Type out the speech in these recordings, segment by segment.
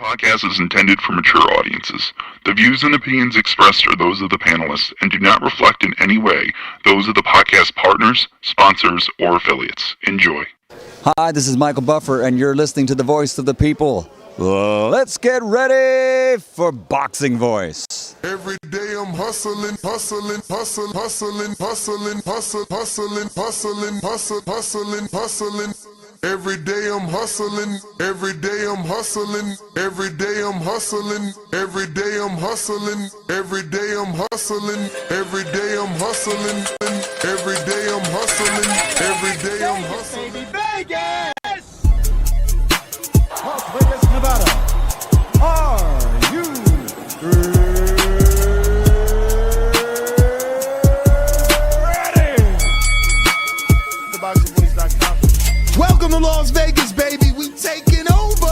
podcast is intended for mature audiences. The views and opinions expressed are those of the panelists and do not reflect in any way those of the podcast partners, sponsors, or affiliates. Enjoy. Hi, this is Michael Buffer, and you're listening to the Voice of the People. Let's get ready for Boxing Voice. Every day I'm hustling, hustling, hustling, hustling, hustling, hustling, hustling, hustling, hustling, hustling, hustling. Every day I'm hustling, every day I'm hustling, every day I'm hustling, every day I'm hustling, every day I'm hustling, every day I'm hustling, every day I'm hustling, every day I'm hustling. Baby Vegas! Las Vegas, Nevada. Are you ready? TheBoxingVoice.com. Welcome to Las Vegas, baby. We taking over.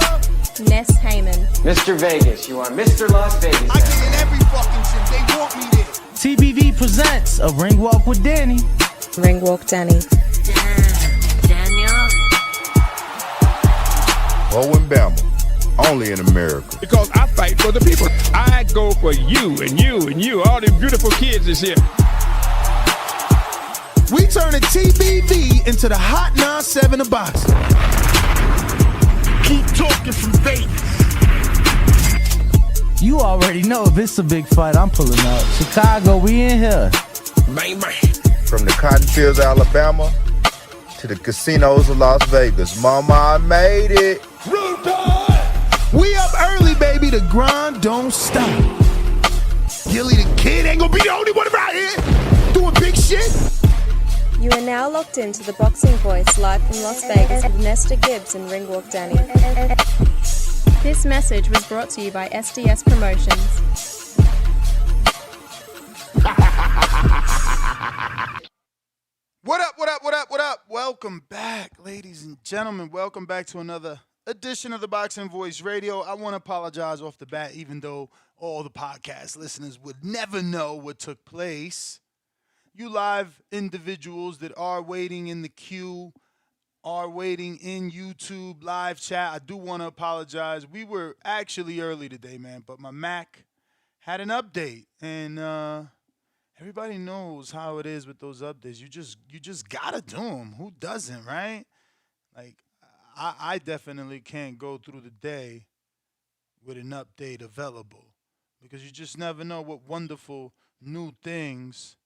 Ness Heyman. Mr. Vegas, you are Mr. Las Vegas. I get in every fucking gym. They want me there. TBV presents a ring walk with Danny. Ring Walk Danny. Daniel. Owen Bama, only in America. Because I fight for the people. I go for you and you and you. All them beautiful kids is here. We turning TBV into the Hot 97 of boxing. Keep talking from Vegas. You already know if it's a big fight, I'm pulling up. Chicago, we in here. Bang, bang. From the cotton fields of Alabama to the casinos of Las Vegas. Mama, I made it. We up early, baby. The grind don't stop. Gilly the Kid ain't gonna be the only one around here doing big shit. You are now locked into the Boxing Voice live from Las Vegas with Nesta Gibbs and Ring Walk Danny. This message was brought to you by SDS Promotions. What up, what up, what up, what up? Welcome back, ladies and gentlemen. Welcome back to another edition of the Boxing Voice Radio. I want to apologize off the bat, even though all the podcast listeners would never know what took place. You live individuals that are waiting in the queue, are waiting in YouTube live chat, I do want to apologize. We were actually early today, man, but my Mac had an update, and everybody knows how it is with those updates. You just gotta do them. Who doesn't, right? Like, I definitely can't go through the day with an update available because you just never know what wonderful new things,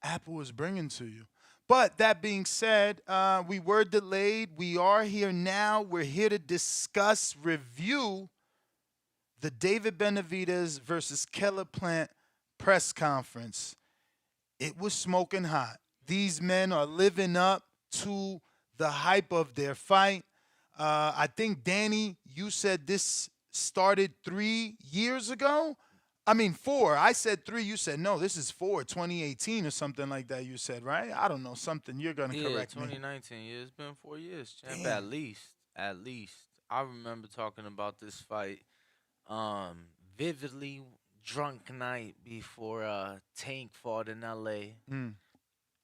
Apple is bringing to you. But that being said, we were delayed. We are here now. We're here to discuss, review the David Benavidez versus Caleb Plant press conference. It was smoking hot. These men are living up to the hype of their fight. I think, Danny, you said this started 3 years ago? I mean, 4. I said 3. You said, no, this is 4, 2018 or something like that, you said, right? I don't know, something. You're going to correct 2019. me. Yeah, it's been 4 years, champ. Damn. At least. I remember talking about this fight vividly, drunk night before Tank fought in L.A.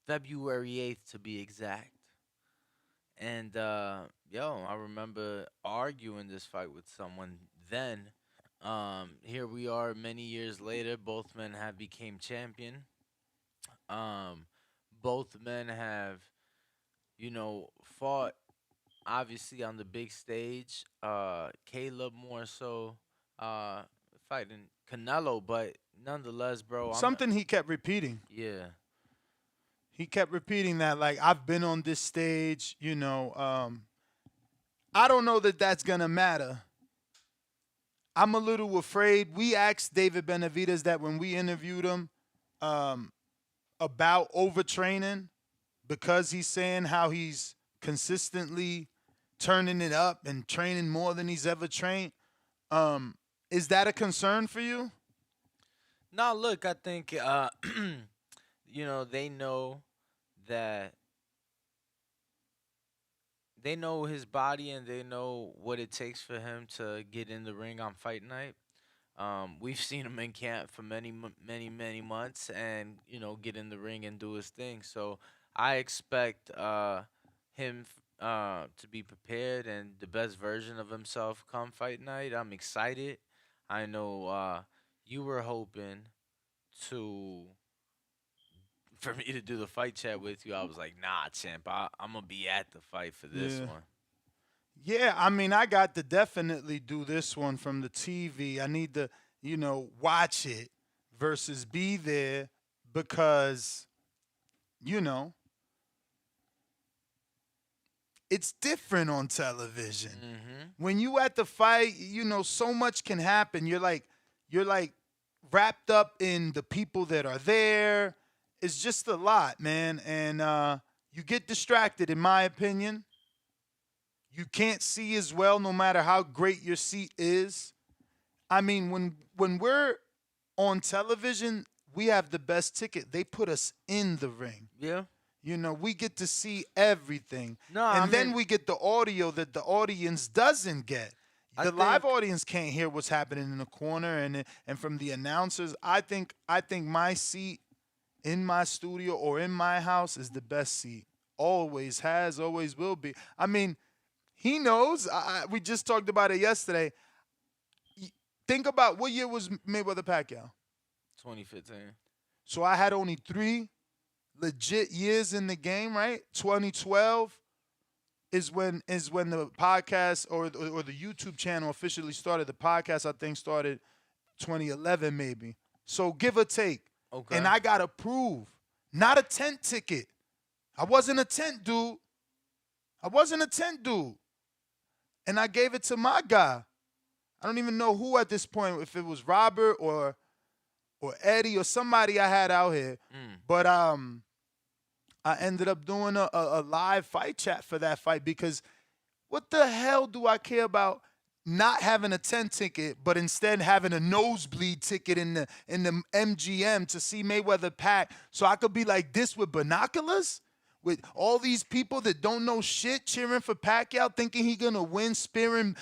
February 8th to be exact. And, I remember arguing this fight with someone then. Here we are many years later. Both men have became champion. Both men have, fought obviously on the big stage. Caleb more so fighting Canelo, but nonetheless, bro. Something he kept repeating. Yeah. He kept repeating that, like, I've been on this stage, I don't know that that's going to matter. I'm a little afraid. We asked David Benavidez that when we interviewed him about overtraining because he's saying how he's consistently turning it up and training more than he's ever trained. Is that a concern for you? No, look, I think, they know that they know his body and they know what it takes for him to get in the ring on fight night. We've seen him in camp for many months and, get in the ring and do his thing. So I expect him to be prepared and the best version of himself come fight night. I'm excited. I know you were hoping to for me to do the fight chat with you. I was like, nah, champ, I'm gonna be at the fight for this Yeah. one. Yeah, I mean, I got to definitely do this one from the TV. I need to, watch it versus be there because, you know, it's different on television. When you at the fight, so much can happen. You're like wrapped up in the people that are there. It's just a lot, man. And you get distracted, in my opinion. You can't see as well no matter how great your seat is. I mean, when we're on television, we have the best ticket. They put us in the ring. Yeah. We get to see everything. No, and then we get the audio that the audience doesn't get. The live audience can't hear what's happening in the corner and from the announcers. I think my seat in my studio or in my house is the best seat. Always has, always will be. I mean, he knows. We just talked about it yesterday. Think about what year was Mayweather Pacquiao? 2015. So I had only 3 legit years in the game, right? 2012 is when the podcast or the YouTube channel officially started. The podcast, I think, started 2011 maybe. So give or take. Okay. And I got approved. Not a tent ticket. I wasn't a tent dude. And I gave it to my guy. I don't even know who at this point, if it was Robert or Eddie or somebody I had out here. But I ended up doing a live fight chat for that fight because what the hell do I care about not having a tent ticket, but instead having a nosebleed ticket in the MGM to see Mayweather Pac so I could be like this with binoculars? With all these people that don't know shit cheering for Pacquiao, thinking he gonna win, spilling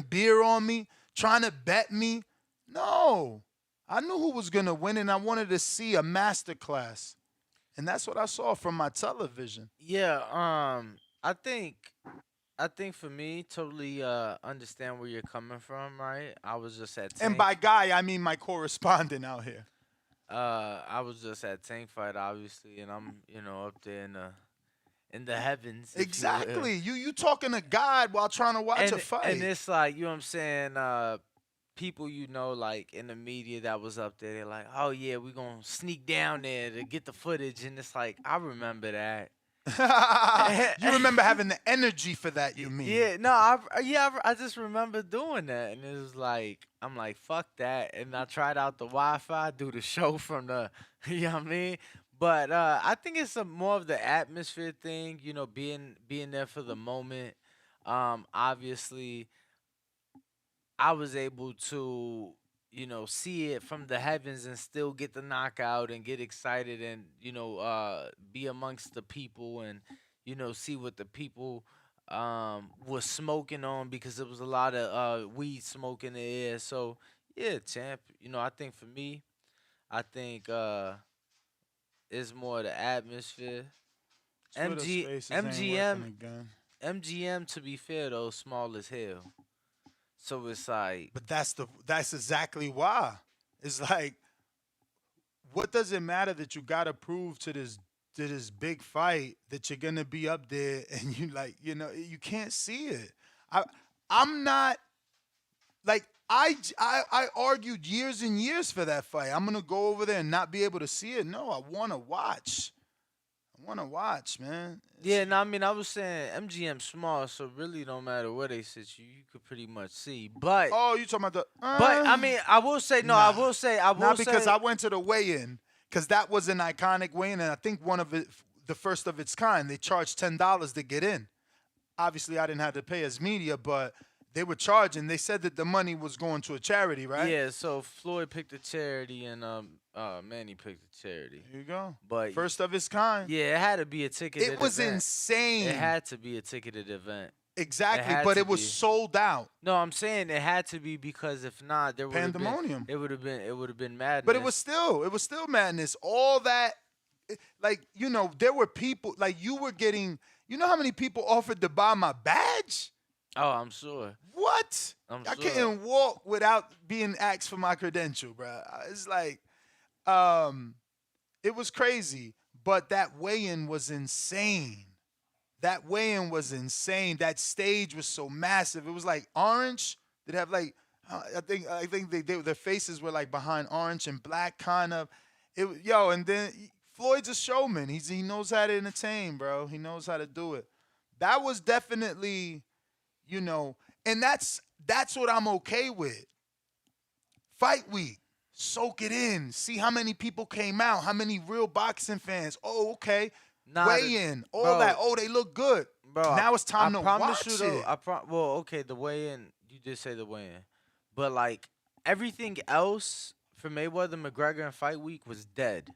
beer on me, trying to bet me. No. I knew who was gonna win, and I wanted to see a masterclass. And that's what I saw from my television. Yeah, I think for me, totally understand where you're coming from, right? I was just at Tank. And by guy, I mean my correspondent out here. I was just at Tank fight, obviously, and I'm, up there in the heavens. if Exactly. You will. You talking to God while trying to watch a fight. And it's like, you know what I'm saying, people like in the media that was up there, they're like, oh yeah, we're gonna sneak down there to get the footage, and it's like, I remember that. You remember having the energy for that, you mean? Yeah, no, I just remember doing that, and it was like, I'm like, fuck that, and I tried out the Wi-Fi, do the show from the, you know what I mean? But I think it's more of the atmosphere thing, being there for the moment. Obviously, I was able to, see it from the heavens and still get the knockout and get excited and, be amongst the people and, see what the people was smoking on because there was a lot of weed smoke in the air. So, yeah, champ, I think for me, it's more the atmosphere. MGM, to be fair, though, small as hell. So it's like, but that's exactly why. It's like, what does it matter that you got to prove to this big fight that you're gonna be up there and you can't see it. I'm not like I argued years and years for that fight. I'm gonna go over there and not be able to see it. No, I want to watch. Man. Yeah, no, I mean, I was saying MGM small, so really don't matter where they sit you could pretty much see. But oh, you talking about the? But I mean, I will say no. Nah. I will say not because I went to the weigh-in because that was an iconic weigh-in, and I think the first of its kind. They charged $10 to get in. Obviously, I didn't have to pay as media, but they were charging. They said that the money was going to a charity, right? Yeah. So Floyd picked a charity, and Manny picked a charity. There you go. But first of its kind. Yeah, it had to be a ticketed. It was event. insane. It had to be a ticketed event. Exactly, but it was sold out. No, I'm saying it had to be because if not, there would have been pandemonium. It would have been madness. But it was still madness. All that like, there were people, like, you were getting, how many people offered to buy my badge? Oh, I'm sure. What? I sure. couldn't walk without being asked for my credential, bro. It's like, it was crazy, but that weigh-in was insane. That weigh-in was insane. That stage was so massive. It was like orange. They'd have like, I think their faces were like behind orange and black kind of. And then Floyd's a showman. He knows how to entertain, bro. He knows how to do it. That was definitely, and that's what I'm okay with. Fight week. Soak it in. See how many people came out. How many real boxing fans. Oh, okay. Weigh in. All that. Oh, they look good. Bro, now it's time to promise watch you though, it. well, okay, the weigh-in. You did say the weigh-in, but like everything else for Mayweather McGregor and Fight Week was dead.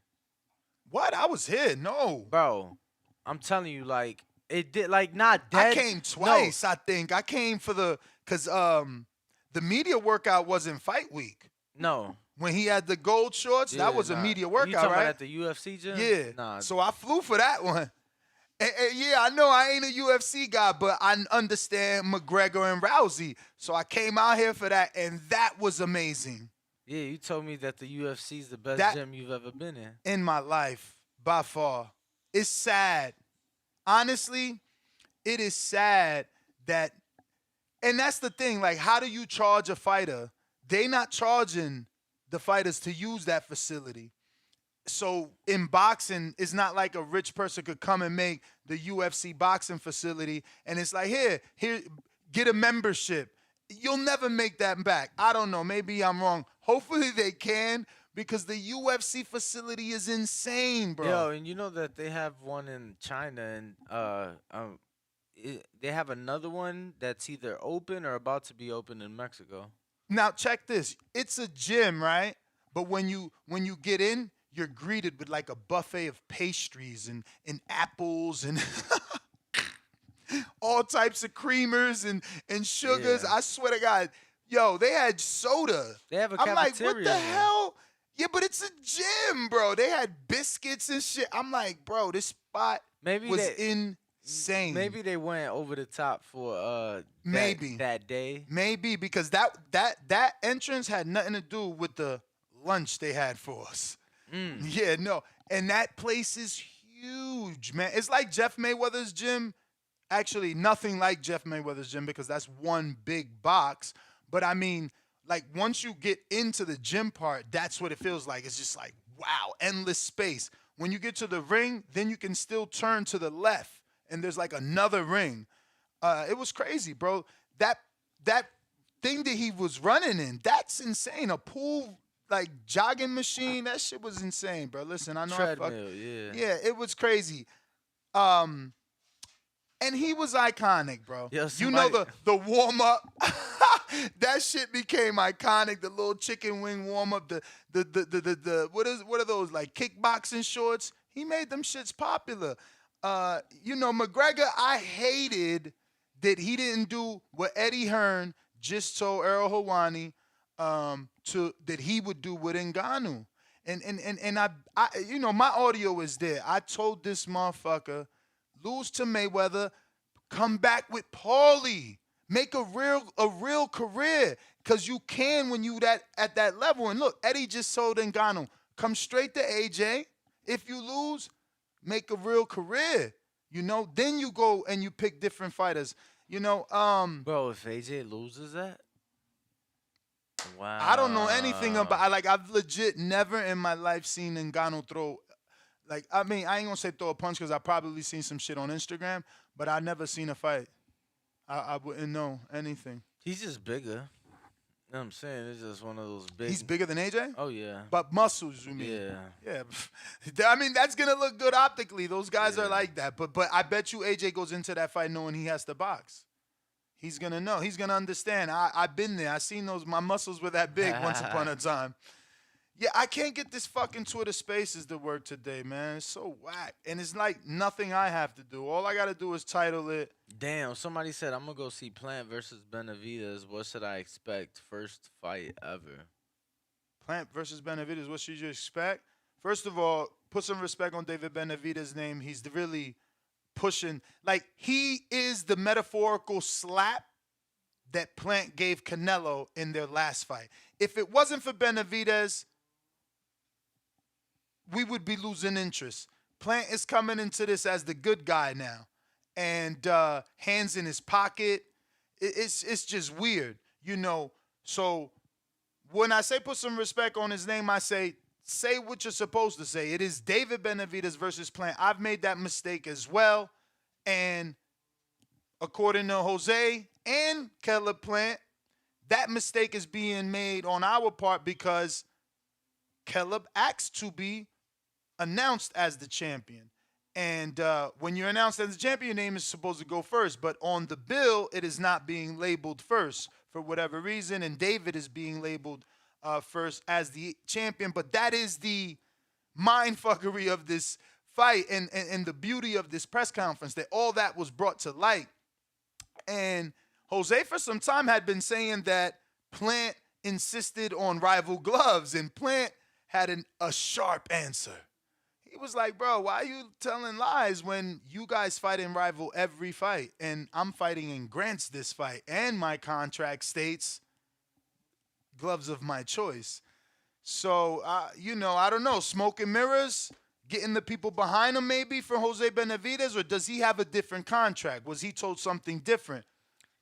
What? I was here. No, bro. I'm telling you, like it did. Like not dead. I came twice. I think I came for because the media workout wasn't Fight Week. No. When he had the gold shorts, that was a media workout, you talking right? about at the UFC gym? Yeah. Nah. So I flew for that one. And yeah, I know I ain't a UFC guy, but I understand McGregor and Rousey. So I came out here for that, and that was amazing. Yeah, you told me that the UFC is the best gym you've ever been in. In my life, by far. It's sad. Honestly, it is sad that, and that's the thing, like, how do you charge a fighter? They not charging the fighters to use that facility. So in boxing, it's not like a rich person could come and make the UFC boxing facility, and it's like, here, get a membership. You'll never make that back. I don't know. Maybe I'm wrong. Hopefully they can, because the UFC facility is insane, bro. Yo, and you know that they have one in China, and they have another one that's either open or about to be open in Mexico. Now check this. It's a gym, right? But when you get in, you're greeted with like a buffet of pastries and apples and all types of creamers and sugars. Yeah. I swear to God, yo, they had soda. They have a I'm cafeteria. like, what the hell? Yeah, but it's a gym, bro. They had biscuits and shit. I'm like, bro, this spot was insane. Maybe they went over the top for that day. Maybe because that entrance had nothing to do with the lunch they had for us. Yeah, no. And that place is huge, man. It's like Jeff Mayweather's gym. Actually, nothing like Jeff Mayweather's gym because that's one big box. But I mean, like once you get into the gym part, that's what it feels like. It's just like, wow, endless space. When you get to the ring, then you can still turn to the left and there's like another ring. It was crazy, bro. That thing that he was running in, that's insane. A pool like jogging machine, that shit was insane, bro. Listen, I know treadmill, yeah, it was crazy. And he was iconic, bro. Yo, you know the warm-up? That shit became iconic. The little chicken wing warm-up, the what are those, like kickboxing shorts? He made them shits popular. McGregor, I hated that he didn't do what Eddie Hearn just told Errol Hawani that he would do with Ngannou. And I my audio is there. I told this motherfucker, lose to Mayweather, come back with Paulie, make a real career, because you can when you at that level. And look, Eddie just told Ngannou, come straight to AJ. If you lose, make a real career. Then you go and you pick different fighters. Bro, if AJ loses that, wow. I don't know anything about. I've legit never in my life seen Ngannou throw. Like, I mean, I ain't gonna say throw a punch because I probably seen some shit on Instagram, but I never seen a fight. I wouldn't know anything. He's just bigger. You know what I'm saying? It's just one of those big. He's bigger than AJ? Oh, yeah. But muscles, you mean? Yeah. Yeah. I mean, that's going to look good optically. Those guys are like that. But I bet you AJ goes into that fight knowing he has to box. He's going to know. He's going to understand. I've been there. I seen my muscles were that big once upon a time. Yeah, I can't get this fucking Twitter Spaces to work today, man. It's so whack. And it's like nothing I have to do. All I got to do is title it. Damn, somebody said, I'm going to go see Plant versus Benavidez. What should I expect? First fight ever. Plant versus Benavidez, what should you expect? First of all, put some respect on David Benavidez' name. He's really pushing. Like, he is the metaphorical slap that Plant gave Canelo in their last fight. If it wasn't for Benavidez, we would be losing interest. Plant is coming into this as the good guy now, and hands in his pocket. It's just weird, you know. So when I say put some respect on his name, I say what you're supposed to say. It is David Benavidez versus Plant. I've made that mistake as well, and according to Jose and Caleb Plant, that mistake is being made on our part because Caleb asked to be announced as the champion. And when you're announced as the champion, your name is supposed to go first. But on the bill, it is not being labeled first for whatever reason. And David is being labeled first as the champion. But that is the mindfuckery of this fight and the beauty of this press conference, that all that was brought to light. And Jose for some time had been saying that Plant insisted on rival gloves, and Plant had a sharp answer. He was like, bro, why are you telling lies when you guys fight in rival every fight? And I'm fighting in Grants this fight, and my contract states gloves of my choice. So, I don't know, smoke and mirrors, getting the people behind him maybe for Jose Benavidez, or does he have a different contract? Was he told something different?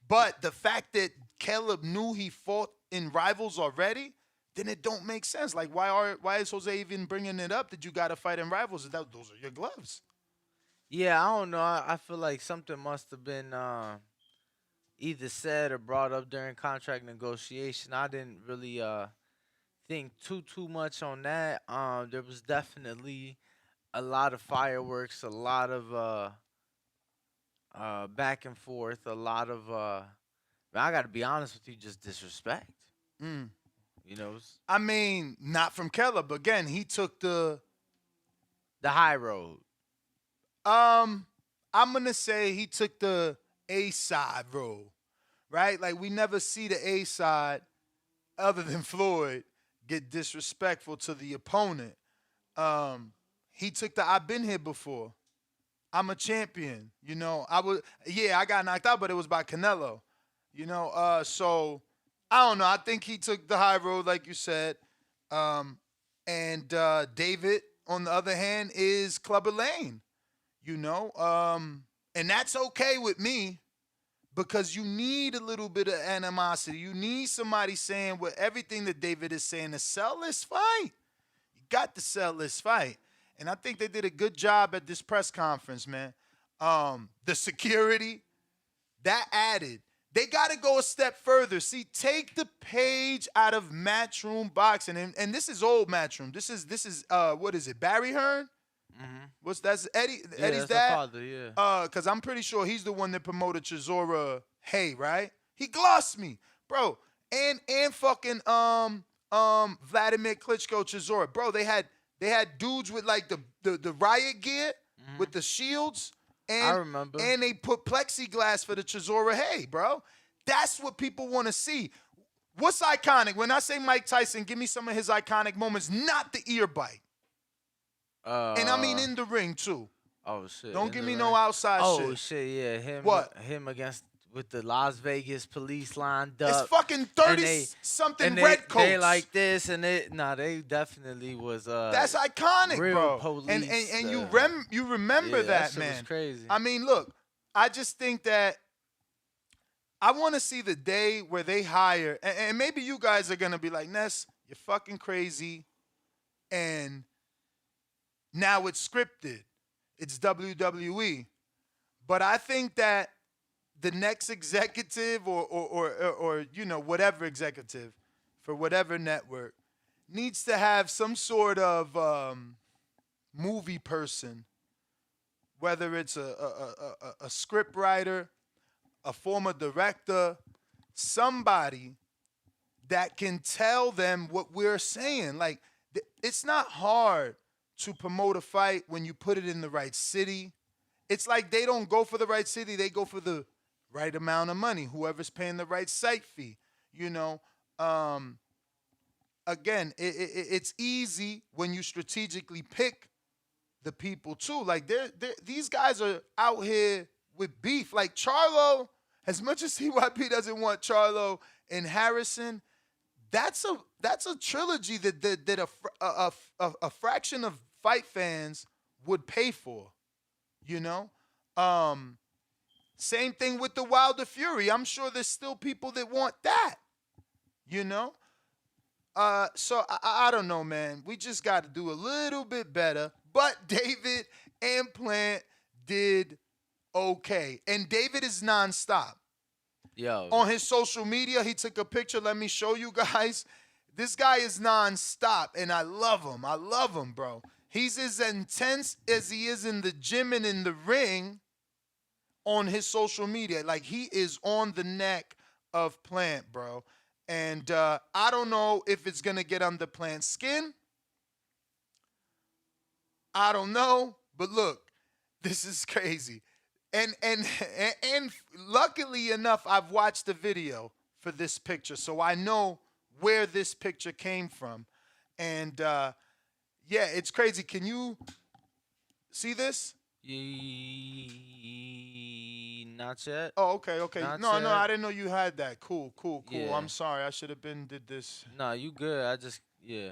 But the fact that Caleb knew he fought in rivals already, then it don't make sense. Like, why is Jose even bringing it up that you got to fight in rivals? Those are your gloves. Yeah, I don't know. I feel like something must have been either said or brought up during contract negotiation. I didn't really think too much on that. There was definitely a lot of fireworks, a lot of back and forth, a lot of I got to be honest with you, just disrespect. You know, I mean, not from Caleb. Again, he took the high road. I'm gonna say he took the A side road, right? Like, we never see the A side other than Floyd get disrespectful to the opponent. He took the I've been here before. I'm a champion. You know, I got knocked out, but it was by Canelo. You know, so I don't know. I think he took the high road, like you said. And David, on the other hand, is Clubber Lane. You know, and that's okay with me, because you need a little bit of animosity. You need somebody saying what everything that David is saying to sell this fight. You got to sell this fight. And I think they did a good job at this press conference, man. The security, that added. They got to go a step further. See, take the page out of Matchroom Boxing. And this is old Matchroom. This is what is it, Barry Hearn? Mm-hmm. That's Eddie? Yeah, Eddie's that's dad? the father, yeah. Because I'm pretty sure he's the one that promoted Chisora Hay, right? He glossed me, bro. And fucking Vladimir Klitschko Chisora. Bro, they had dudes with like the riot gear with the shields. And, I remember. And they put plexiglass for the Chisora Hay, bro. That's what people want to see. What's iconic? When I say Mike Tyson, give me some of his iconic moments, not the ear bite. And I mean in the ring, too. Oh, shit. Don't give me no outside shit. Oh, shit, yeah. Him against with the Las Vegas police lined up. It's fucking 30-something red coats. They like this, and they definitely was that's iconic, real bro. Police, and you remember that shit man. Was crazy. I mean, look, I just think that I want to see the day where they hire, and maybe you guys are gonna be like, Ness, you're fucking crazy, and now it's scripted. It's WWE. But I think that the next executive or you know, whatever executive for whatever network needs to have some sort of movie person, whether it's a script writer, a former director, somebody that can tell them what we're saying. Like, it's not hard to promote a fight when you put it in the right city. It's like they don't go for the right city, they go for the right amount of money, whoever's paying the right site fee, you know. Again, it's easy when you strategically pick the people too. Like these guys are out here with beef. Like Charlo, as much as CYP doesn't want Charlo and Harrison, that's a trilogy that a fraction of fight fans would pay for. You know, same thing with the Wilder Fury. I'm sure there's still people that want that. You know, so I don't know, man. We just got to do a little bit better. But David and Plant did okay, and David is nonstop. Yo. On his social media, he took a picture. Let me show you guys. This guy is nonstop, and I love him. I love him, bro. He's as intense as he is in the gym and in the ring on his social media. Like, he is on the neck of Plant, bro. And I don't know if it's going to get under Plant's skin. I don't know. But look, this is crazy. And luckily enough, I've watched the video for this picture, so I know where this picture came from. And, yeah, it's crazy. Can you see this? Not yet. Oh, okay. No, I didn't know you had that. Cool. Yeah. I'm sorry. I should have did this. Nah, you good. Yeah.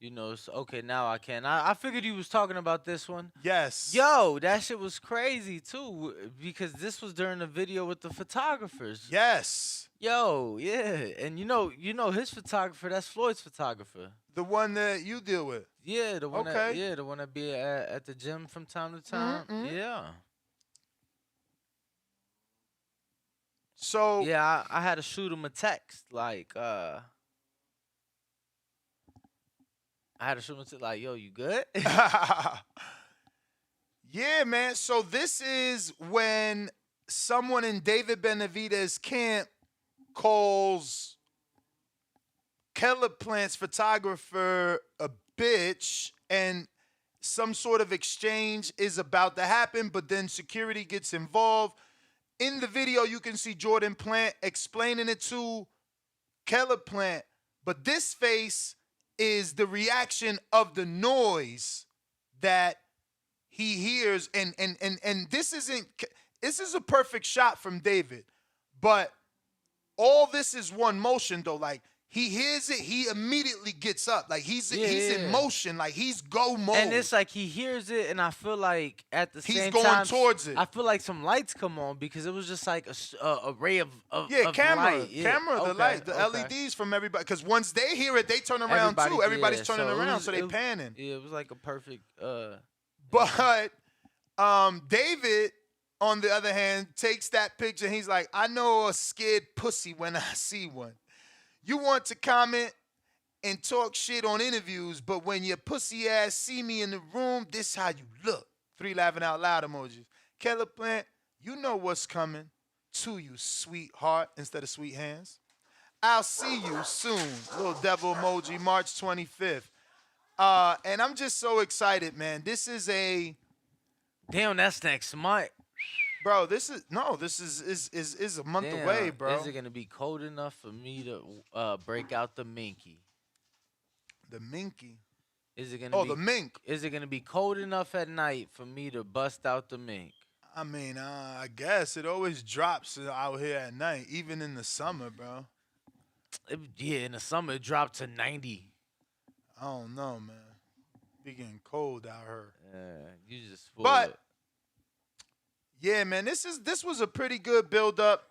You know, okay, now I can. I figured you was talking about this one. Yes. Yo, that shit was crazy, too, because this was during the video with the photographers. Yes. Yo, yeah. And you know his photographer, that's Floyd's photographer. The one that you deal with. Yeah, the one Okay. the one that be at the gym from time to time. Mm-hmm. Yeah. So Yeah, I had to shoot him a text like I had to shoot him a text like, "Yo, you good?" Yeah, man. So this is when someone in David Benavidez' camp calls Caleb Plant's photographer a bitch, and some sort of exchange is about to happen, but then security gets involved. In the video, you can see Jordan Plant explaining it to Caleb Plant, but this face is the reaction of the noise that he hears, and this is a perfect shot from David, but all this is one motion though. Like, he hears it, he immediately gets up. Like, he's in motion, like he's go mode. And it's like he hears it, and I feel like at the He's same going time, towards it. I feel like some lights come on because it was just like a ray of camera, light. Yeah. the light, the LEDs from everybody. Because once they hear it, they turn around too. Everybody's turning around, so they panning. Yeah, it was like a perfect. But David, on the other hand, takes that picture. And he's like, "I know a scared pussy when I see one. You want to comment and talk shit on interviews, but when your pussy ass see me in the room, this how you look." 3 laughing out loud emojis. Caleb Plant, you know what's coming to you, sweetheart, instead of sweet hands. I'll see you soon. Little devil emoji, March 25th. And I'm just so excited, man. This is a... Damn, that's next month. Bro, this is a month away, bro. Is it gonna be cold enough for me to break out the minky? The minky? Is it gonna? The mink. Is it gonna be cold enough at night for me to bust out the mink? I mean, I guess it always drops out here at night, even in the summer, bro. Yeah, in the summer it dropped to 90. I don't know, man. Be getting cold out here. Yeah, you just. But yeah, man, this was a pretty good build-up.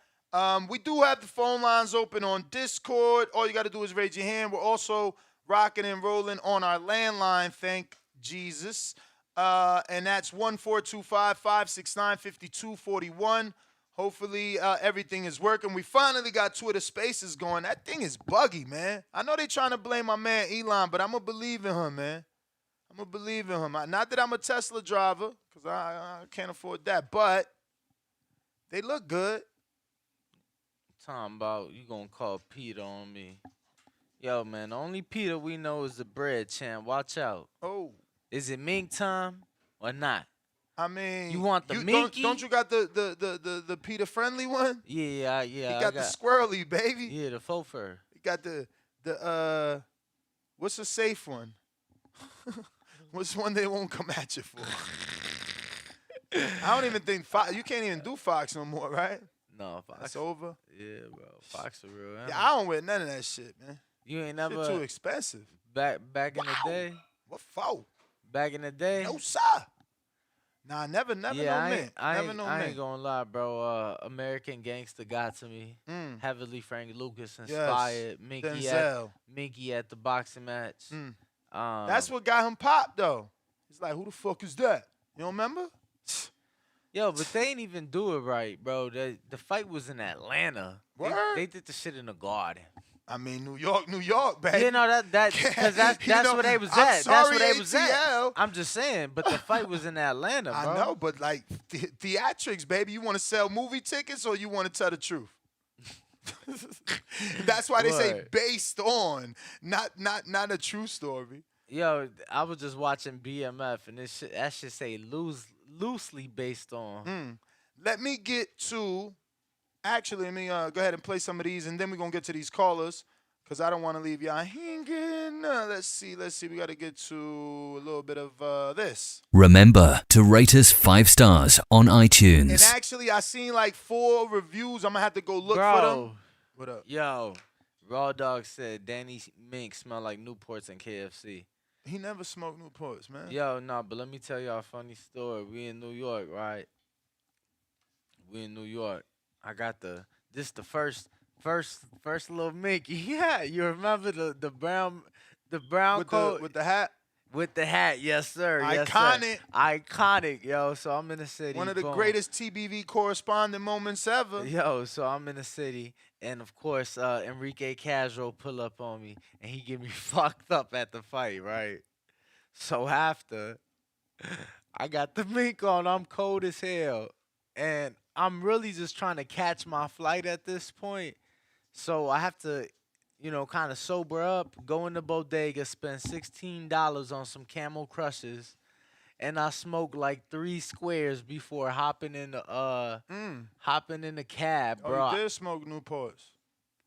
We do have the phone lines open on Discord. All you got to do is raise your hand. We're also rocking and rolling on our landline, thank Jesus. And that's 1-425-569-5241. Hopefully everything is working. We finally got Twitter Spaces going. That thing is buggy, man. I know they're trying to blame my man Elon, but I'm going to believe in him, man. I'm going to believe in him. Not that I'm a Tesla driver, because I can't afford that, but they look good. Talking about you gonna call Peter on me. Yo, man, the only Peter we know is the bread champ. Watch out. Oh. Is it mink time or not? I mean, you want the minky? Don't you got the Peter friendly one? Yeah. He got the squirrely, baby. Yeah, the faux fur. He got the what's the safe one? Which one they won't come at you for? I don't even think Fox. You can't even do Fox no more, right? No, Fox. That's over. Yeah, bro. Fox for real. Yeah, I don't wear none of that shit, man. You ain't Shit never too expensive. back in the day. What for? Back in the day. No sir. Nah, never Yeah, no man. I ain't gonna lie, bro. American Gangster got to me. Heavily Frank Lucas inspired. Denzel. Minky at the boxing match. That's what got him popped, though. He's like, who the fuck is that? You don't remember? Yo, but they ain't even do it right, bro. The fight was in Atlanta. They did the shit in the Garden. I mean, New York, baby. You know because that's where they was at. That's where they was at. I'm just saying, but the fight was in Atlanta, bro. I know, but like theatrics, baby. You want to sell movie tickets or you want to tell the truth? That's why they say based on, not a true story. Yo, I was just watching BMF, and that should say loosely based on. Let me get to. Actually, let me go ahead and play some of these, and then we're going to get to these callers because I don't want to leave y'all hanging. Let's see. We got to get to a little bit of this. Remember to rate us 5 stars on iTunes. And actually, I seen like 4 reviews. I'm going to have to go look for them. What up? Yo, Raw Dog said Danny Mink smell like Newports and KFC. He never smoked Newports, man. Yo, no, but let me tell y'all a funny story. We in New York, right? We in New York. I got the first little Mickey. Yeah, you remember the brown coat with the hat? With the hat, yes sir. Iconic. Yes, sir. Iconic, yo. So I'm in the city. One of the greatest TBV correspondent moments ever. Yo, so I'm in the city, and of course, Enrique Castro pull up on me, and he get me fucked up at the fight, right? So after, I got the mink on. I'm cold as hell, and I'm really just trying to catch my flight at this point. So I have to, kind of sober up, go in the bodega, spend $16 on some Camel Crushes, and I smoke like 3 squares before hopping in the cab, bro. Oh, you did smoke Newports.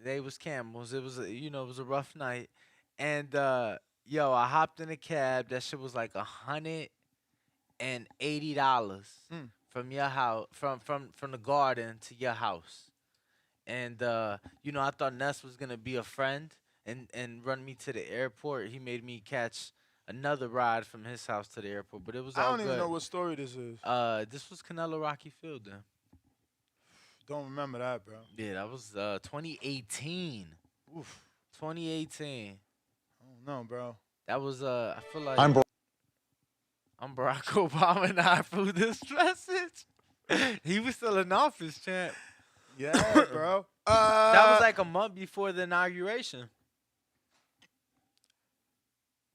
They was Camels. It was it was a rough night, and yo, I hopped in the cab. That shit was like $180. From your house, from the Garden to your house, and I thought Ness was gonna be a friend and run me to the airport. He made me catch another ride from his house to the airport, but it was all good. I don't even know what story this is. This was Canelo Rocky Field then. Don't remember that, bro. Yeah, that was 2018. Oof. 2018. I don't know, bro. That was I feel like I'm Barack Obama and I approve this message. He was still in office, champ. Yeah, bro. That was like a month before the inauguration.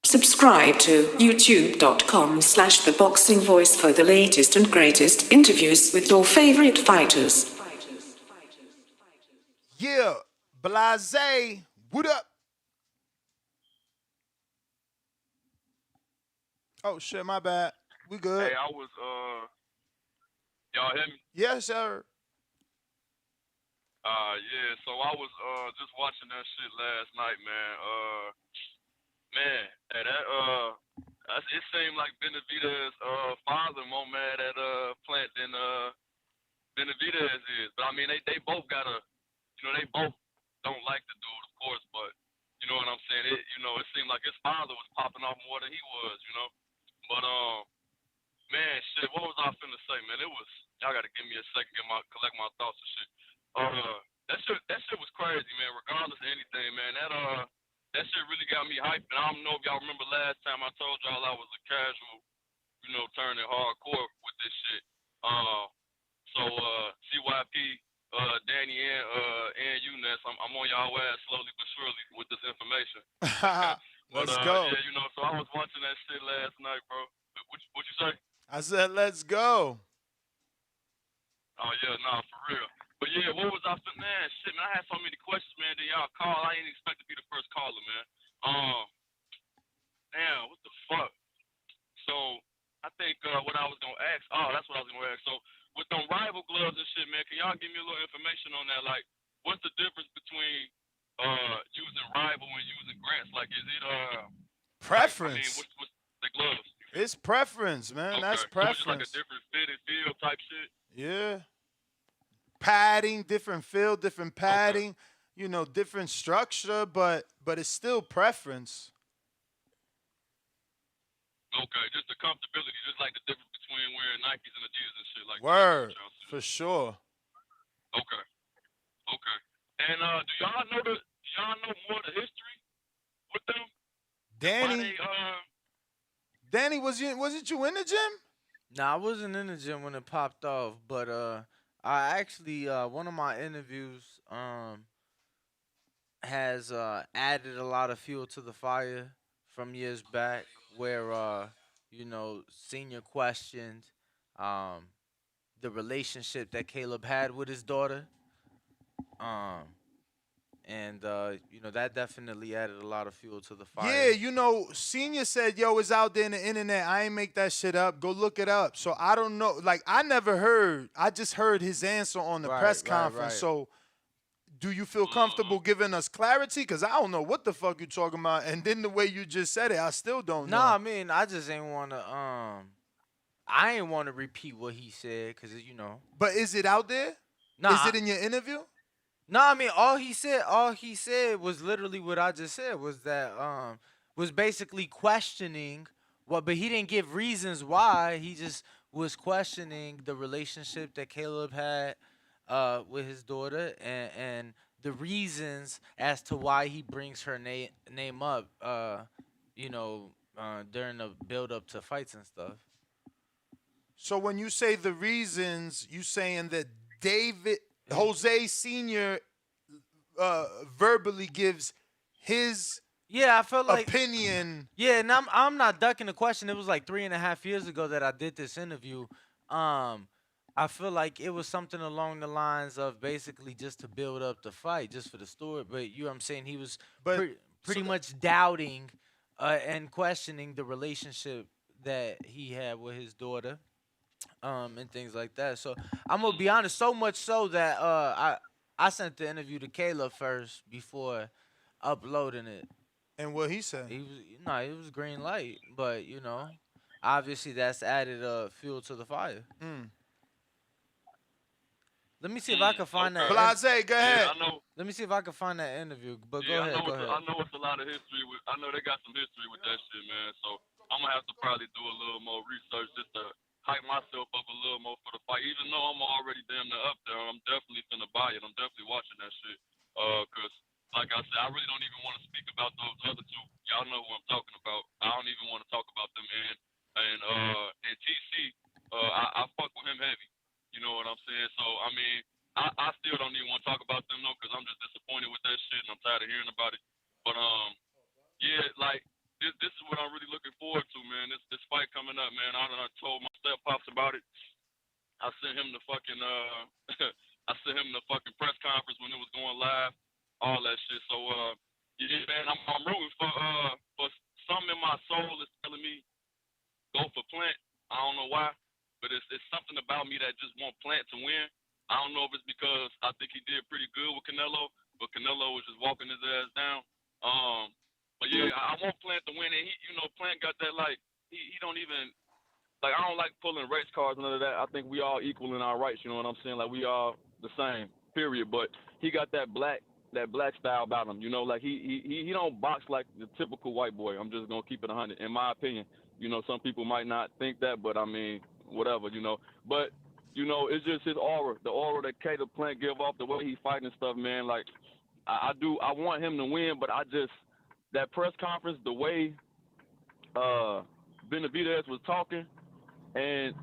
Subscribe to youtube.com/theboxingvoice for the latest and greatest interviews with your favorite fighters. Yeah, Blase, what up? Oh shit, my bad. We good. Hey, I was y'all hear me? Yes, sir. Yeah, so I was just watching that shit last night, man. Hey, it seemed like Benavidez' father more mad at Plant than Benavidez is. But I mean they both got they both don't like the dude, of course, but you know what I'm saying? It seemed like his father was popping off more than he was, But man, shit, what was I finna say, man? Y'all gotta give me a second, collect my thoughts and shit. That shit was crazy, man. Regardless of anything, man, that shit really got me hyped. And I don't know if y'all remember last time I told y'all I was a casual, turning hardcore with this shit. So CYP, Danny and you, Ness, I'm on y'all ass slowly but surely with this information. Let's go. Yeah, so I was watching that shit last night, bro. What you say? I said, let's go. Oh, yeah, nah, for real. But, yeah, what was I saying? Man, shit, man, I had so many questions, man, that y'all call. I didn't expect to be the first caller, man. Damn, what the fuck? So, I think what I was going to ask, that's what I was going to ask. So, with them rival gloves and shit, man, can y'all give me a little information on that? Like, what's the difference between using rival and using grants? Like, is it preference? Like, I mean, what's the gloves? You It's preference, man. That's So it's just like a preference. different fit and feel type shit. Yeah. Padding, different feel, different padding, different structure, but it's still preference. Okay, just the comfortability, just like the difference between wearing Nikes and Adidas and shit like that. Word, for sure. Okay. Okay. And do y'all know more of the history with them? Danny, wasn't you in the gym? Nah, I wasn't in the gym when it popped off, but I actually one of my interviews has added a lot of fuel to the fire from years back, where Senior questioned the relationship that Caleb had with his daughter, and that definitely added a lot of fuel to the fire. Yeah, Senior said, yo, it's out there in the internet. I ain't make that shit up. Go look it up. So I don't know. Like, I never heard. I just heard his answer on the press conference. Right. So do you feel comfortable giving us clarity? Because I don't know what the fuck you talking about. And then the way you just said it, I still don't know. Nah, I mean, I just ain't want to, I ain't want to repeat what he said, because, But is it out there? Nah. Is it in your interview? No, I mean, all he said was literally what I just said, was that was basically questioning but he didn't give reasons why. He just was questioning the relationship that Caleb had with his daughter, and the reasons as to why he brings her name up during the build up to fights and stuff. So when you say the reasons, you saying that Jose Sr. Verbally gives his I felt like opinion. Yeah, and I'm not ducking the question. It was like 3.5 years ago that I did this interview. I feel like it was something along the lines of basically just to build up the fight, just for the story. But you know what I'm saying? He was pretty much doubting and questioning the relationship that he had with his daughter. And things like that. So I'm gonna be honest, so much so that I sent the interview to Caleb first before uploading it. And what he said? It was green light, but obviously that's added fuel to the fire. Let me see if I can find that. Blase, go ahead. I know. Let me see if I can find that interview. But go ahead. I know it's a lot of history with. I know they got some history with that shit, man. So I'm gonna have to probably do a little more research just to hype myself up a little more for the fight. Even though I'm already damn near up there, I'm definitely finna buy it. I'm definitely watching that shit. Cause like I said, I really don't even want to speak about those other two. Y'all know who I'm talking about. I don't even want to talk about them. And TC, I fuck with him heavy. You know what I'm saying? So I mean, I still don't even want to talk about them though, cause I'm just disappointed with that shit and I'm tired of hearing about it. But yeah, like. This is what I'm really looking forward to, man. This fight coming up, man. I told my step pops about it. I sent him the fucking press conference when it was going live, all that shit. So yeah, man, I'm rooting for something in my soul is telling me go for Plant. I don't know why, but it's something about me that just want Plant to win. I don't know if it's because I think he did pretty good with Canelo, but Canelo was just walking his ass down. But yeah, I want Plant to win, and Plant got that he don't even I don't like pulling race cards and none of that. I think we all equal in our rights. You know what I'm saying? Like we all the same, period. But he got that black style about him. He don't box like the typical white boy. I'm just gonna keep it 100, in my opinion. Some people might not think that, but I mean, whatever. But it's just his aura, the aura that Caleb Plant give off, the way he fight and stuff, man. Like I want him to win, but that press conference, the way Benavidez was talking, and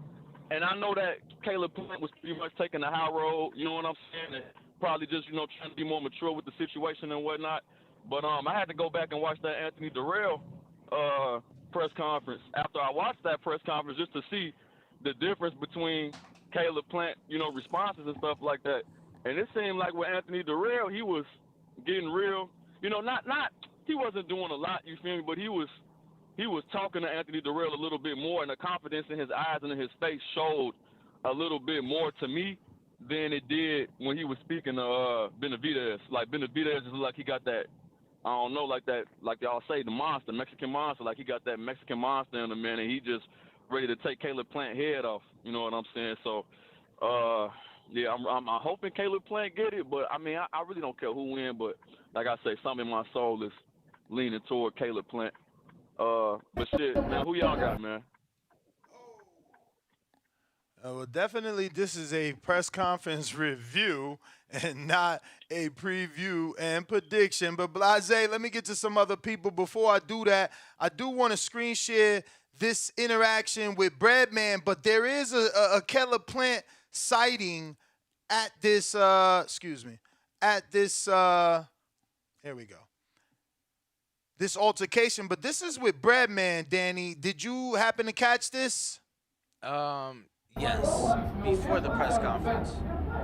I know that Caleb Plant was pretty much taking the high road, you know what I'm saying, and probably just, trying to be more mature with the situation and whatnot. But I had to go back and watch that Anthony Durrell press conference after I watched that press conference just to see the difference between Caleb Plant, responses and stuff like that. And it seemed like with Anthony Durrell, he was getting real, not he wasn't doing a lot, you feel me, but he was talking to Anthony Durrell a little bit more, and the confidence in his eyes and in his face showed a little bit more to me than it did when he was speaking to Benavidez. Like Benavidez is like he got that I don't know, like that, like y'all say, the monster, Mexican monster, like he got that Mexican monster in him, man, and he just ready to take Caleb Plant head off. You know what I'm saying? So, yeah, I'm hoping Caleb Plant get it, but I mean, I really don't care who win, but like I say, something in my soul is leaning toward Caleb Plant. But shit, man, who y'all got, man? Well, definitely, this is a press conference review and not a preview and prediction. But Blase, let me get to some other people. Before I do that, I do want to screen share this interaction with Breadman, but there is a Caleb Plant sighting at this, here we go. This altercation, but this is with Breadman, Danny. Did you happen to catch this? Yes, before the press conference.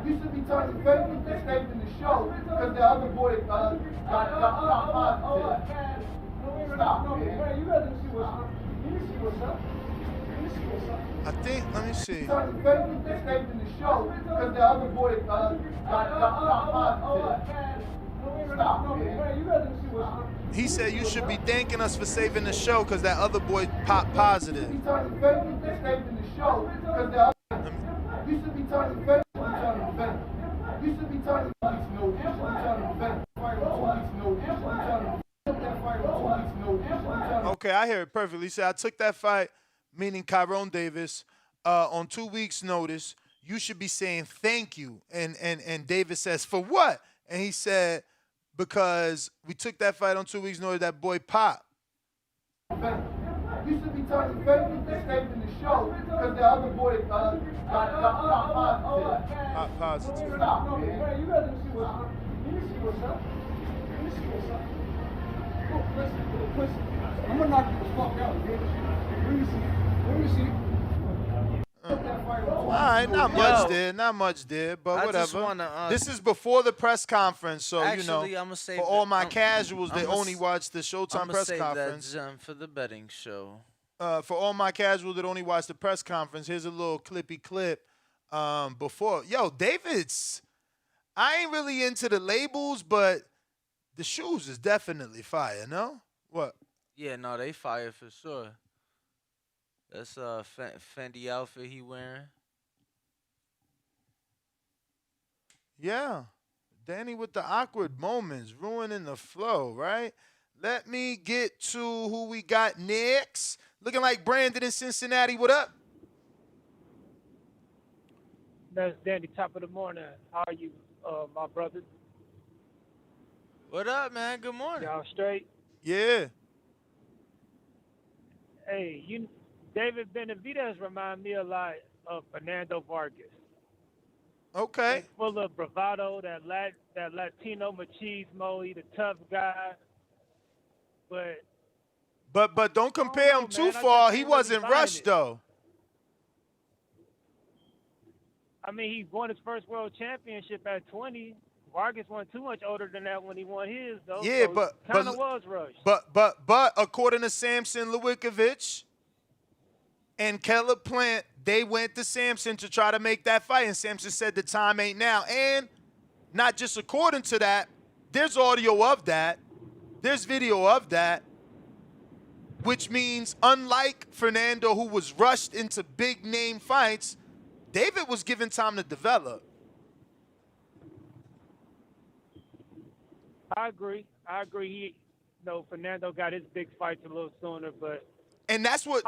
You should be turning Facebook escaping the show because the other boy got positive. Stop, man. You gotta see what's up. I think, let me see. Turning Facebook escaping the show because the other boy got positive. Stop, man. You gotta see what's up. He said you should be thanking us for saving the show because that other boy popped positive. You should be turning Facebook escaping the show because the other. You should be turning Facebook. You should be turning police no. You should be turning police no. Okay, I hear it perfectly. He said I took that fight, meaning Tyrone Davis, on 2 weeks' notice. You should be saying thank you. And Davis says, for what? And he said, because we took that fight on 2 weeks' notice, that boy Pop. You should be turning Facebook escaping the show because the other boy got positive. Stop, man. You gotta see what's up. Let me see what's up. Look, listen. I'm gonna knock you the fuck out, bitch. Let me see. All right, not much there, but whatever. This is before the press conference, so Actually, you know, I'ma save for all my casuals that I'ma only watch the Showtime press conference. That gem for the betting show. For all my casuals that only watch the press conference, here's a little clippy clip. Before, David's. I ain't really into the labels, but the shoes is definitely fire. No, what? Yeah, no, they fire for sure. That's a Fendi outfit he wearing. Yeah. Danny with the awkward moments, ruining the flow, right? Let me get to who we got next. Looking like Brandon in Cincinnati. What up? That's Danny, top of the morning. How are you, my brother? What up, man? Good morning. Y'all straight? Yeah. Hey, David Benavidez remind me a lot of Fernando Vargas. Okay. He's full of bravado, that Latino machismo, he the tough guy. But don't compare him too far. He wasn't rushed though. I mean, he won his first world championship at 20. Vargas wasn't too much older than that when he won his, though. Yeah, so but kind of was rushed. But according to Samson Lewickovich and Caleb Plant, they went to Samson to try to make that fight, and Samson said the time ain't now. And not just according to that, there's audio of that, there's video of that, which means unlike Fernando, who was rushed into big name fights, David was given time to develop. I agree. Fernando got his big fights a little sooner, but and that's what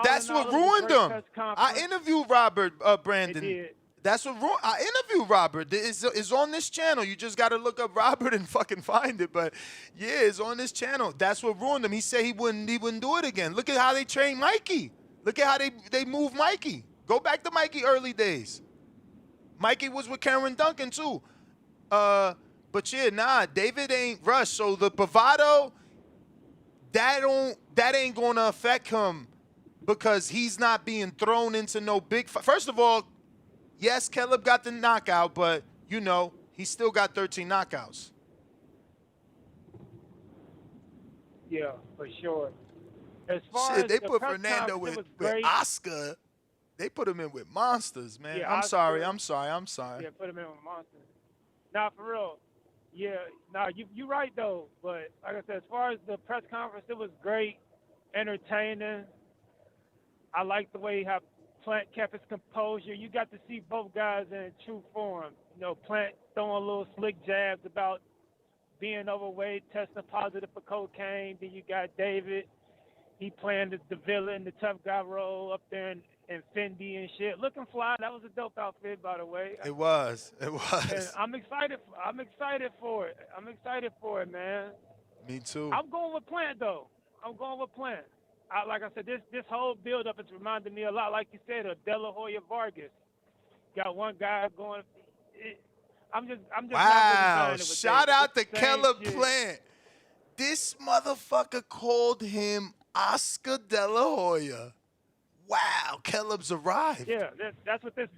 ruined him. I interviewed Robert Brandon. That's what ruined. I interviewed Robert. It's on this channel. You just got to look up Robert and fucking find it. But yeah, it's on this channel. That's what ruined him. He said he wouldn't do it again. Look at how they trained Mikey. Look at how they moved Mikey. Go back to Mikey early days. Mikey was with Karen Duncan too. But yeah, David ain't rushed. So the bravado, that ain't gonna affect him because he's not being thrown into no big fight. First of all, yes, Caleb got the knockout, but he still got 13 knockouts. Yeah, for sure. As far as they the put press Fernando conference, with it was great. Oscar. They put him in with monsters, man. Yeah, I'm Oscar. sorry. Yeah, put him in with monsters. Nah, for real. Yeah, nah, you right though. But like I said, as far as the press conference, it was great, entertaining. I like the way how Plant kept his composure. You got to see both guys in true form. You know, Plant throwing little slick jabs about being overweight, testing positive for cocaine. Then you got David. He playing the villain, the tough guy role up there in Fendi and shit. Looking fly. That was a dope outfit, by the way. It was. It And was. I'm excited. I'm excited for it. I'm excited for it, man. Me too. I'm going with Plant though. I'm going with Plant. Like I said, this whole build up is reminding me a lot, like you said, of De La Hoya Vargas. Got one guy going. I'm just not really Wow. buying it with Shout David. out It's to the same Keller shit. Plant. This motherfucker called him Oscar De La Hoya. Wow. Caleb's arrived. Yeah, that's what this.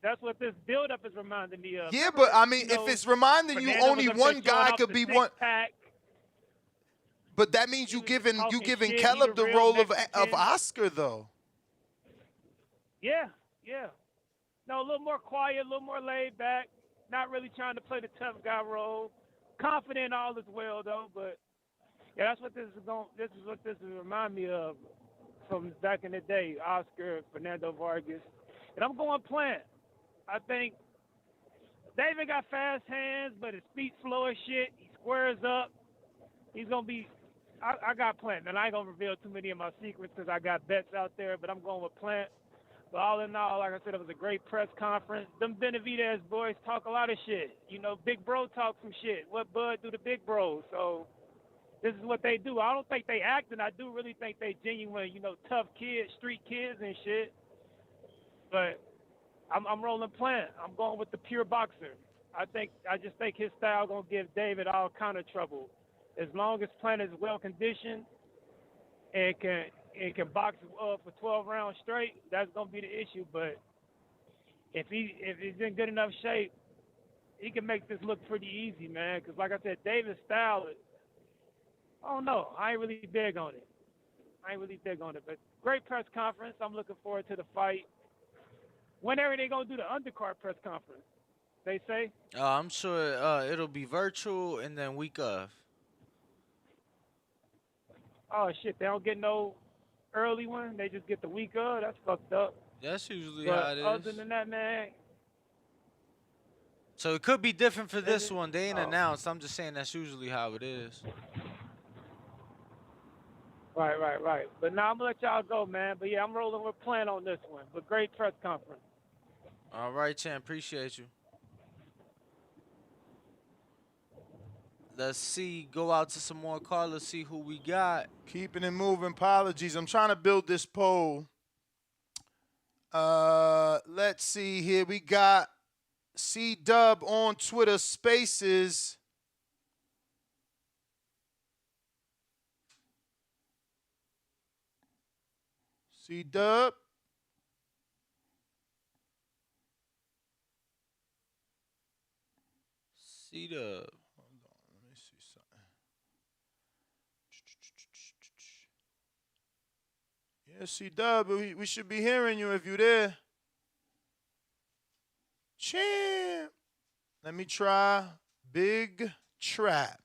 That's what this build-up is reminding me of. Yeah, Remember, but I mean, you know, if it's reminding you Fernando only was up there one showing guy off could the be one. six-pack. But that means you He was just talking giving shit. He Caleb the the real role of Mexican. Oscar though. Yeah. No, a little more quiet, a little more laid back. Not really trying to play the tough guy role. Confident all is well though, but yeah, that's what this is going. This is what this remind me of from back in the day. Oscar, Fernando Vargas, and I'm going Plant. I think David got fast hands, but his feet slow as shit. He squares up. He's gonna be. I got Plant, and I ain't gonna reveal too many of my secrets because I got bets out there. But I'm going with Plant. But all in all, like I said, it was a great press conference. Them Benavidez boys talk a lot of shit. You know, Big Bro talk some shit. What Bud do to Big Bro? So this is what they do. I don't think they acting. I do really think they genuine, you know, tough kids, street kids and shit. But I'm rolling Plant. I'm going with the pure boxer. I just think his style gonna give David all kind of trouble. As long as Plant is well conditioned and can box for 12 rounds straight, that's gonna be the issue. But if he's in good enough shape, he can make this look pretty easy, man. Because like I said, David's style, I don't know. I ain't really big on it. But great press conference. I'm looking forward to the fight. Whenever they gonna do the undercard press conference, they say. I'm sure it'll be virtual and then week of. Oh shit, they don't get no early one. They just get the week of. That's fucked up. That's usually But how it is. other than that, man. So it could be different for this one. They ain't Oh. announced. I'm just saying that's usually how it is. Right. But now I'm gonna let y'all go, man. But yeah, I'm rolling with Plant on this one. But great press conference. All right, Chan. Appreciate you. Let's see. Go out to some more callers. See who we got. Keeping it moving. Apologies. I'm trying to build this poll. Let's see here. We got C-Dub on Twitter Spaces. C-Dub. C-Dub. Hold on. Let me see something. Yeah, C-Dub. We should be hearing you if you're there. Champ. Let me try Big Trap.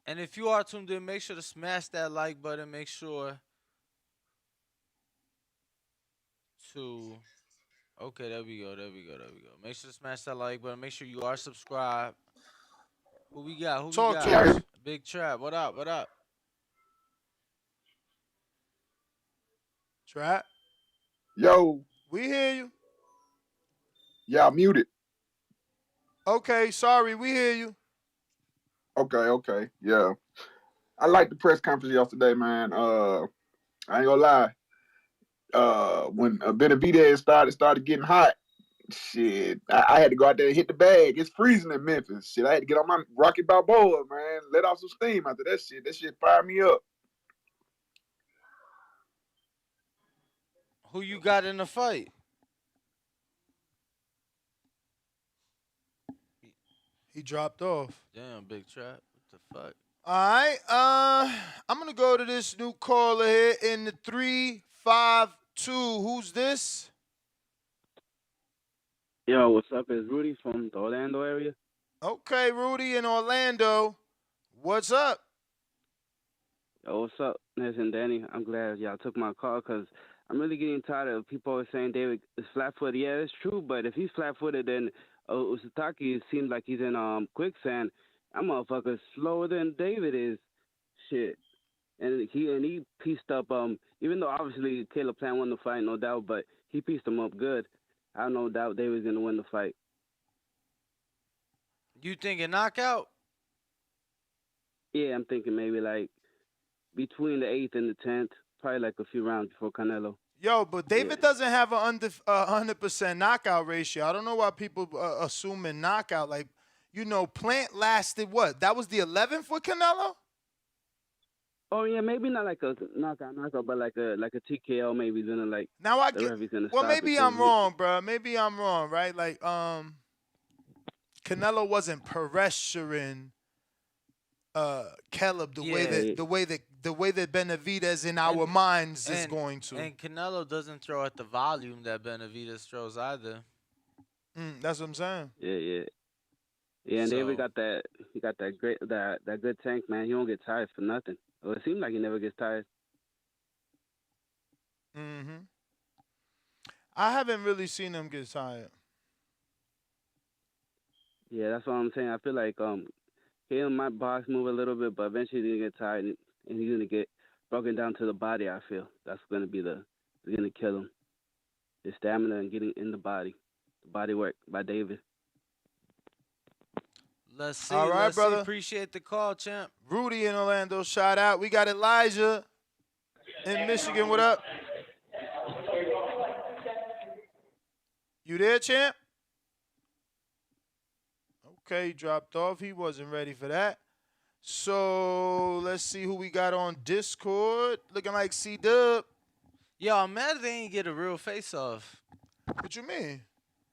And if you are tuned in, make sure to smash that like button. Make sure to... Okay, there we go. Make sure to smash that like button. Make sure you are subscribed. Who we got? Talk to us. Big Trap. What up? Trap. Yo. We hear you. Yeah, muted. Okay, sorry. We hear you. Okay. Yeah. I liked the press conference yesterday, man. I ain't gonna lie. When Benavidez started getting hot, shit, I had to go out there and hit the bag. It's freezing in Memphis. Shit, I had to get on my Rocky Balboa, man. Let off some steam after that shit. That shit fired me up. Who you got in the fight? He dropped off. Damn, Big Trap. What the fuck? All right. I'm gonna go to this new caller here in the 352. Who's this? Yo, what's up? It's Rudy from the Orlando area. Okay, Rudy in Orlando. What's up? Yo, what's up, Nez and Danny? I'm glad y'all took my call because I'm really getting tired of people always saying David is flat-footed. Yeah, it's true, but if he's flat-footed, then Usataki seems like he's in quicksand. That motherfucker's slower than David is. Shit. And he pieced up even though obviously Caleb Plant won the fight, no doubt, but he pieced him up good. I have no doubt David's gonna win the fight. You think a knockout? Yeah, I'm thinking maybe like between the 8th and the 10th, probably like a few rounds before Canelo. Yo, but David doesn't have a 100% knockout ratio. I don't know why people assuming knockout. Like, Plant lasted what? That was the 11th for Canelo? Oh yeah, maybe not like a knockout, but like a TKO maybe. Then like now I the get. ref is gonna Well, stop maybe it, I'm wrong, bro. Maybe I'm wrong, right? Like, Canelo wasn't pressuring Caleb the way that Benavidez in our minds is going to. And Canelo doesn't throw at the volume that Benavidez throws either. That's what I'm saying. Yeah, and David got that. He got that great that good tank, man. He don't get tired for nothing. Well, it seems like he never gets tired. I haven't really seen him get tired. Yeah, that's what I'm saying. I feel like he might box move a little bit, but eventually he's gonna get tired and he's gonna get broken down to the body. I feel that's gonna be it's gonna kill him. His stamina and getting in the body work by David. Let's see. All right, let's brother. See. Appreciate the call, champ. Rudy in Orlando, shout out. We got Elijah in Michigan. What up? You there, champ? Okay, he dropped off. He wasn't ready for that. So let's see who we got on Discord. Looking like C-Dub. Yo, I'm mad they ain't get a real face-off. What you mean?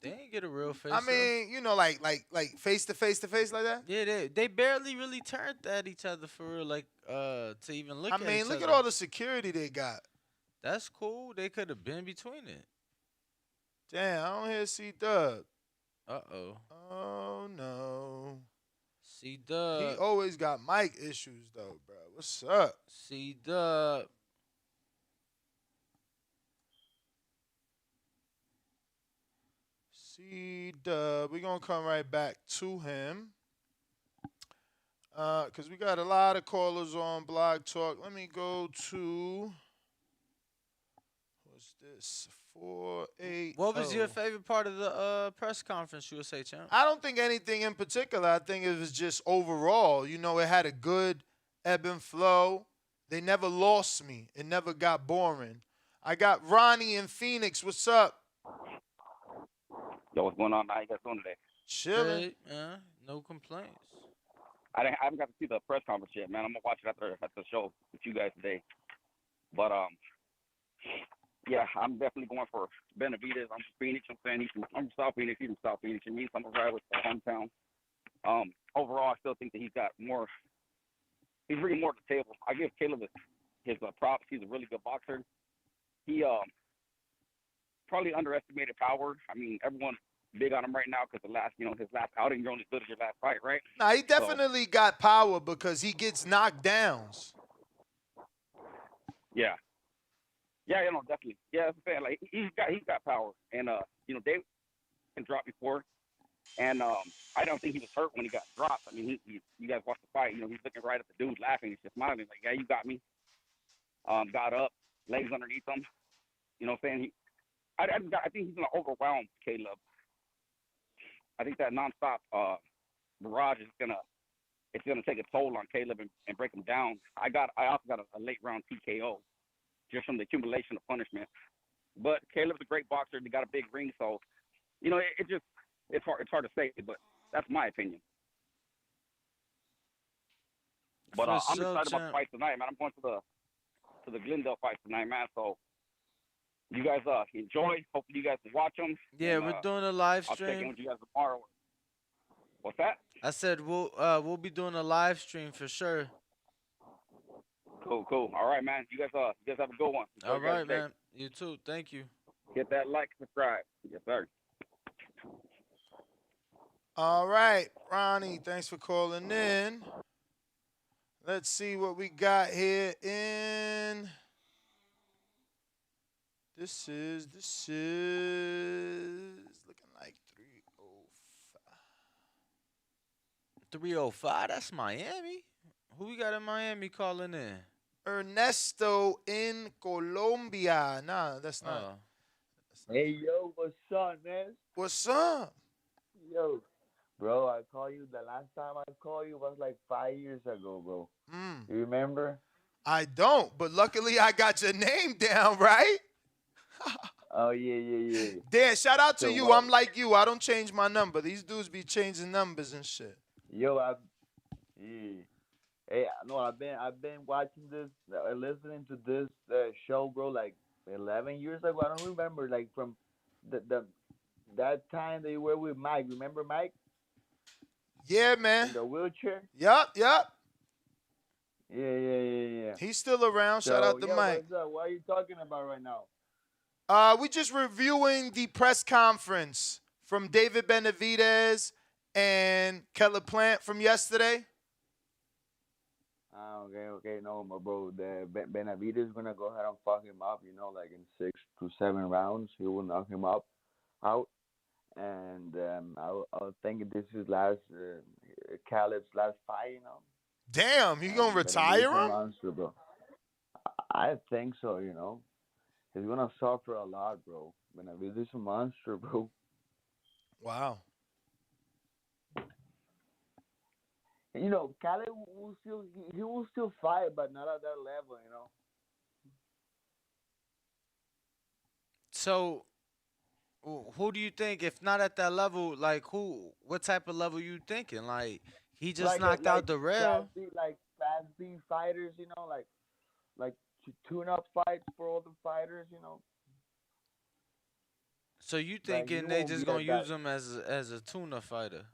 They ain't get a real face-off. I mean, like face to face like that. Yeah, they barely really turned at each other for real, like to even look at each other. I mean, look at all the security they got. That's cool. They could have been between it. Damn, I don't hear C-Dub. Uh-oh. Oh, no. C-Dub. He always got mic issues, though, bro. What's up? C-Dub. C-Dub. We're going to come right back to him. Because we got a lot of callers on Blog Talk. Let me go to... What's this? 480. What was your favorite part of the press conference, you would say, champ? I don't think anything in particular. I think it was just overall. It had a good ebb and flow. They never lost me. It never got boring. I got Ronnie in Phoenix. What's up? Yo, what's going on? How you guys doing today? Chilling. Yeah, no complaints. I haven't got to see the press conference yet, man. I'm gonna watch it after the show with you guys today. But yeah, I'm definitely going for Benavidez. I'm from Phoenix. I'm from South Phoenix. He's from South Phoenix. And I'm gonna ride with the hometown. Overall, I still think that he's got more. He's really more to the table. I give Caleb his props. He's a really good boxer. He probably underestimated power. I mean, everyone's big on him right now because his last outing, you're only as good as your last fight, right? Nah, he definitely got power because he gets knocked downs. Yeah. Yeah, definitely. Yeah, that's what I'm saying. Like he's got power, and David can drop before, and I don't think he was hurt when he got dropped. I mean, you guys watched the fight. He's looking right at the dude, laughing, he's just smiling, like, yeah, you got me. Got up, legs underneath him. You know what I'm saying? I think he's gonna overwhelm Caleb. I think that nonstop barrage is gonna take a toll on Caleb and break him down. I also got a late round TKO. Just from the accumulation of punishment. But Caleb's a great boxer. They got a big ring, so it's hard to say, but that's my opinion. But I'm excited about the fight tonight, man. I'm going to the Glendale fight tonight, man. So you guys enjoy. Hopefully you guys can watch them. Yeah, we're doing a live stream. I'll check in with you guys tomorrow. What's that? I said we'll be doing a live stream for sure. Cool. All right, man. You guys have a good one. All right, man. You too. Thank you. Hit that like, subscribe. Yes, sir. All right, Ronnie, thanks for calling in. Let's see what we got here in. This is looking like 305. 305. That's Miami. Who we got in Miami calling in? Ernesto in Colombia. Nah, that's not. Oh. Hey, yo, what's up, man? What's up? Yo, bro, I called you. The last time I called you was like 5 years ago, bro. You remember? I don't, but luckily I got your name down, right? Oh, yeah. Dan, shout out to So you. what? I'm like you. I don't change my number. These dudes be changing numbers and shit. Yo, yeah. Hey, no, I've been watching this, listening to this show, bro, like 11 years ago. I don't remember, like from the that time they were with Mike. Remember Mike Yeah, man. in the wheelchair? Yup. Yeah. He's still around. Shout out to Mike. What's up? What are you talking about right now? We just reviewing the press conference from David Benavidez and Keller Plant from yesterday. Okay, no, my bro. The Benavidez is gonna go ahead and fuck him up. You know, like in 6 to 7 rounds, he will knock him out. And I was thinking this is Caleb's last fight. You know. Damn, you gonna retire Benavidez is a him? monster, bro. I think so. You know, he's gonna suffer a lot, bro. Benavidez is a monster, bro. Wow. You know, Caleb will still fight, but not at that level. You know. So, who do you think, if not at that level, like what type of level you thinking? Like, he just knocked out the rail. Class B fighters, you know, like tune-up fights for other fighters, you know. So you Like, thinking he they won't just be gonna at that. use him as a tuna fighter?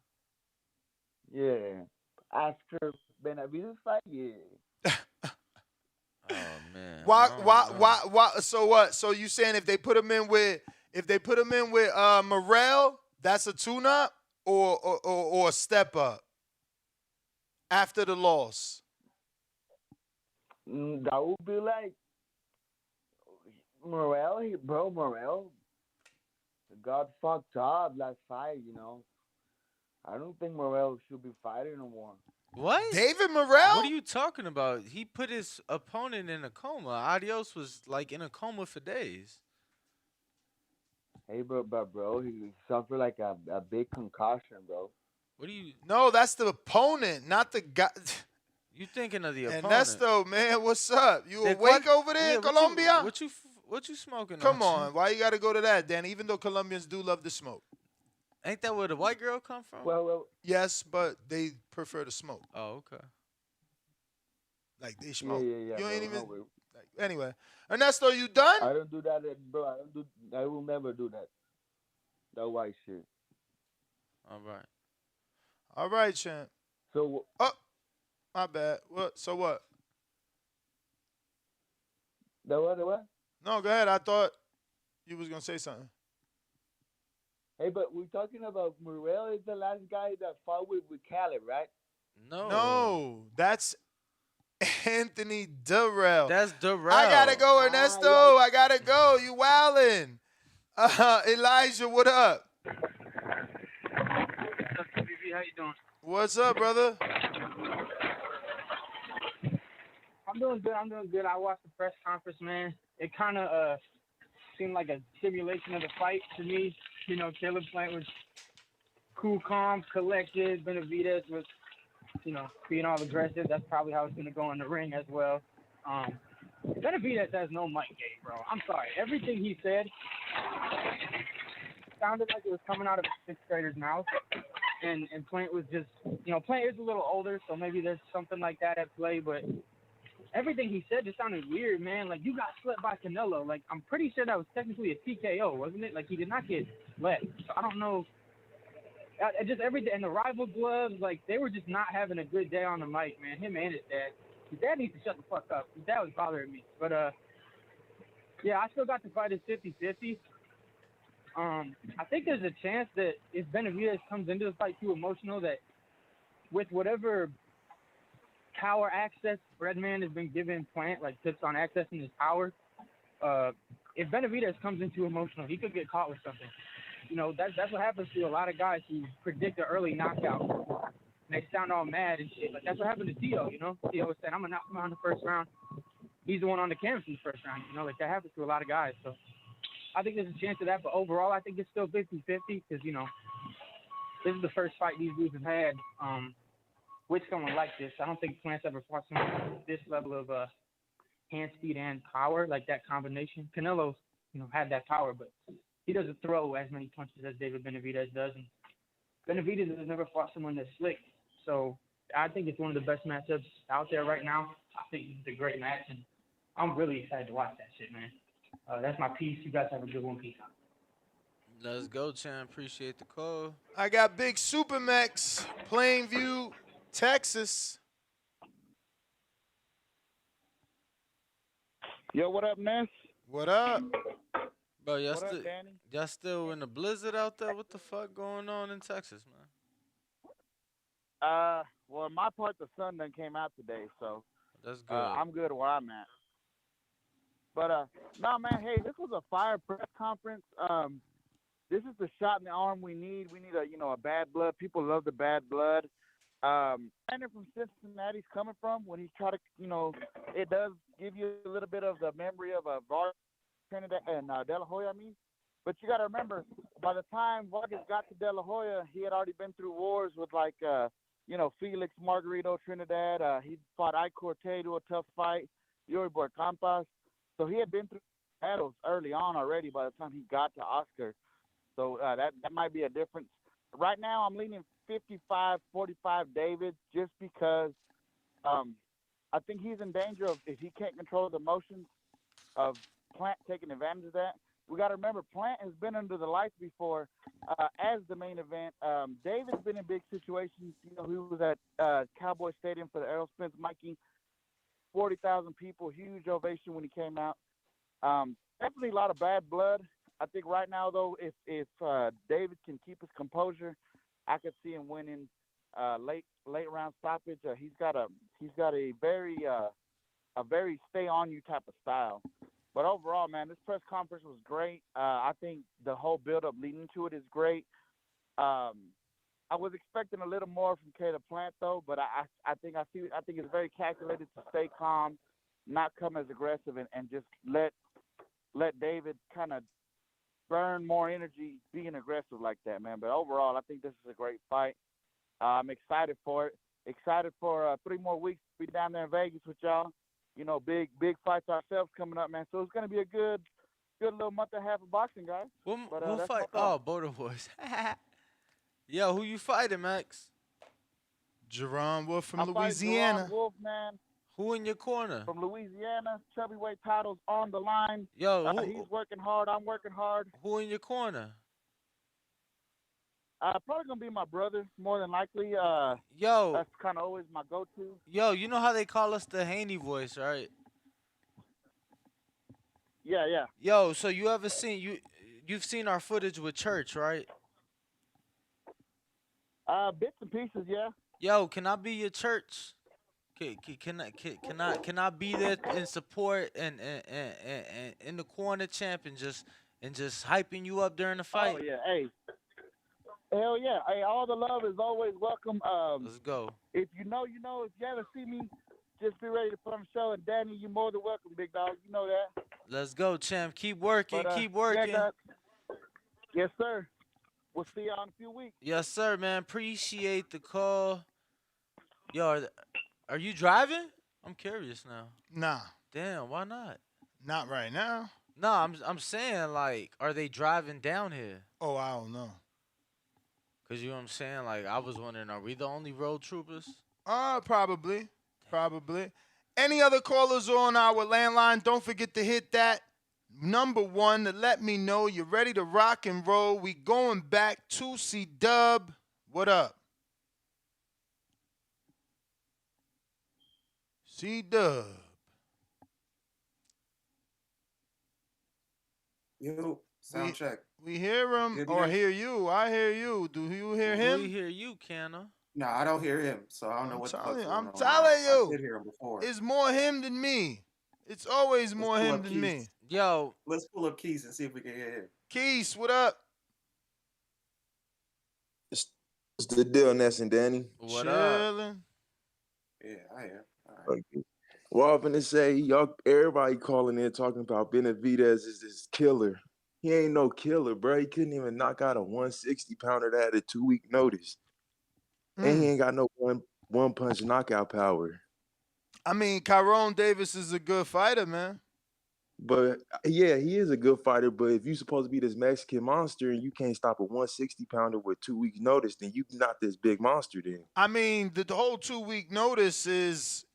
Yeah. After Benavidez fight, yeah. Oh man. Why? So what? So you saying if they put him in with Morrell, that's a tune-up or a step up after the loss? That would be like Morrell, Morrell got fucked up last fight, you know. I don't think Morrell should be fighting no more. What? David Morrell? What are you talking about? He put his opponent in a coma. Adios was like in a coma for days. Hey, bro, he suffered like a big concussion, bro. What do you? No, that's the opponent, not the guy. You thinking of the opponent? Ernesto, man, what's up? You awake over there in Colombia? What you smoking? Come on, why you got to go to that, Dan? Even though Colombians do love to smoke. Ain't that where the white girl come from? Well, yes, but they prefer to smoke. Oh, okay. Like they smoke. Yeah. You ain't bro, even. Anyway, Ernesto, you done? I don't do that, bro. I will never do that. That white shit. All right, champ. So. Oh, my bad. What? So what? The what? No, go ahead. I thought you was gonna say something. Hey, but we're talking about Morrell is the last guy that fought with Caleb, right? No, that's Anthony Durrell. That's Durrell. I gotta go, Ernesto. I gotta go. You wildin'. Elijah, what up? What's up, TVV? How you doing? What's up, brother? I'm doing good. I watched the press conference, man. It kind of seemed like a simulation of the fight to me. You know, Caleb Plant was cool, calm, collected. Benavidez was, you know, being all aggressive. That's probably how it's going to go in the ring as well. Benavidez has no mic game, bro. I'm sorry. Everything he said sounded like it was coming out of a sixth grader's mouth. And Plant was just, you know, Plant is a little older, so maybe there's something like that at play, but everything he said just sounded weird, man. Like, you got slept by Canelo. Like, I'm pretty sure that was technically a TKO, wasn't it? Like, he did not get slept. So I don't know. Just everything. And the rival gloves, like, they were just not having a good day on the mic, man. Him and his dad. His dad needs to shut the fuck up. His dad was bothering me. But, yeah, I still got the fight at 50-50. I think there's a chance that if Benavidez comes into the fight too emotional, that with whatever power access Breadman has been giving Plant, like tips on accessing his power, if Benavidez comes in too emotional, he could get caught with something. That's what happens to a lot of guys who predict an early knockout. And they sound all mad and shit. Like, that's what happened to Tio, Tio said, I'm going to knock him out in the first round. He's the one on the canvas in the first round, Like, that happens to a lot of guys. So I think there's a chance of that. But overall, I think it's still 50-50 because, this is the first fight these dudes have had with someone like this. I don't think Plant's ever fought someone with this level of hand speed and power, like that combination. Canelo's, had that power, but he doesn't throw as many punches as David Benavidez does. And Benavidez has never fought someone that's slick. So I think it's one of the best matchups out there right now. I think it's a great match, and I'm really excited to watch that shit, man. That's my piece. You guys have a good one. Peace out. Let's go, champ. Appreciate the call. I got Big Supermax, Plainview, Texas. Yo, what up, Ness? What up? Bro, Danny? y'all still in the blizzard out there? What the fuck going on in Texas, man? Well, in my part, the sun done came out today, so that's good. I'm good where I'm at. But no, man. Hey, this was a fire press conference. This is the shot in the arm we need. We need a bad blood. People love the bad blood. Brandon from Cincinnati's coming from when he try to, it does give you a little bit of the memory of a Vargas, Trinidad, and De La Hoya. But you got to remember, by the time Vargas got to De La Hoya, he had already been through wars with Felix Margarito, Trinidad. He fought Ike Corte to a tough fight, Yuri Borcampas. So he had been through battles early on already by the time he got to Oscar. So that might be a difference. Right now, I'm leaning 55-45 David just because I think he's in danger of, if he can't control the emotions, of Plant taking advantage of that. We got to remember, Plant has been under the lights before as the main event. David's been in big situations. He was at Cowboy Stadium for the Errol Spence Mikey. 40,000 people, huge ovation when he came out. Definitely a lot of bad blood. I think right now, though, if David can keep his composure, I could see him winning late round stoppage. He's got a very stay on you type of style. But overall, man, this press conference was great. I think the whole build up leading to it is great. I was expecting a little more from Caleb Plant though, but I think it's very calculated to stay calm, not come as aggressive, and just let David kind of burn more energy being aggressive like that, man. But overall, I think this is a great fight. I'm excited for it. Excited for 3 more weeks to be down there in Vegas with y'all. Big fights ourselves coming up, man. So it's gonna be a good little month and a half of boxing, guys. We'll fight. Oh, Border Boys. Yo, who you fighting, Max? Jerron Wolf from I'm Louisiana. Jerron Wolf, man. Who in your corner? From Louisiana, Chubby-weight titles on the line. Yo, he's working hard. I'm working hard. Who in your corner? Probably gonna be my brother, more than likely. Yo, that's kind of always my go-to. Yo, you know how they call us the Haney voice, right? Yeah. Yo, so you've seen our footage with Church, right? Bits and pieces, yeah. Yo, can I be your Church? Can I be there in support and in the corner, champ, and just hyping you up during the fight? Oh yeah, hey. Hell yeah. Hey, all the love is always welcome. Let's go. If you know, you know. If you ever see me, just be ready to put on the show. And Danny, you're more than welcome, big dog. You know that. Let's go, champ. Keep working. Keep working. Yeah, yes, sir. We'll see y'all in a few weeks. Yes, sir, man. Appreciate the call. Yo, are you driving? I'm curious now. Nah. Damn, why not? Not right now. No, I'm saying, like, are they driving down here? Oh, I don't know. Cause you know what I'm saying? Like, I was wondering, are we the only road troopers? Probably. Any other callers on our landline, don't forget to hit that number 1 to let me know you're ready to rock and roll. We going back to C-Dub. What up? C-Dub. Yo, We hear him or hear you. I hear you. Do you hear him? We hear you, Canna. No, I don't hear him, so I don't know what the fuck's going I'm on. telling I you. did hear him before. It's more him than me. It's always Let's more pull him up than Keys. me. Yo. Let's pull up Keys and see if we can hear him. Keys, what up? What's the deal, Ness and Danny? What Chilling. Yeah, I am. Okay. Well, I'm finna say, y'all, everybody calling in talking about Benavidez is this killer. He ain't no killer, bro. He couldn't even knock out a 160-pounder that had a 2-week notice. And he ain't got no one punch knockout power. I mean, Tyrone Davis is a good fighter, man. But yeah, he is a good fighter. But if you're supposed to be this Mexican monster and you can't stop a 160-pounder with 2 weeks notice, then you not this big monster then. I mean, the whole 2-week notice is,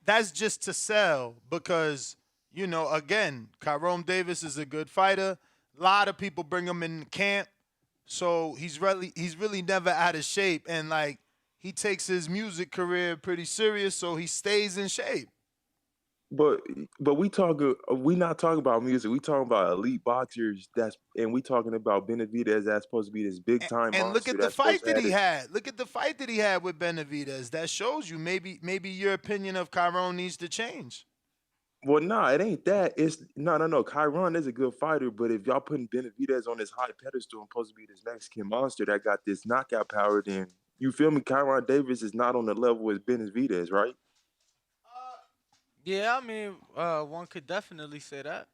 that's just to sell because, again, Tyrone Davis is a good fighter. A lot of people bring him in camp. So he's really never out of shape. And, he takes his music career pretty serious, so he stays in shape. But we not talking about music. We talking about elite boxers. And we talking about Benavidez that's supposed to be this big time monster. And look at the fight that he had. Look at the fight that he had with Benavidez. That shows you maybe your opinion of Tyrone needs to change. Well, nah, it ain't that. It's no. Chiron is a good fighter, but if y'all putting Benavidez on this high pedestal and supposed to be this Mexican monster that got this knockout power, then you feel me? Chiron Davis is not on the level as Benavidez, right? Yeah, I mean, one could definitely say that.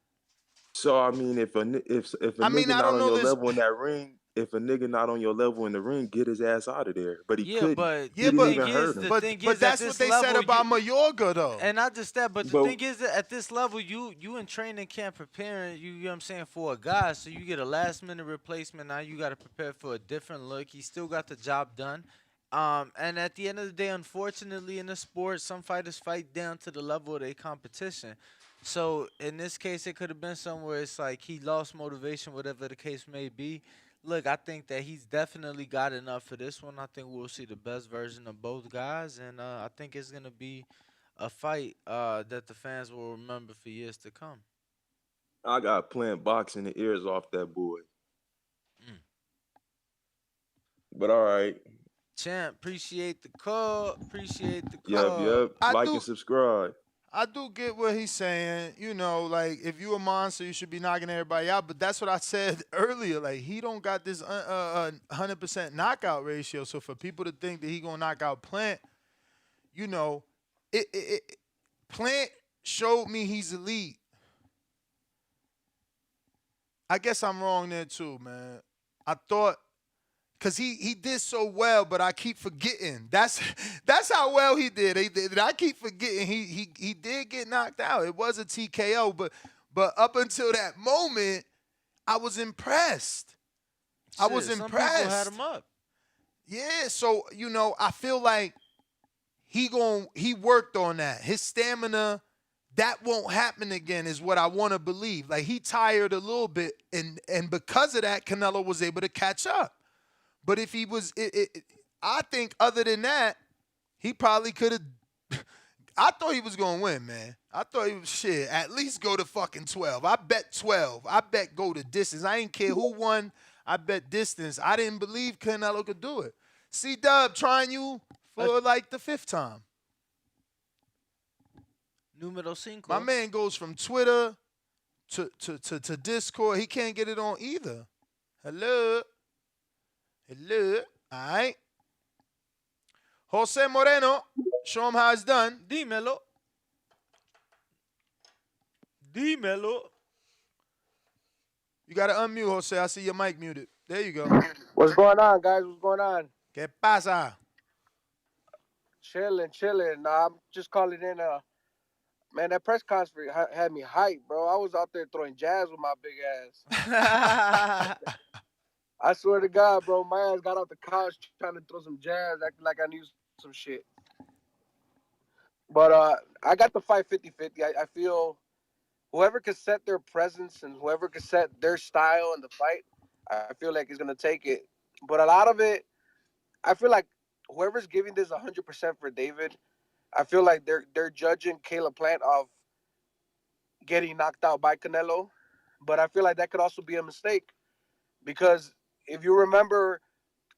So I mean, if a nigga not on your level in that ring, if a nigga not on your level in the ring, get his ass out of there. But he couldn't. He didn't even hurt him. But that's what they said about Mayorga, though. And not just that, but the thing is that at this level, you in training camp preparing, you know what I'm saying, for a guy, so you get a last minute replacement. Now you got to prepare for a different look. He still got the job done. And at the end of the day, unfortunately, in the sport, some fighters fight down to the level of their competition. So in this case, it could have been somewhere it's like he lost motivation, whatever the case may be. Look, I think that he's definitely got enough for this one. I think we'll see the best version of both guys, and I think it's gonna be a fight that the fans will remember for years to come. I got playing boxing the ears off that boy. But all right. Champ, appreciate the call. Appreciate the call. Yep. Like and subscribe. I do get what he's saying. If you a monster, you should be knocking everybody out. But that's what I said earlier. Like, he don't got this 100% knockout ratio. So for people to think that he gonna knock out Plant, Plant showed me he's elite. I guess I'm wrong there too, man. I thought. Because he did so well, but I keep forgetting. That's how well he did. I keep forgetting he did get knocked out. It was a TKO, but up until that moment, I was impressed. I was impressed. Some people had him up. Yeah, so I feel like he worked on that. His stamina, that won't happen again, is what I want to believe. Like, he tired a little bit, and because of that, Canelo was able to catch up. But if he was, I think other than that, he probably could have. I thought he was going to win, man. I thought he was at least go to fucking 12. I bet 12. I bet go to distance. I ain't care who won. I bet distance. I didn't believe Canelo could do it. C-Dub trying you for like the 5th time. Numero 5. My man goes from Twitter to Discord. He can't get it on either. Hello. All right. Jose Moreno, show him how it's done. Dímelo. You got to unmute, Jose. I see your mic muted. There you go. What's going on, guys? What's going on? ¿Qué pasa? Chilling. I'm just calling in. Man, that press conference had me hyped, bro. I was out there throwing jabs with my big ass. I swear to God, bro, my ass got off the couch trying to throw some jabs, acting like I knew some shit. But I got the fight 50-50. I feel whoever could set their presence and whoever could set their style in the fight, I feel like is going to take it. But a lot of it, I feel like whoever's giving this 100% for David, I feel like they're judging Caleb Plant off getting knocked out by Canelo. but I feel like that could also be a mistake because if you remember,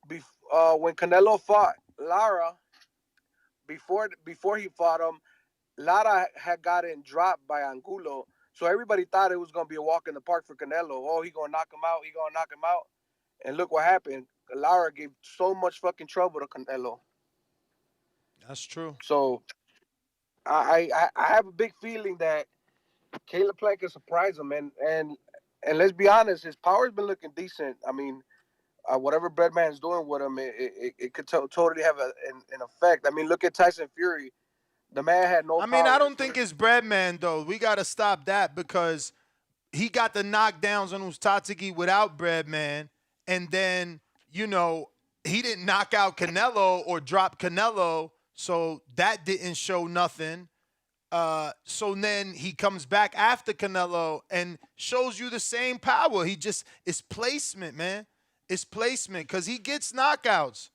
when Canelo fought Lara, before he fought him, Lara had gotten dropped by Angulo, so everybody thought it was gonna be a walk in the park for Canelo. Oh, he gonna knock him out. He gonna knock him out. And look what happened. Lara gave so much fucking trouble to Canelo. That's true. So I have a big feeling that Caleb Plant can surprise him, and let's be honest, his power's been looking decent. I mean, whatever Breadman's doing with him, it could totally have an effect. I mean, look at Tyson Fury. The man had no I mean, power. I don't think it's Breadman, though. We got to stop that because he got the knockdowns on Uztatigi without Breadman. And then, you know, he didn't knock out Canelo or drop Canelo. So that didn't show nothing. So then he comes back after Canelo and shows you the same power. It's placement, man. It's placement because he gets knockouts.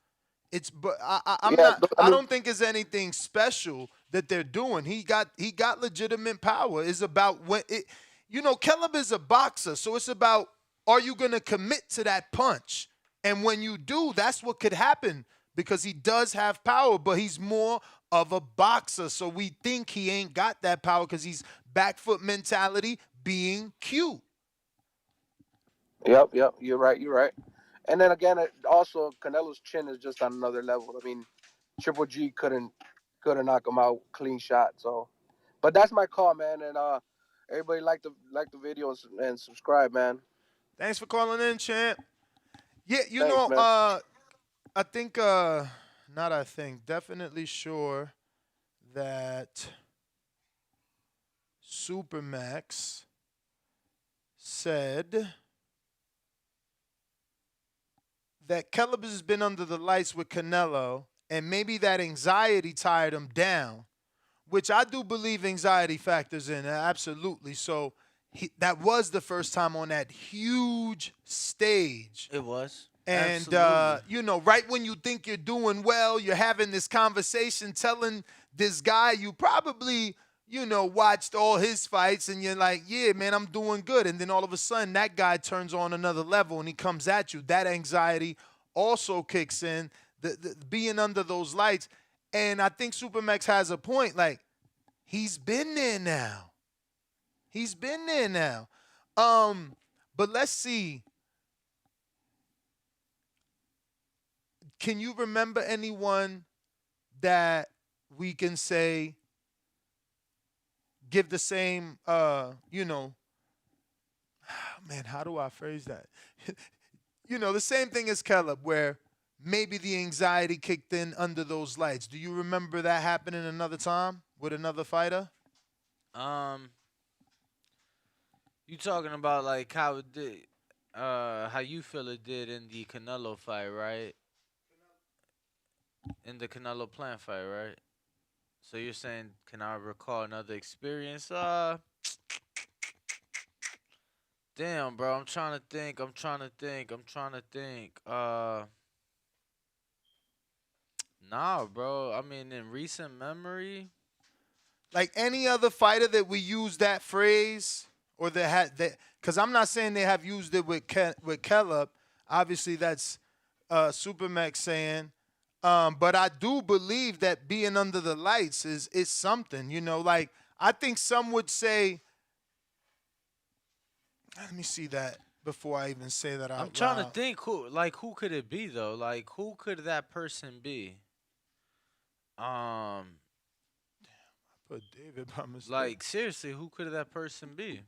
I don't think it's anything special that they're doing. He got legitimate power. It's about Caleb is a boxer, so it's about, are you gonna commit to that punch? And when you do, that's what could happen because he does have power, but he's more of a boxer. So we think he ain't got that power because he's back foot mentality being cute. Yep, you're right. And then again, also Canelo's chin is just on another level. I mean, Triple G couldn't knock him out clean shot. So, but that's my call, man. And everybody like the video and subscribe, man. Thanks for calling in, champ. Yeah, Thanks, man. I think definitely sure that Supermax said that Caleb has been under the lights with Canelo, and maybe that anxiety tired him down, which I do believe anxiety factors in, absolutely. So that was the first time on that huge stage. It was. And, right when you think you're doing well, you're having this conversation telling this guy you probably, watched all his fights and you're like, yeah, man, I'm doing good. And then all of a sudden that guy turns on another level and he comes at you. That anxiety also kicks in, the being under those lights. And I think Supermax has a point. Like, he's been there now. But let's see. Can you remember anyone that we can say give the same, man, how do I phrase that? The same thing as Caleb, where maybe the anxiety kicked in under those lights. Do you remember that happening another time with another fighter? You talking about like how it did, how you feel it did in the Canelo fight, right? In the Canelo Plant fight, right? So you're saying, can I recall another experience? Damn, bro, I'm trying to think. Nah, bro. I mean, in recent memory, like any other fighter that we use that phrase, or that had that, because I'm not saying they have used it with Caleb. Obviously, that's Supermax saying. But I do believe that being under the lights is something, like I think some would say, let me see that before I even say that out loud. I'm trying to think who could it be though? Like who could that person be? I put David by mistake. Like seriously, who could that person be?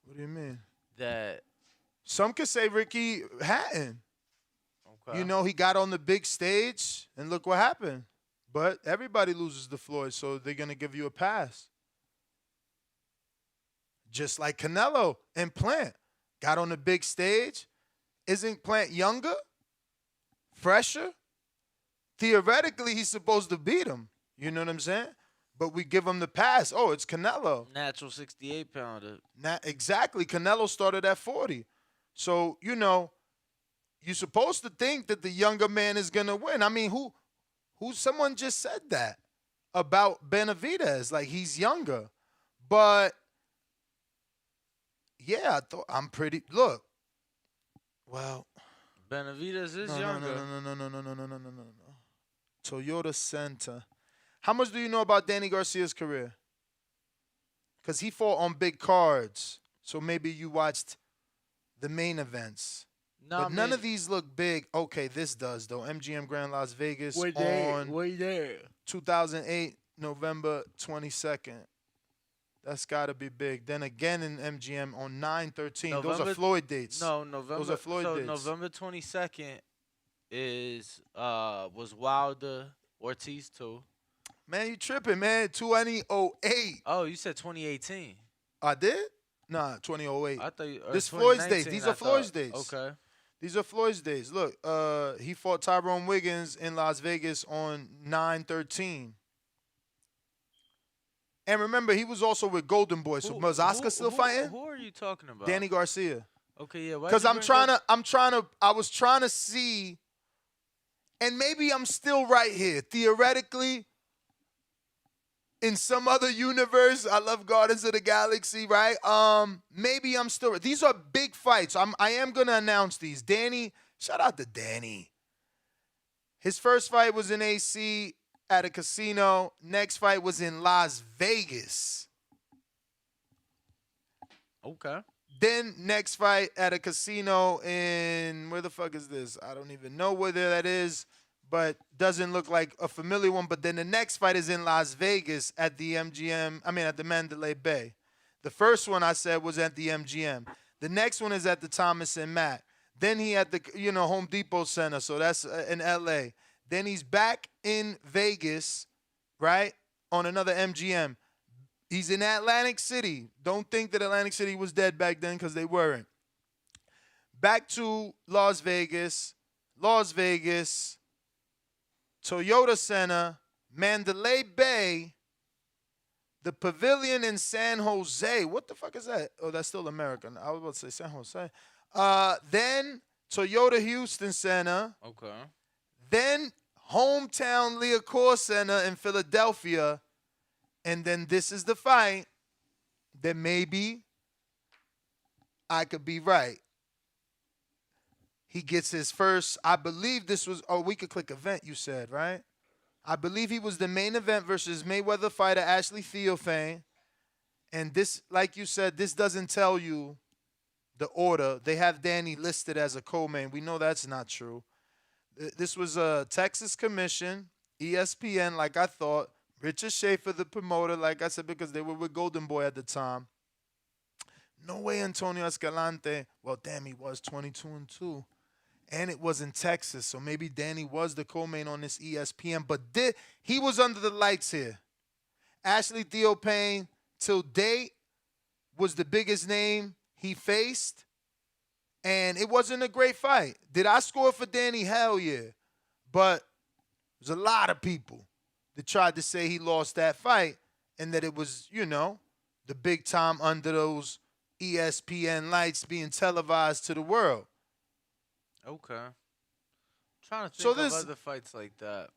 What do you mean? That some could say Ricky Hatton. Okay. He got on the big stage, and look what happened. But everybody loses to Floyd, so they're going to give you a pass. Just like Canelo and Plant. Got on the big stage. Isn't Plant younger? Fresher? Theoretically, he's supposed to beat him. You know what I'm saying? But we give him the pass. Oh, it's Canelo. Natural 68-pounder. Exactly. Canelo started at 40. So, you're supposed to think that the younger man is going to win. I mean, who someone just said that about Benavidez, like he's younger. But Yeah, I'm pretty. Look, well, Benavidez is no, younger. no. Toyota Center. How much do you know about Danny Garcia's career? Because he fought on big cards, so maybe you watched the main events. No, But none of these look big. Okay, this does though. MGM Grand Las Vegas Wait on there. 2008 November 22nd. That's got to be big. Then again in MGM on 9/13. Those are Floyd dates. No, November. Those are Floyd dates. November 22nd was Wilder Ortiz too. Man, you tripping, man. 2008. Oh, you said 2018. I did? Nah, 2008. I thought this Floyd's dates. 2019, These I are Floyd's thought. dates. Okay. These are Floyd's days. Look, he fought Tyrone Wiggins in Las Vegas on 9/13. And remember, he was also with Golden Boy. So was Oscar still fighting? Who are you talking about? Danny Garcia. Okay, yeah. Because I was trying to see, and maybe I'm still right here. Theoretically, in some other universe, I love Guardians of the Galaxy, right? Maybe I'm still. These are big fights. I am gonna announce these. Danny, shout out to Danny. His first fight was in AC at a casino. Next fight was in Las Vegas. Okay. Then next fight at a casino in, where the fuck is this? I don't even know where that is, but doesn't look like a familiar one. But then the next fight is in Las Vegas at the at the Mandalay Bay. The first one I said was at the MGM. The next one is at the Thomas and Mack. Then he at the Home Depot Center, so that's in LA. Then he's back in Vegas, right, on another MGM. He's in Atlantic City. Don't think that Atlantic City was dead back then because they weren't. Back to Las Vegas, Toyota Center, Mandalay Bay, the Pavilion in San Jose. What the fuck is that? Oh, that's still American. I was about to say San Jose. Then Toyota Houston Center. Okay. Then hometown Liacouras Center in Philadelphia. And then this is the fight that maybe I could be right. He gets his first, I believe this was, we could click event, you said, right? I believe he was the main event versus Mayweather fighter Ashley Theophane. And this, like you said, this doesn't tell you the order. They have Danny listed as a co-main. We know that's not true. This was a Texas commission, ESPN, like I thought. Richard Schaefer, the promoter, like I said, because they were with Golden Boy at the time. No way Antonio Escalante. Well, damn, he was 22-2. And it was in Texas, so maybe Danny was the co-main on this ESPN. But he was under the lights here. Ashley Theophane, till date, was the biggest name he faced. And it wasn't a great fight. Did I score for Danny? Hell yeah. But there's a lot of people that tried to say he lost that fight and that it was, the big time under those ESPN lights being televised to the world. Okay. Trying to think of other fights like that.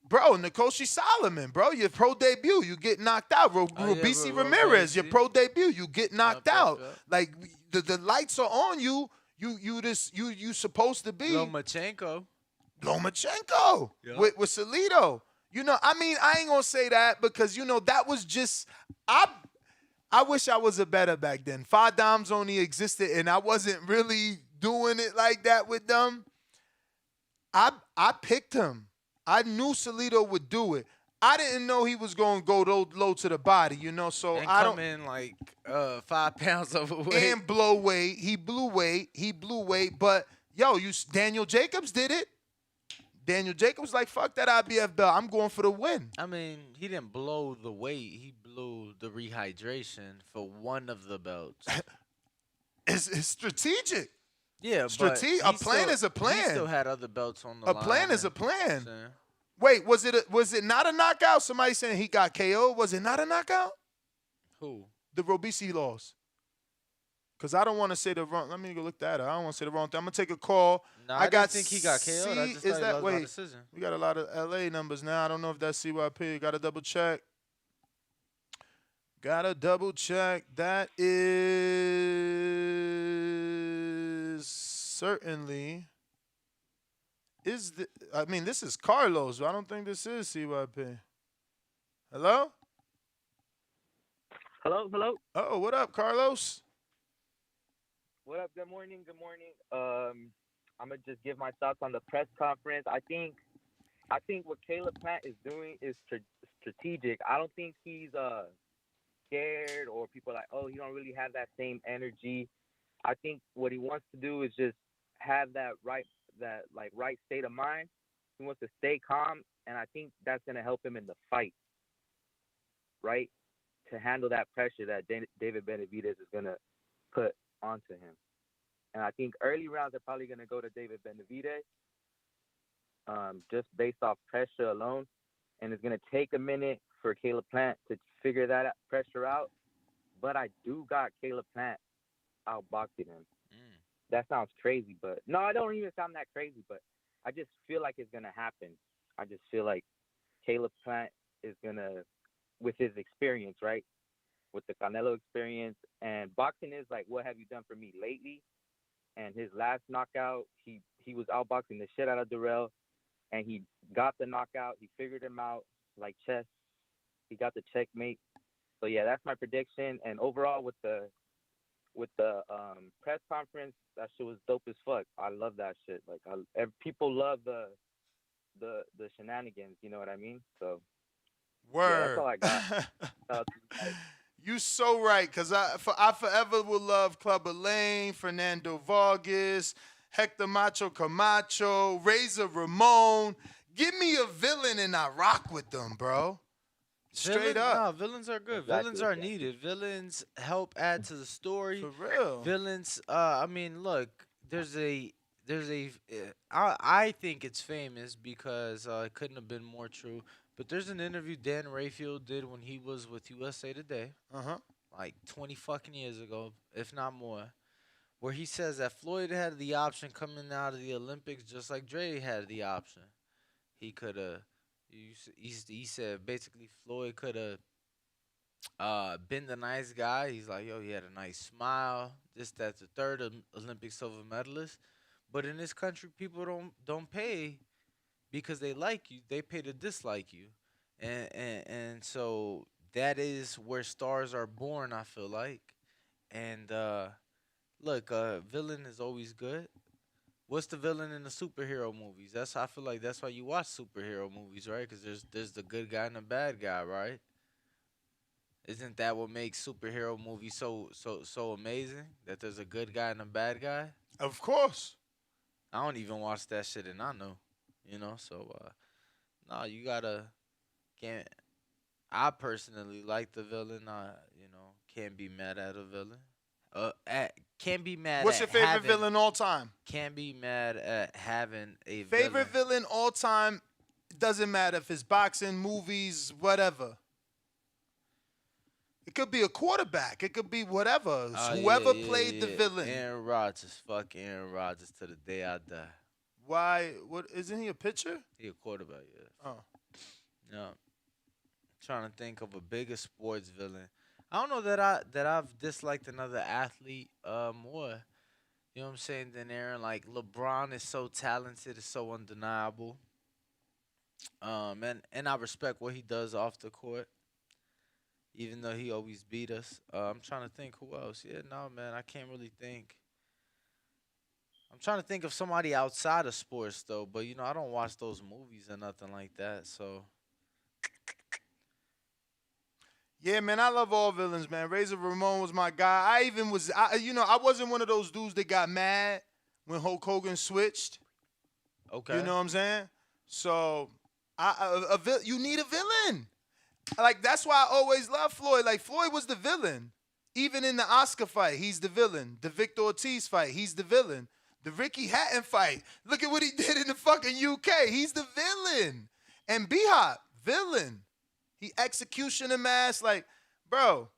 Bro, Nkosi Solomon, bro, your pro debut, you get knocked out. Rubisi Ramirez, your pro debut, you get knocked out. Like the lights are on you. You supposed to be Lomachenko. With Salido. I ain't gonna say that because that was just I wish I was a better back then. Five Dimes only existed and I wasn't really doing it like that with them. I picked him. I knew Salido would do it. I didn't know he was gonna go low to the body, so and I come don't in like 5 pounds overweight. And blow weight. He blew weight. But Daniel Jacobs did it. Daniel Jacobs like, fuck that IBF belt. I'm going for the win. I mean, he didn't blow the weight. He blew the rehydration for one of the belts. It's strategic. Yeah, but a plan is a plan. He still had other belts on the line. A plan is a plan. Wait, was it not a knockout? Somebody saying he got KO. Was it not a knockout? Who? The Robisi loss. Because I don't want to say the wrong. Let me go look that up. I don't want to say the wrong thing. I'm going to take a call. No, I didn't think he got KO'd. I just thought he lost by wait, decision. We got a lot of LA numbers now. I don't know if that's CYP. Got to double check. Gotta double check. That is certainly I mean, this is Carlos. I don't think this is CYP. Hello? Hello, hello. Oh, what up, Carlos? What up? Good morning. Good morning. I'm gonna just give my thoughts on the press conference. I think what Caleb Plant is doing is strategic. I don't think he's scared or people are like, oh, he don't really have that same energy. I think what he wants to do is just have right state of mind. He wants to stay calm, and I think that's gonna help him in the fight, right? To handle that pressure that David Benavidez is gonna put onto him. And I think early rounds are probably gonna go to David Benavidez, just based off pressure alone. And it's gonna take a minute for Caleb Plant to figure that pressure out. But I do got Caleb Plant outboxing him. That sounds crazy, but no, I don't even sound that crazy. But I just feel like it's gonna happen. I just feel like Caleb Plant is gonna, with his experience, right? With the Canelo experience, and boxing is like, what have you done for me lately? And his last knockout, he was outboxing the shit out of Durrell, and he got the knockout. He figured him out like chess. He got the checkmate. So yeah, that's my prediction. And overall, with the press conference, that shit was dope as fuck. I love that shit. Like, people love the shenanigans. You know what I mean? So Word. yeah, that's all I got. You so right, because I forever will love Clubber Lane, Fernando Vargas, Hector Macho Camacho, Razor Ramon. Give me a villain and I rock with them, bro. Straight up. No, villains are good. Villains are needed. Villains help add to the story. For real. Villains, I mean, look, I think it's famous because it couldn't have been more true. But there's an interview Dan Rayfield did when he was with USA Today, like 20 fucking years ago, if not more, where he says that Floyd had the option coming out of the Olympics just like Dre had the option. He could have, he said basically Floyd could have been the nice guy. He's like, yo, he had a nice smile. That's the third Olympic silver medalist. But in this country, people don't pay because they like you. They pay to dislike you. And so that is where stars are born, I feel like. And look, villain is always good. What's the villain in the superhero movies? I feel like that's why you watch superhero movies, right? Because there's the good guy and the bad guy, right? Isn't that what makes superhero movies so amazing? That there's a good guy and a bad guy? Of course. I don't even watch that shit and I know. You know, so no, you can't. I personally like the villain. Can't be mad at a villain. Can't be mad. What's your favorite villain all time? Can't be mad at having a favorite villain all time. Doesn't matter if it's boxing, movies, whatever. It could be a quarterback. It could be whatever. Whoever played the villain. Aaron Rodgers. Fuck Aaron Rodgers to the day I die. Why? What? Isn't he a pitcher? He a quarterback, yeah. Oh. Yeah. Trying to think of a bigger sports villain. I don't know that I've disliked another athlete more. You know what I'm saying? Than Aaron. Like LeBron is so talented, it's so undeniable. And I respect what he does off the court. Even though he always beat us. I'm trying to think who else. Yeah, no, man, I can't really think. I'm trying to think of somebody outside of sports, though. But, I don't watch those movies or nothing like that, so. Yeah, man, I love all villains, man. Razor Ramon was my guy. I wasn't one of those dudes that got mad when Hulk Hogan switched. Okay. You know what I'm saying? So, you need a villain. Like, that's why I always love Floyd. Like, Floyd was the villain. Even in the Oscar fight, he's the villain. The Victor Ortiz fight, he's the villain. The Ricky Hatton fight, look at what he did in the fucking UK. He's the villain. And B-Hop, villain. He execution a mass. Like, bro,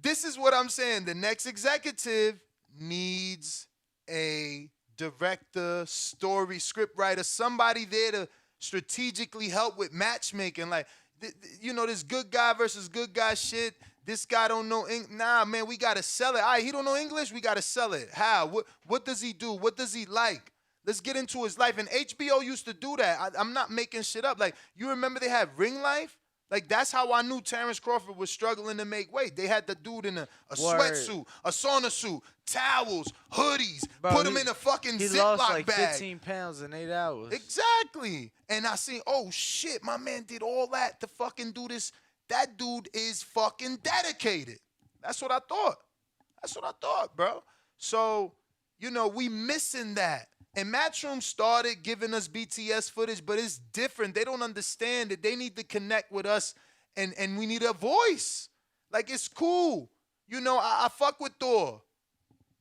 this is what I'm saying. The next executive needs a director, story, script writer, somebody there to strategically help with matchmaking. Like, this good guy versus good guy shit. This guy don't know Nah, man, we gotta sell it. All right, he don't know English. We gotta sell it. How? What does he do? What does he like? Let's get into his life. And HBO used to do that. I'm not making shit up. Like, you remember they had Ring Life? Like, that's how I knew Terrence Crawford was struggling to make weight. They had the dude in a sweatsuit, a sauna suit, towels, hoodies, Bro, put him in a fucking he Ziploc lost like bag. 15 pounds in 8 hours. Exactly. And I seen, oh shit, my man did all that to fucking do this. That dude is fucking dedicated. That's what I thought, bro. So, we missing that. And Matchroom started giving us BTS footage, but it's different. They don't understand it. They need to connect with us, and we need a voice. Like, it's cool. I fuck with Thor,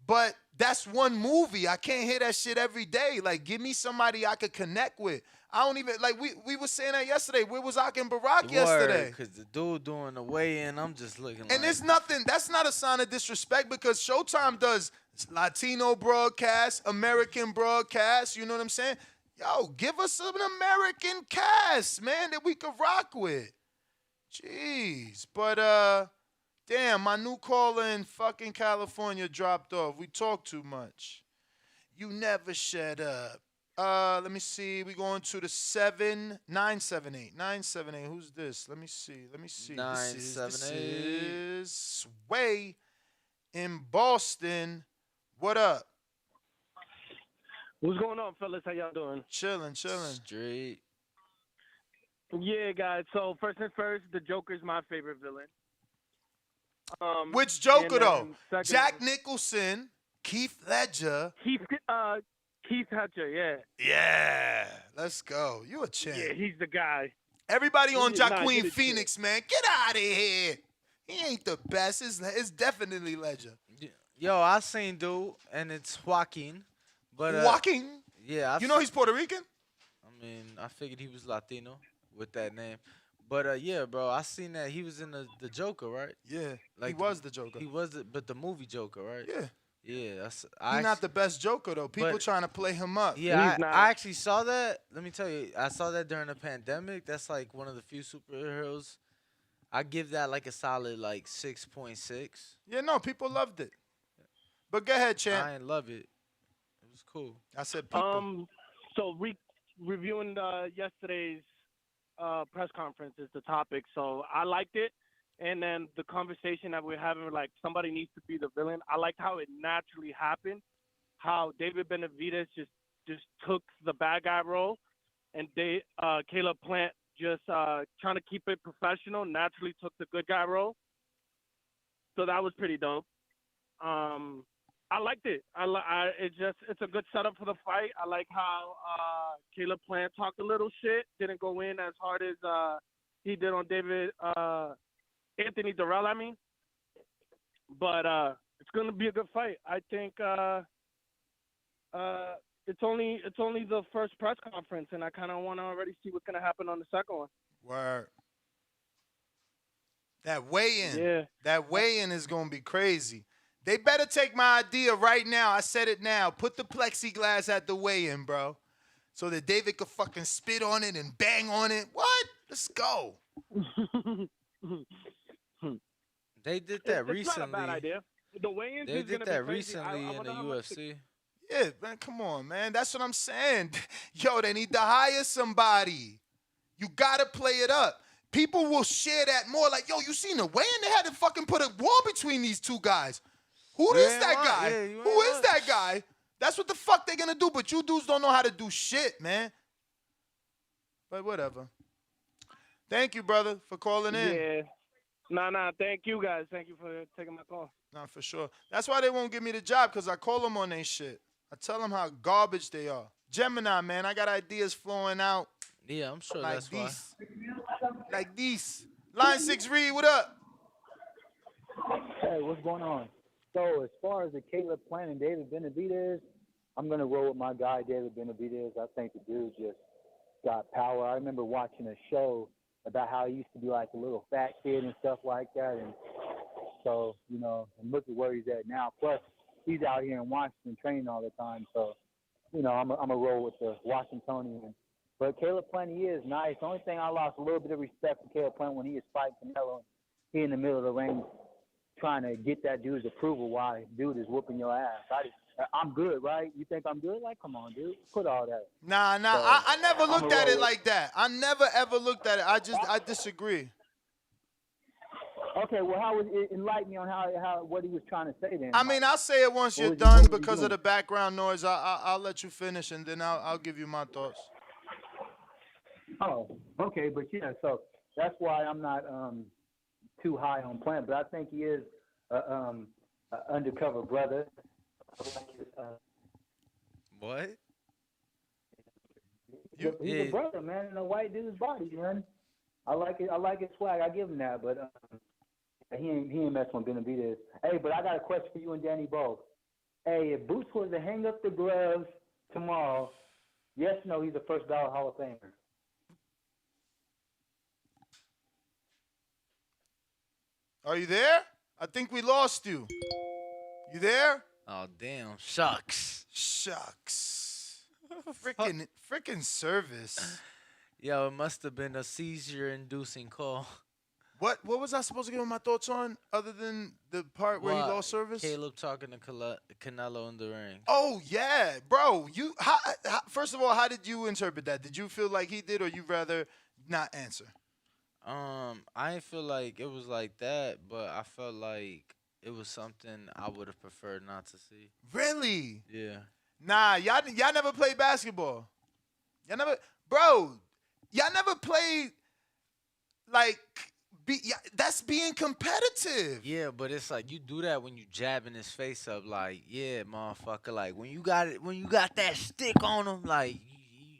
but that's one movie. I can't hear that shit every day. Like, give me somebody I could connect with. I don't even, like, we were saying that yesterday. Where was Ak and Barack yesterday? Because the dude doing the weigh-in, I'm just looking like. And there's nothing, that's not a sign of disrespect, because Showtime does Latino broadcast, American broadcast, you know what I'm saying? Yo, give us an American cast, man, that we could rock with. Jeez. But, damn, my new caller in fucking California dropped off. We talk too much. You never shut up. Let me see. We going to the 978. 978. Who's this? Let me see. 978. This is Sway in Boston. What up? What's going on, fellas? How y'all doing? Chilling. Straight. Yeah, guys. So first and first, the Joker's my favorite villain. Which Joker though? Second, Jack Nicholson, Keith Ledger. Keith Ledger, yeah. Yeah, let's go. You a champ. Yeah, he's the guy. Everybody on Nah, Joaquin Phoenix, man. Get out of here. He ain't the best. It's definitely Ledger. Yo, I seen dude, and it's Joaquin. But Joaquin? Yeah. He's Puerto Rican? I mean, I figured he was Latino with that name. But yeah, bro, I seen that he was in the Joker, right? Yeah, he was the Joker. He was but the movie Joker, right? Yeah. Yeah, He's not the best Joker, though. People trying to play him up. Yeah, I actually saw that. Let me tell you, I saw that during the pandemic. That's like one of the few superheroes. I give that like a solid like 6.6. Yeah, no, people loved it. But go ahead, champ. I ain't love it. It was cool. I said people. So reviewing yesterday's press conference is the topic. So I liked it. And then the conversation that we're having, like, somebody needs to be the villain. I liked how it naturally happened, how David Benavidez just took the bad guy role, and Caleb Plant just trying to keep it professional, naturally took the good guy role. So that was pretty dope. I liked it. It's a good setup for the fight. I like how Caleb Plant talked a little shit, didn't go in as hard as he did on Anthony Durrell, I mean. But it's going to be a good fight. I think it's only the first press conference, and I kind of want to already see what's going to happen on the second one. Word. That weigh-in. Yeah. That weigh-in is going to be crazy. They better take my idea right now. I said it now. Put the plexiglass at the weigh-in, bro, so that David could fucking spit on it and bang on it. What? Let's go. They did that recently. It's not a bad idea. The weigh-ins They is did gonna that be crazy. recently I in wonder the how much UFC. Yeah, man, come on, man. That's what I'm saying. Yo, they need to hire somebody. You got to play it up. People will share that more. Like, yo, you seen the weigh-in? They had to fucking put a wall between these two guys. Who is that guy? Who is that guy? That's what the fuck they gonna do. But you dudes don't know how to do shit, man. But whatever. Thank you, brother, for calling in. Yeah. Nah. Thank you, guys. Thank you for taking my call. Nah, for sure. That's why they won't give me the job, because I call them on their shit. I tell them how garbage they are. Gemini, man, I got ideas flowing out. Yeah, I'm sure like that's why. Like these. Line 6, Reed, what up? Hey, what's going on? So as far as the Caleb Plant and David Benavidez, I'm going to roll with my guy, David Benavidez. I think the dude just got power. I remember watching a show about how he used to be like a little fat kid and stuff like that. And so, you know, and look at where he's at now. Plus, he's out here in Washington training all the time. So, you know, I'm a roll with the Washingtonian. But Caleb Plant, he is nice. The only thing I lost a little bit of respect for Caleb Plant when he was fighting Canelo. He in the middle of the ring trying to get that dude's approval while dude is whooping your ass. I'm good, right? You think I'm good? Like, come on, dude. Put all that. Nah. So, I never I'ma looked at roll it with like that. I never ever looked at it. I disagree. Okay, well, how was it? Enlighten me on how what he was trying to say then. I mean, I'll say it once What you're was he- done what was he because of doing? the background noise. I'll let you finish and then I'll give you my thoughts. Oh, okay, but yeah, so that's why I'm not too high on Plant, but I think he is a undercover brother. What? He's a brother, man, in a white dude's body, man. I like it. I like his swag. I give him that, but he ain't messing with Benavidez. Hey, but I got a question for you and Danny both. Hey, if Boots was to hang up the gloves tomorrow, yes, no, he's a first ballot Hall of Famer. Are you there? I think we lost you. You there? Oh damn! Shucks. Frickin' service. Yo, it must have been a seizure-inducing call. What was I supposed to give him my thoughts on other than the part where he lost service? Caleb talking to Canelo in the ring. Oh yeah, bro. First of all, how did you interpret that? Did you feel like he did, or you rather not answer? I didn't feel like it was like that, but I felt like it was something I would have preferred not to see. Really? Yeah. Nah, y'all never played basketball. Y'all never played like that's being competitive. Yeah, but it's like you do that when you jabbing his face up, like, yeah, motherfucker, like when you got that stick on him, like,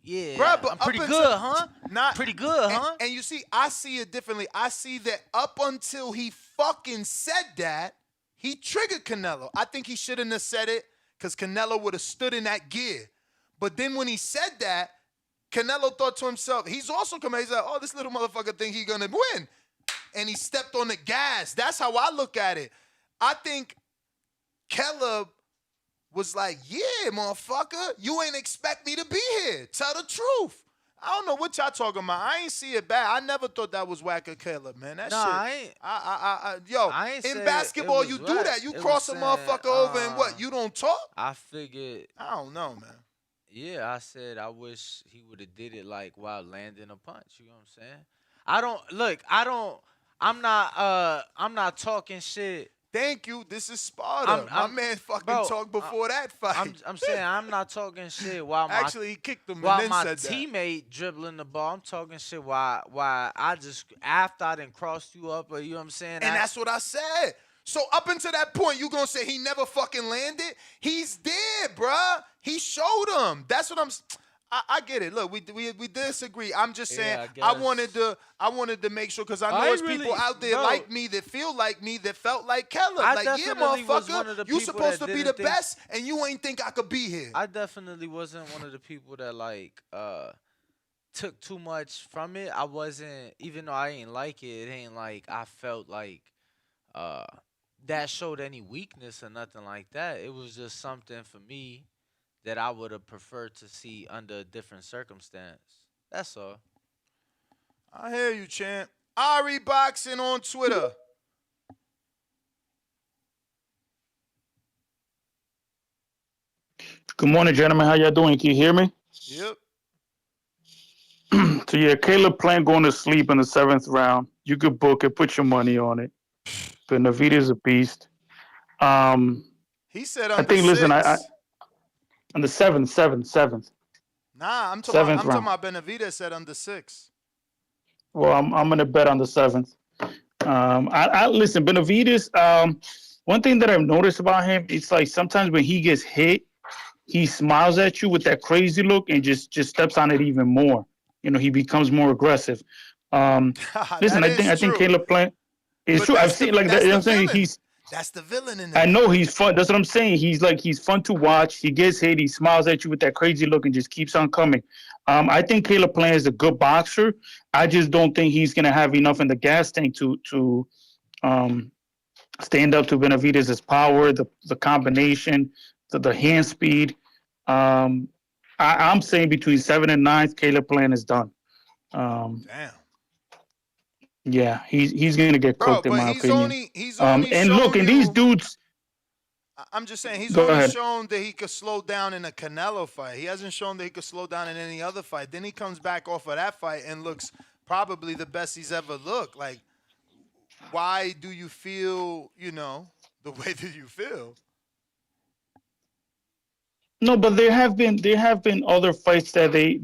yeah, Bruh, but I'm pretty up good, until- huh? Not Pretty good, huh? And you see, I see it differently. I see that up until he fucking said that, he triggered Canelo. I think he shouldn't have said it because Canelo would have stood in that gear. But then when he said that, Canelo thought to himself, he's also coming. He's like, oh, this little motherfucker think he gonna win. And he stepped on the gas. That's how I look at it. I think Caleb was like, yeah, motherfucker, you ain't expect me to be here. Tell the truth. I don't know what y'all talking about. I ain't see it bad. I never thought that was whack of Caleb, man. That shit. I ain't In say basketball, it you was do whack. that. You It cross a was motherfucker saying, over and what? You don't talk? I figured. I don't know, man. Yeah, I said I wish he would have did it like while landing a punch. You know what I'm saying? I'm not talking shit. Thank you. This is Sparta. My man fucking talked before that fight. I'm saying I'm not talking shit while my Actually, he kicked him and while then my said that. teammate dribbling the ball. I'm talking shit while I just after I done crossed you up, or you know what I'm saying? And that's what I said. So up until that point, you gonna say he never fucking landed? He's there, bruh. He showed him. That's what I get it. Look, we disagree. I'm just saying I wanted to make sure because I know there's people out there like me that feel like me that felt like Keller. Like, yeah, motherfucker, you supposed to be the best, and you ain't think I could be here. I definitely wasn't one of the people that like took too much from it. I wasn't, even though I ain't like it. It ain't like I felt like that showed any weakness or nothing like that. It was just something for me that I would have preferred to see under a different circumstance. That's all. I hear you, champ. Ari Boxing on Twitter. Good morning, gentlemen. How y'all doing? Can you hear me? Yep. So yeah, Caleb Plant going to sleep in the 7th round. You could book it, put your money on it. Benavidez is a beast. He said I under think. 6. Listen, I on the 7th. Nah, I'm talking Seventh round. about Benavidez said under 6. Well, I'm gonna bet on the 7th. I listen, Benavidez. One thing that I've noticed about him, it's like sometimes when he gets hit, he smiles at you with that crazy look and just steps on it even more. You know, he becomes more aggressive. Listen, I think Caleb Plant is true. I've seen like that. You know what I'm saying? That's the villain in there. I know he's fun. That's what I'm saying. He's fun to watch. He gets hit. He smiles at you with that crazy look and just keeps on coming. I think Caleb Plant is a good boxer. I just don't think he's gonna have enough in the gas tank to stand up to Benavidez's power, the combination, the hand speed. I I'm saying between 7th and 9th, Caleb Plant is done. Damn. Yeah, he's gonna get Bro, cooked in but my opinion. he's only And shown look, and these you. dudes. I'm just saying he's Go only ahead. shown that he could slow down in a Canelo fight. He hasn't shown that he could slow down in any other fight. Then he comes back off of that fight and looks probably the best he's ever looked. Like, why do you feel, the way that you feel? No, but there have been other fights that he.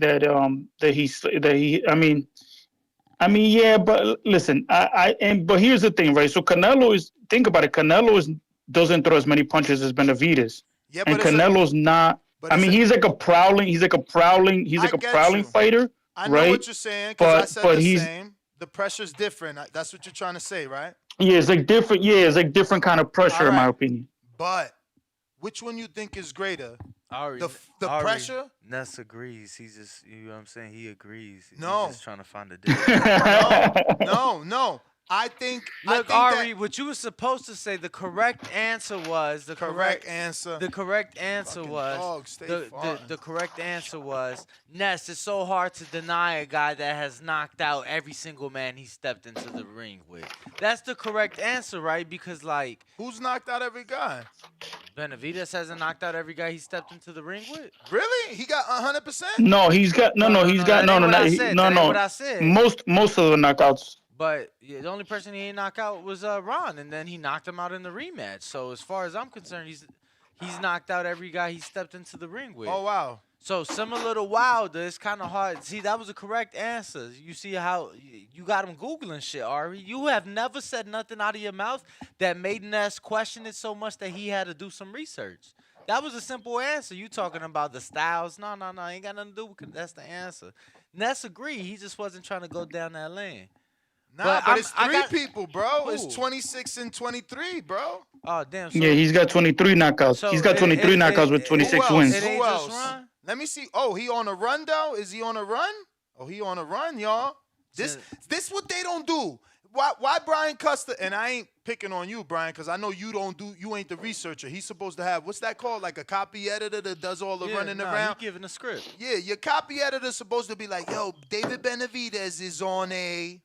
I mean, yeah, but listen, but here's the thing, right? So think about it. Canelo doesn't throw as many punches as Benavidez, Yeah, and but Canelo's not. but I mean, he's like a prowling fighter, I know right? what you're saying because I said But the he's same. The pressure's different. That's what you're trying to say, right? yeah, it's like different. Yeah, it's like different kind of pressure, All in my right. opinion. But which one you think is greater? Ari, The pressure? Ness agrees. He's just, you know what I'm saying? He agrees. No. He's just trying to find a difference. No. I think Ari, what you were supposed to say, the correct answer was the correct answer. The correct answer was dogs, stay the correct answer was Ness. It's so hard to deny a guy that has knocked out every single man he stepped into the ring with. That's the correct answer, right? Because like, who's knocked out every guy? Benavidez hasn't knocked out every guy he stepped into the ring with. Really? He got 100%? No, he's got he's got no. What I said. Most of the knockouts. But yeah, the only person he ain't knocked out was Ron, and then he knocked him out in the rematch. So as far as I'm concerned, he's knocked out every guy he stepped into the ring with. Oh wow! So similar to Wilder, it's kind of hard. See, that was the correct answer. You see how you got him googling shit, Ari. You have never said nothing out of your mouth that made Ness question it so much that he had to do some research. That was a simple answer. You talking about the styles? No, ain't got nothing to do with it. That's the answer. Ness agreed. He just wasn't trying to go down that lane. Nah, but it's three people, bro. Who? It's 26 and 23, bro. Oh, damn. So, yeah, he's got 23 knockouts. So he's got 23 knockouts with 26 wins. Who else? Let me see. Oh, he on a run, though? Is he on a run? Oh, he on a run, y'all. This what they don't do. Why Brian Custer, and I ain't picking on you, Brian, because I know you ain't the researcher. He's supposed to have, what's that called? Like a copy editor that does all the running around? He giving a script. Yeah, your copy editor's supposed to be like, yo, David Benavidez is on a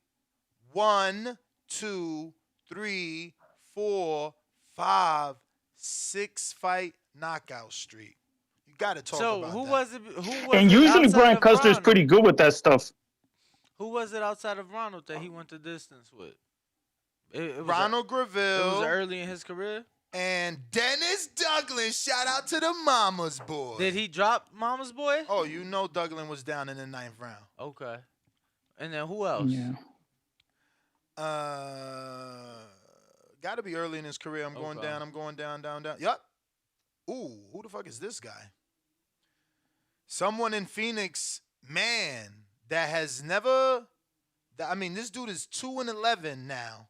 1, 2, 3, 4, 5, 6 fight knockout streak. You got to talk about that. Who was it? And usually Brian Custer is pretty good with that stuff. Who was it outside of Ronald that he went the distance with? It was Ronald Graville. It was early in his career. And Dennis Douglas. Shout out to the Mama's boy. Did he drop Mama's boy? Oh, you know Douglas was down in the 9th round. Okay. And then who else? Yeah. Got to be early in his career. I'm going down. Yup. Ooh, who the fuck is this guy? Someone in Phoenix, man, that has never. I mean, this dude is 2-11 now.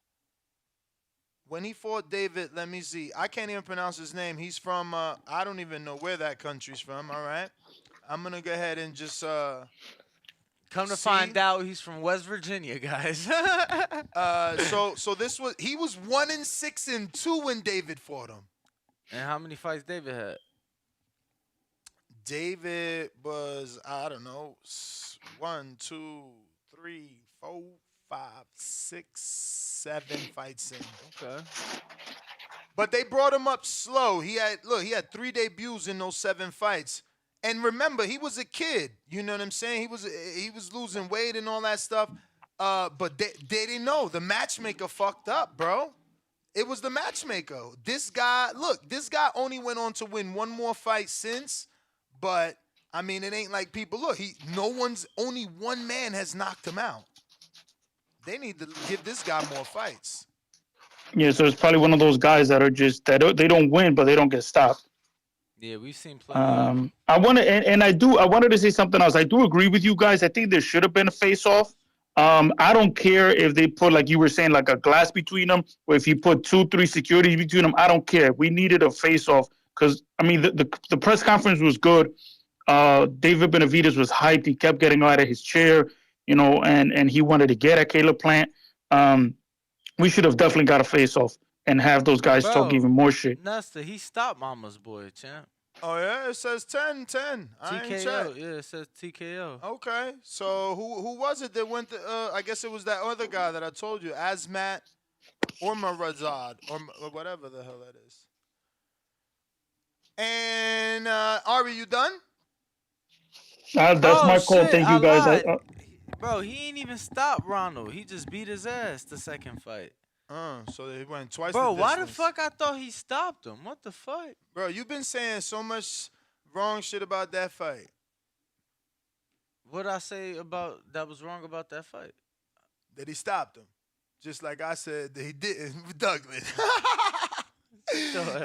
When he fought David, let me see. I can't even pronounce his name. He's from. I don't even know where that country's from. All right, I'm gonna go ahead and just. Come to find out, he's from West Virginia, guys. So he was 1-6-2 when David fought him. And how many fights David had? David was, I don't know, 1, 2, 3, 4, 5, 6, 7 fights in. Okay. But they brought him up slow. He had 3 debuts in those 7 fights. And remember, he was a kid. You know what I'm saying? He was losing weight and all that stuff. But they didn't know. The matchmaker fucked up, bro. It was the matchmaker. This guy only went on to win 1 more fight since. But, I mean, it ain't like people, only one man has knocked him out. They need to give this guy more fights. Yeah, so it's probably one of those guys that are just, they don't win, but they don't get stopped. Yeah, we've seen plenty. I wanted to say something else. I do agree with you guys. I think there should have been a face-off. I don't care if they put, like you were saying, like a glass between them, or if you put 2-3 securities between them. I don't care. We needed a face-off because, I mean, the press conference was good. David Benavidez was hyped. He kept getting out of his chair, and he wanted to get at Caleb Plant. We should have definitely got a face-off and have those guys talk even more shit. Nesta, he stopped Mama's boy, champ. Oh yeah, it says 10-10. I ain't TKO. checked. Yeah, it says TKO. Okay, so who was it that went? I guess it was that other guy that I told you, Azmat or Marazad or whatever the hell that is. And Ari, you done? That's Oh my call. shit! Thank I you guys. lied. Bro, he ain't even stopped Ronald. He just beat his ass the second fight. So he went twice Bro, the why the distance. fuck I thought he stopped him? What the fuck? Bro, you've been saying so much wrong shit about that fight. What I say about that was wrong about that fight? That he stopped him. Just like I said that he didn't with Douglas.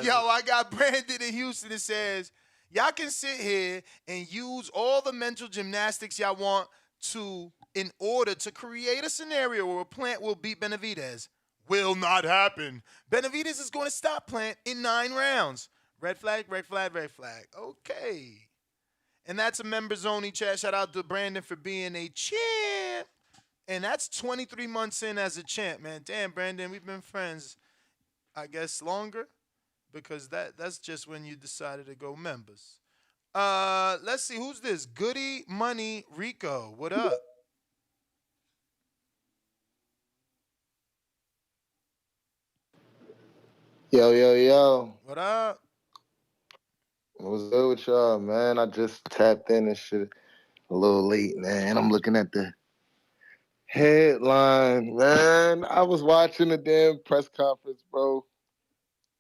Yo, I got Brandon in Houston that says, y'all can sit here and use all the mental gymnastics y'all want to in order to create a scenario where Plant will beat Benavidez. Will not happen. Benavidez is going to stop Plant in 9 rounds. Red flag, red flag, red flag. Okay. And that's a members only chat. Shout out to Brandon for being a champ. And that's 23 months in as a champ, man. Damn, Brandon, we've been friends, I guess, longer. Because that's just when you decided to go members. Let's see, who's this? Goody Money Rico. What up? Yo. What up? What's good with y'all, man? I just tapped in and shit a little late, man. I'm looking at the headline, man. I was watching the damn press conference, bro.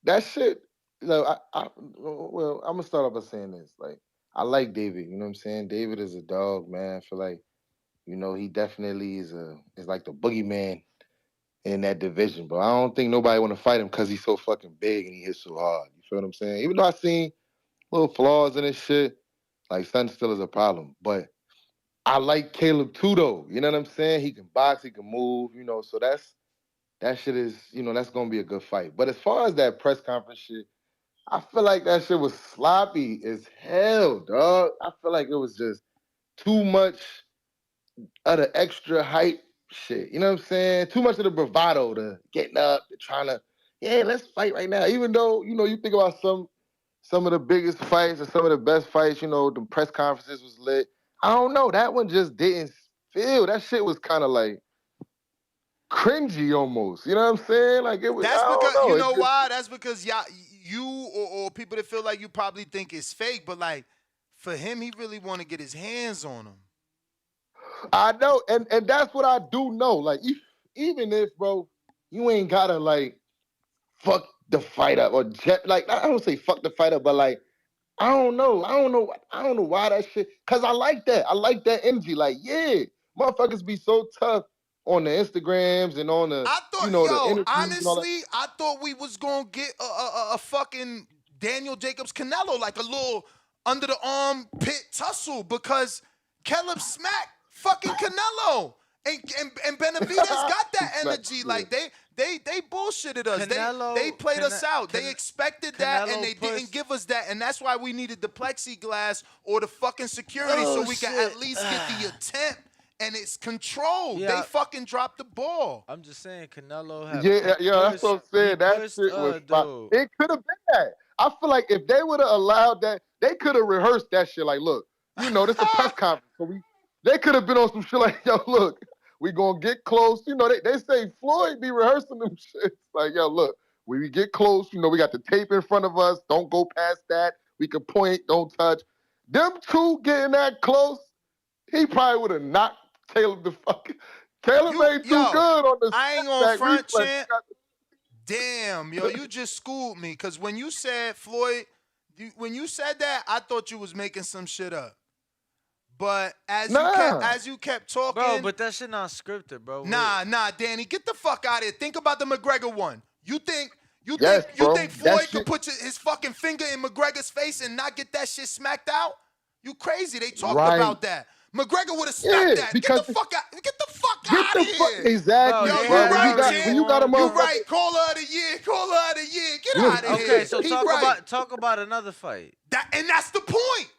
That shit, well, I'm gonna start off by saying this. Like, I like David, you know what I'm saying? David is a dog, man. I feel like, he definitely is like the boogeyman in that division, bro. I don't think nobody want to fight him because he's so fucking big and he hits so hard. You feel what I'm saying? Even though I seen little flaws in his shit, like Sun still is a problem. But I like Caleb too, though. You know what I'm saying? He can box, he can move, so that shit is, that's gonna be a good fight. But as far as that press conference shit, I feel like that shit was sloppy as hell, dog. I feel like it was just too much of the extra hype shit. You know what I'm saying? Too much of the bravado, the getting up, the trying to, yeah, let's fight right now. Even though, you think about some of the biggest fights or some of the best fights, the press conferences was lit. I don't know. That one just didn't feel. That shit was kind of like cringy almost. You know what I'm saying? Like it was. That's I don't because, know. you know why? That's because you or people that feel like you probably think it's fake, but like for him, he really want to get his hands on him. I know, and that's what I do know. Like even if, bro, you ain't gotta like fuck the fight up or like I don't say fuck the fight up, but like I don't know why that shit. Cause I like that. I like that energy. Like, yeah, motherfuckers be so tough on the Instagrams and on the the interviews and all that. Honestly, I thought we was gonna get a fucking Daniel Jacobs Canelo, like a little under the arm pit tussle, because Caleb smacked fucking Canelo. And Benavidez got that energy. Like they bullshitted us. They played us out. They expected that and they didn't give us that. And that's why we needed the plexiglass or the fucking security so we can at least get the attempt. And it's controlled. Yeah. They fucking dropped the ball. I'm just saying Canelo had Yeah, that's what I'm saying. That shit was fine. It could have been that. I feel like if they would have allowed that, they could have rehearsed that shit. Like, look, this is a press conference. So they could have been on some shit like, yo, look, we gonna get close. They say Floyd be rehearsing them shit. Like, yo, look, when we get close, we got the tape in front of us. Don't go past that. We can point, don't touch. Them two getting that close, he probably would have knocked Caleb the fuck. Caleb ain't too good on the. I ain't gonna front, champ. Damn, yo, you just schooled me. Cause when you said Floyd, when you said that, I thought you was making some shit up. But as you kept talking, bro, but that shit not scripted, bro. Nah, Danny, get the fuck out of here. Think about the McGregor one. You think Floyd could put his fucking finger in McGregor's face and not get that shit smacked out? You crazy? They talked about that. McGregor would have smacked that. Get the fuck out! Get the fuck out of here! Exactly, Yo, bro. you right, When you got a motherfucker. You right. Caller of the year. Get out of here. Okay, so talk about another fight. And that's the point.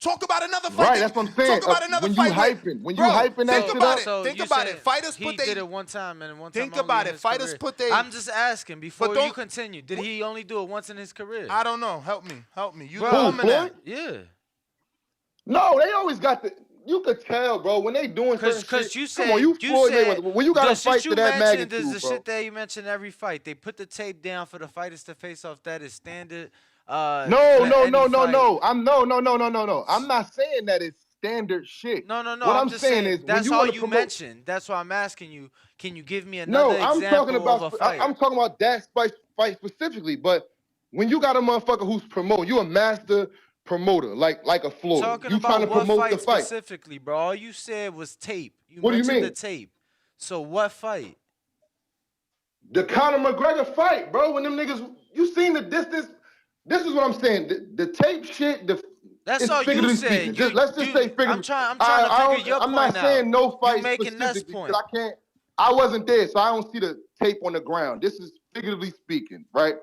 Talk about another fight. Right, that's what I'm saying. Talk about another When you fight. hyping that think shit about up. it. Think about it. Fighters he put did they. it one time and one time Think only about in it. his Fighters career. put they. I'm just asking before don't- you continue. Did he only do it once in his career? I don't know. Help me. You Bro, the woman now. Yeah. No, they always got the. You could tell, bro, when they doing certain shit. You Come on, said you Floyd Mayweather. When you got the to fight shit to that you mentioned magnitude, is the bro. shit that you mentioned every fight. They put the tape down for the fighters to face off. That is standard. No. I'm not saying that it's standard shit. No. What I'm I'm just saying saying is when that's you all want to you promote. mentioned. That's why I'm asking you. Can you give me another No, I'm example talking about. of a fight? I'm talking about that fight specifically. But when you got a motherfucker who's promoting, you a master promoter, like a Floyd. Talking You trying about to what promote the fight fight. specifically, bro? All you said was tape. You What do you mentioned the mean? tape. So what fight? The Conor McGregor fight, bro. When them niggas, you seen the distance. This is what I'm saying. The tape shit. That's It's all you figuratively said. speaking. Let's just say figuratively. I'm trying to figure your I'm point not saying out. no fight You making this specifically point. because I can't. I wasn't there, so I don't see the tape on the ground. This is figuratively speaking, right?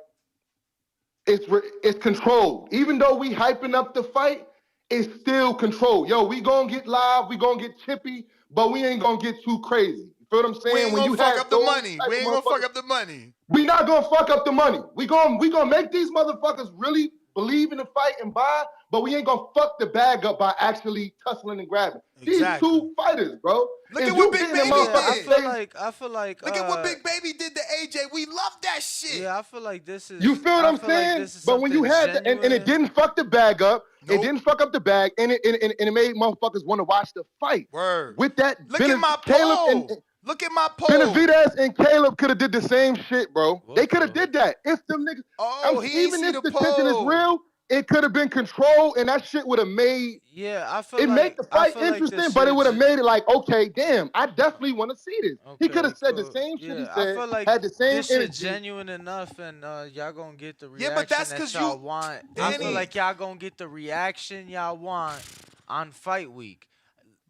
It's controlled. Even though we hyping up the fight, it's still controlled. Yo, we gonna get live, we gonna get chippy, but we ain't gonna get too crazy. You feel what I'm saying? We ain't when gonna you fuck have up the those money. type We of ain't gonna fuck motherfuckers- up the money. We not gonna fuck up the money. We gonna make these motherfuckers really believe in the fight and buy, but we ain't gonna fuck the bag up by actually tussling and grabbing. Exactly. These two fighters, bro. Look if at you what Big get in a Baby motherfucker's did. face, I feel like. Look at what Big Baby did to AJ. We love that shit. Yeah, I feel like this is. you feel what I'm feel like saying? this is But when you something had that, and it genuine. didn't fuck the bag up, it didn't fuck up the bag, and it made motherfuckers want to watch the fight. Word. With that, Look at my Caleb poll. and Look at my poll. Benavidez and Caleb could have did the same shit, bro. They could have did that. If them niggas, even if the tension is real, it could have been controlled, and that shit would have made. Yeah, I feel It like made the fight like interesting, this but it shit would have made it like, okay, damn, I definitely want to see this. He could have said the same shit he Yeah, said, I feel like had the same this shit energy. genuine enough, and y'all gonna get the reaction Yeah, but that's that 'cause y'all you- want. I Danny. feel like y'all gonna get the reaction y'all want on fight week.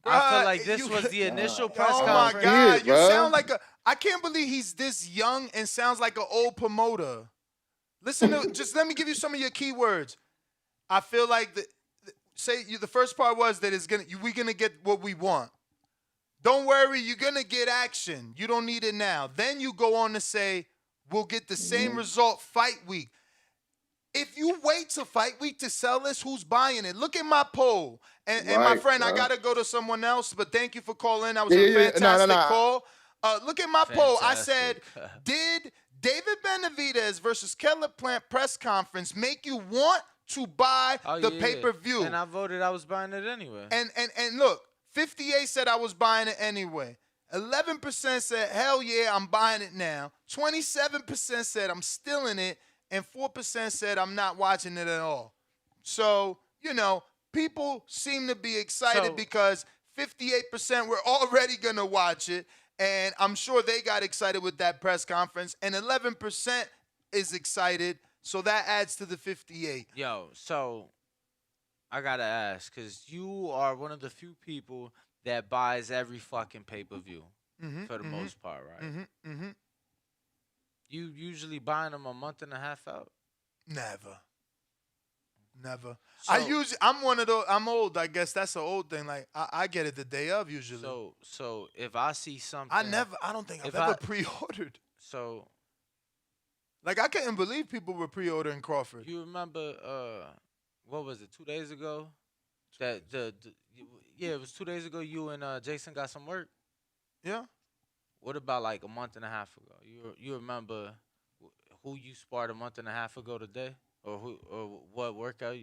I feel like this was the initial press Oh conference. my God, you sound like a. I can't believe he's this young and sounds like an old promoter. Listen to, just let me give you some of your keywords. I feel like the first part was that we're gonna get what we want. Don't worry, you're gonna get action. You don't need it now. Then you go on to say we'll get the same result fight week. If you wait to fight week to sell this, who's buying it? Look at my poll. And my Right, friend, I bro. gotta go to someone else, but thank you for calling. That was Yeah, a yeah, fantastic no. call. Look at my poll. I Fantastic. said, did David Benavidez versus Caleb Plant press conference make you want to buy the pay-per-view? And I voted I was buying it anyway. And look, 58 said I was buying it anyway. 11% said, hell yeah, I'm buying it now. 27% said I'm still in it. And 4% said I'm not watching it at all. So, people seem to be excited because 58% were already going to watch it. And I'm sure they got excited with that press conference. And 11% is excited. So that adds to the 58. Yo, so I gotta ask, because you are one of the few people that buys every fucking pay-per-view for the most part, right? You usually buying them a month and a half out? Never. So- I'm one of those. I'm old. I guess that's an old thing. Like I get it the day of usually. So if I see something, I don't think I've ever pre-ordered. So Like I couldn't believe people were pre-ordering Crawford. you remember what was it, 2 days ago? It was 2 days ago. You and Jason got some work. Yeah. What about like a month and a half ago? You remember who you sparred a month and a half ago today, or what workout?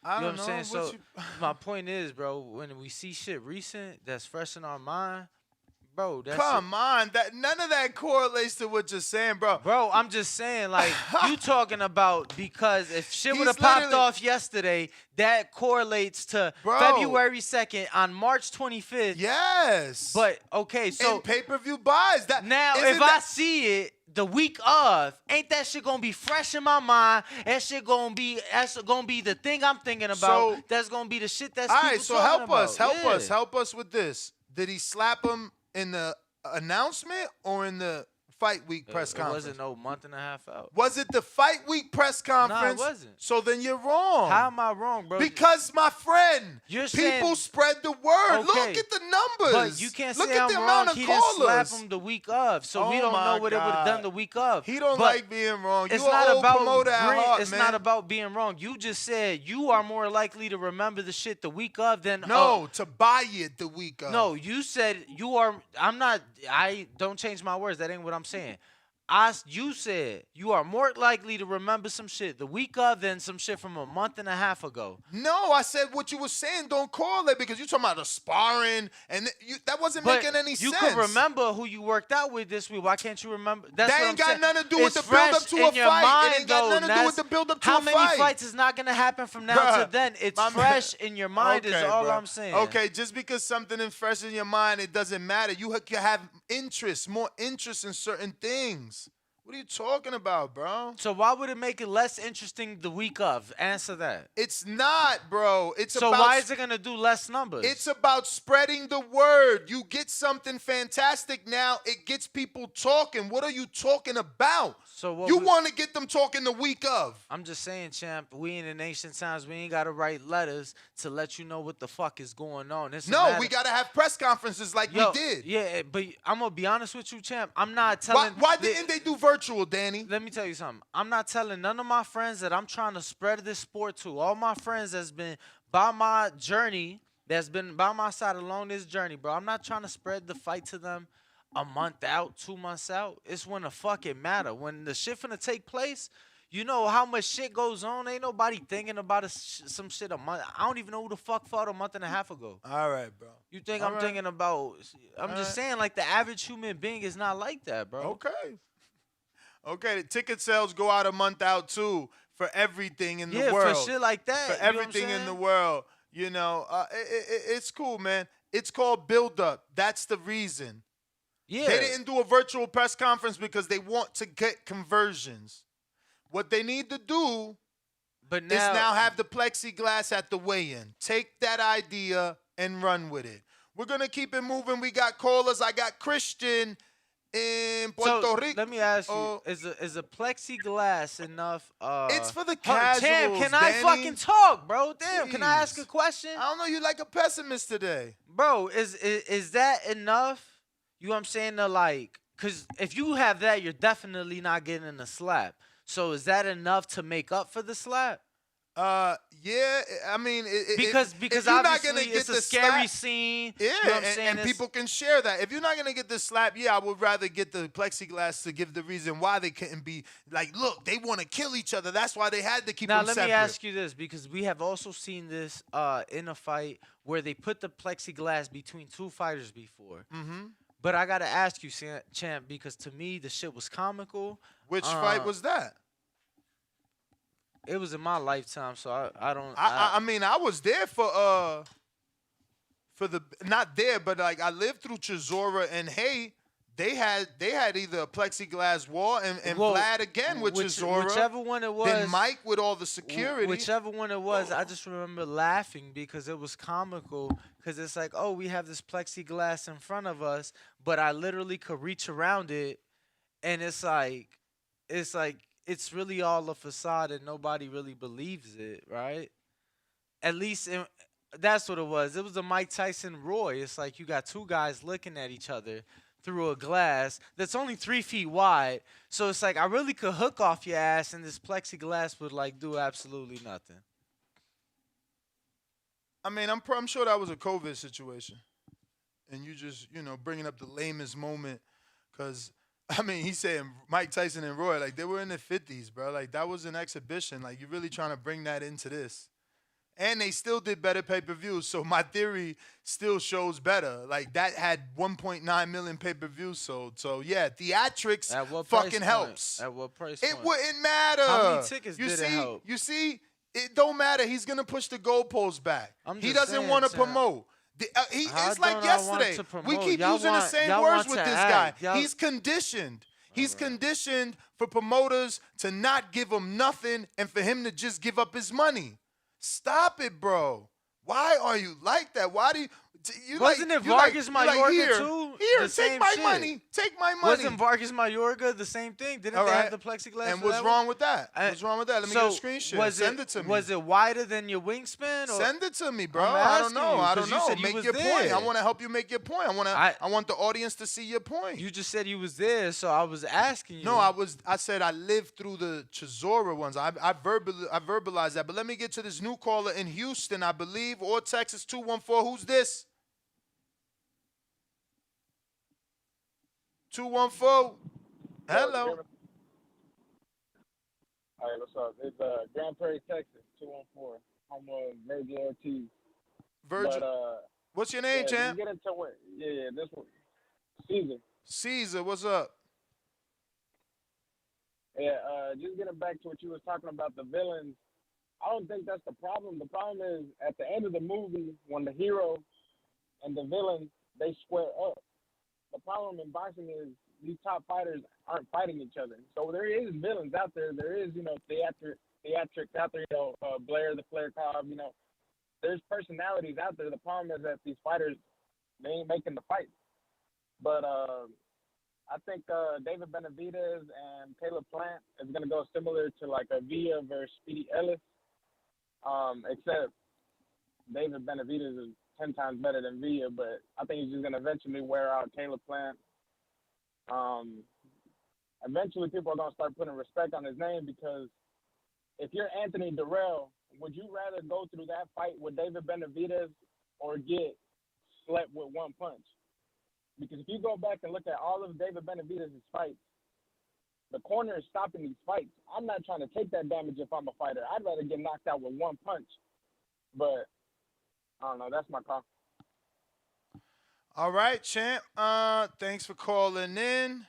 I You know don't what I'm saying? know. So my point is, bro, when we see shit recent that's fresh in our mind, bro, that's Come on, none of that correlates to what you're saying, bro. Bro, I'm just saying, like, you talking about because if shit He's would have popped literally- off yesterday, that correlates to Bro. February 2nd on March 25th. Yes. But okay, so and pay-per-view buys that now isn't if I see it the week of, ain't that shit gonna be fresh in my mind? That's gonna be the thing I'm thinking about. So- That's gonna be the shit that's all people right. So talking help about. us, help Yeah. us with this. Did he slap him in the announcement or in the fight week press It conference. wasn't no month and a half out. Was it the fight week press conference? No, it wasn't. So then you're wrong. How am I wrong, bro? Because, my friend, You're people saying, spread the word. okay, Look at the numbers. But you can't Look say at I'm the wrong. amount of He didn't slap callers. him the week of, so we Oh don't my know what it would have God. done the week of. He don't But like being wrong. It's You an not old about promoter at heart, It's man. not about being wrong. You just said you are more likely to remember the shit the week of than No, to buy it the week of. No, you said you are. I'm not. I don't change my words. That ain't what I'm saying. You said you are more likely to remember some shit the week of than some shit from a month and a half ago. No, I said what you were saying. Don't call it because you're talking about the sparring, and that wasn't But making any you sense. could remember who you worked out with this week. Why can't you remember? That's That what ain't I'm got saying. nothing to do with It's the build up fresh to in a your fight. mind, It ain't got though, nothing to do Ness. with the build up to How a many fight. fights is not gonna happen from now Bruh, to then? It's my man- fresh in your mind. Is all bruh. I'm saying. Okay, just because something is fresh in your mind, it doesn't matter. You have interest, more interest in certain things. What are you talking about, bro? So why would it make it less interesting the week of? Answer that. It's not, bro. So why is it gonna do less numbers? It's about spreading the word. You get something fantastic now, it gets people talking. What are you talking about? So what you want to get them talking the week of. I'm just saying, champ, we in the ancient times, we ain't gotta write letters to let you know what the fuck is going on. No, we gotta have press conferences like we did. Yeah, but I'm gonna be honest with you, champ. I'm not telling. Why didn't they do virtual, Danny? Let me tell you something. I'm not telling none of my friends that I'm trying to spread this sport to. All my friends that's been by my journey, that's been by my side along this journey, bro. I'm not trying to spread the fight to them a month out, 2 months out. It's when the fuck it matter. When the shit finna take place, you know how much shit goes on. Ain't nobody thinking about some shit a month. I don't even know who the fuck fought a month and a half ago. All right, bro. You think All I'm right. thinking about? I'm just saying, like the average human being is not like that, bro. Okay. Okay, the ticket sales go out a month out too for everything in the Yeah, world. for shit like that. For you know what I'm everything in the saying? world. You know, it's cool, man. It's called build up. That's the reason. Yeah. They didn't do a virtual press conference because they want to get conversions. What they need to do But is now, now have the plexiglass at the weigh-in. Take that idea and run with it. We're going to keep it moving. We got callers. I got Christian in Puerto Rico. let me ask you: is a plexiglass enough? It's for the Damn, casuals, can I Danny. fucking talk, bro? Damn, can I ask a Jeez. question? I don't know. You like a pessimist today. Bro, is that enough? You know what I'm saying? To like, cause if you have that, you're definitely not getting a slap. So is that enough to make up for the slap? Yeah. I mean, Because if you're not obviously gonna get it's a the scary slap, scene. Yeah, you know what I'm saying? and people can share that. If you're not gonna get the slap, yeah, I would rather get the plexiglass to give the reason why they couldn't be like, look, they want to kill each other. That's why they had to keep Now them let separate. me ask you this, because we have also seen this in a fight where they put the plexiglass between two fighters before. Mm-hmm. But I gotta ask you, champ, because to me the shit was comical. Which fight was that? It was in my lifetime, so I don't. I mean, I was there for the not there, but like I lived through Chisora and Hay. They had either a plexiglass wall and Vlad again with Chisora. Whichever one it was. Then Mike with all the security. Whichever one it was, I just remember laughing because it was comical. Because it's like, oh, we have this plexiglass in front of us, but I literally could reach around it, and it's really all a facade and nobody really believes it, right? At least that's what it was. It was a Mike Tyson Roy. It's like you got two guys looking at each other through a glass that's only 3 feet wide. So it's like I really could hook off your ass and this plexiglass would like do absolutely nothing. I mean, I'm sure that was a COVID situation. And you just, bringing up the lamest moment because, I mean, he's saying Mike Tyson and Roy, like, they were in their 50s, bro. Like, that was an exhibition. Like, you're really trying to bring that into this. And they still did better pay-per-views, so my theory still shows better. Like, that had 1.9 million pay-per-views sold. So, yeah, theatrics fucking helps. At what price It point? wouldn't matter. How many tickets did it help? You see, it don't matter. He's going to push the goalposts back. He just doesn't saying, want to Sam. promote. How It's like don't I want yesterday. to promote? We keep Y'all using the want- same y'all words want with to this act. guy. Y'all- He's conditioned. He's conditioned for promoters to not give him nothing and for him to just give up his money. Stop it, bro. Why are you like that? Why do Wasn't it Vargas Mayorga too? Here, The take same my shit. money. Take my money. Wasn't Vargas Mayorga the same thing? Didn't All they right. have the plexiglass? And for what's that wrong one? with that? What's wrong with that? Let me get a screen share. Send it to me. Was it wider than your wingspan? Or? Send it to me, bro. I'm I don't asking know. you, I 'cause don't you know. said you Make was your point. there. I want to help you make your point. I want the audience to see your point. You just said you was there, so I was asking you. No, I said I lived through the Chisora ones. I verbalized that. But let me get to this new caller in Houston, I believe, or Texas 214. Who's this? 214. Hello. All right, what's up? It's Grand Prairie, Texas, 214. I'm Virgil Ortiz. Virgil. But, what's your name, champ? Get into it. Yeah, this one. Caesar. Caesar, what's up? Yeah, just getting back to what you was talking about, the villains. I don't think that's the problem. The problem is at the end of the movie when the hero and the villain, they square up. The problem in boxing is these top fighters aren't fighting each other. So there is villains out there. There is, theatrics out there, Blair the Flair Cobb, there's personalities out there. The problem is that these fighters, they ain't making the fight. But I think David Benavidez and Caleb Plant is going to go similar to like a Villa versus Speedy Ellis, except David Benavidez is 10 times better than Villa, but I think he's just going to eventually wear out Caleb Plant. Eventually people are going to start putting respect on his name because if you're Anthony Durrell, would you rather go through that fight with David Benavidez or get slept with one punch? Because if you go back and look at all of David Benavidez's fights, the corner is stopping these fights. I'm not trying to take that damage if I'm a fighter. I'd rather get knocked out with one punch. But I don't know. That's my call. All right, champ. Thanks for calling in.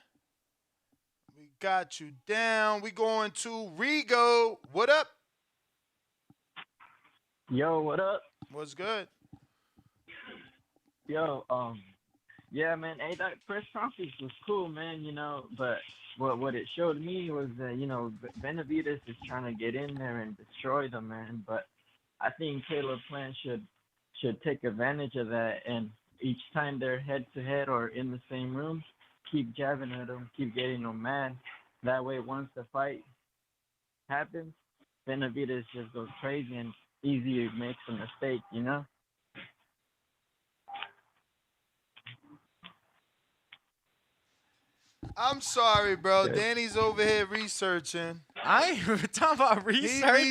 We got you down. We going to Rigo. What up? Yo, what up? What's good? Yo, yeah, man. Hey, that press conference was cool, man. But what it showed me was that Benavidez is trying to get in there and destroy them, man. But I think Caleb Plant should take advantage of that, and each time they're head to head or in the same room, keep jabbing at them, keep getting them mad. That way, once the fight happens, Benavidez just goes crazy and easy makes a mistake, I'm sorry, bro. Danny's over here researching. I ain't even talking about research. He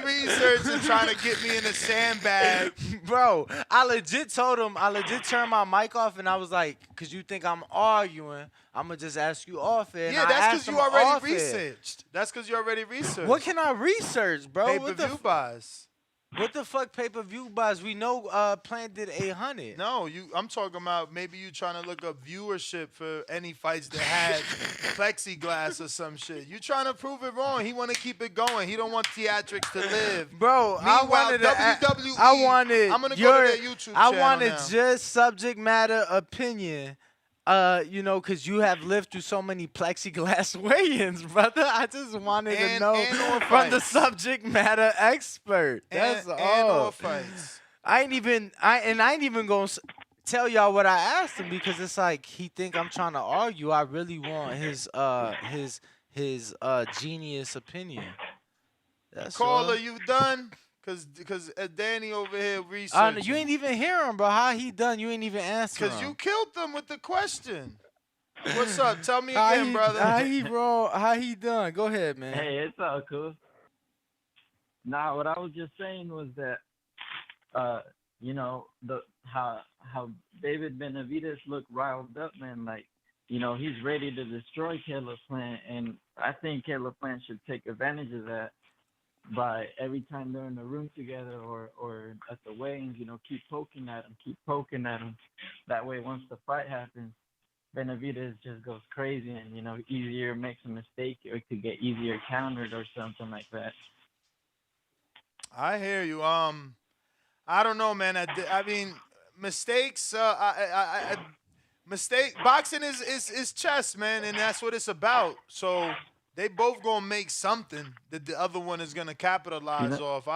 researching, trying to get me in a sandbag. Bro, I legit turned my mic off and I was like, because you think I'm arguing, I'm going to just ask you off it. Yeah, that's because you already researched. That's because you already researched. What can I research, bro? Pay-per-view buys. What the fuck pay-per-view buys? We know Plant did 800. No, I'm talking about maybe you trying to look up viewership for any fights that had plexiglass or some shit. You trying to prove it wrong. He want to keep it going. He don't want theatrics to live. Bro, meanwhile, WWE, I'm going to go to their YouTube channel I wanted now. just subject matter opinion. Because you have lived through so many plexiglass weigh-ins, brother. I just wanted to know from the subject matter expert. That's all. Fights. I ain't even gonna tell y'all what I asked him because it's like he think I'm trying to argue. I really want his genius opinion. That's Caller, all. you done? Cause Danny over here researching. You ain't even hear him, bro. How he done? You ain't even answer. Cause you killed them with the question. What's up? Tell me again, brother. How he done? Go ahead, man. Hey, it's all cool. Nah, what I was just saying was that, how David Benavidez looked riled up, man. Like, he's ready to destroy Caleb Plant, and I think Caleb Plant should take advantage of that. By every time they're in the room together or at the weigh-ins, keep poking at him. That way, once the fight happens, Benavidez just goes crazy and, easier makes a mistake or could get easier countered or something like that. I hear you. I don't know, man. I mean, mistakes. Boxing is chess, man, and that's what it's about. So they both gonna make something that the other one is gonna capitalize off.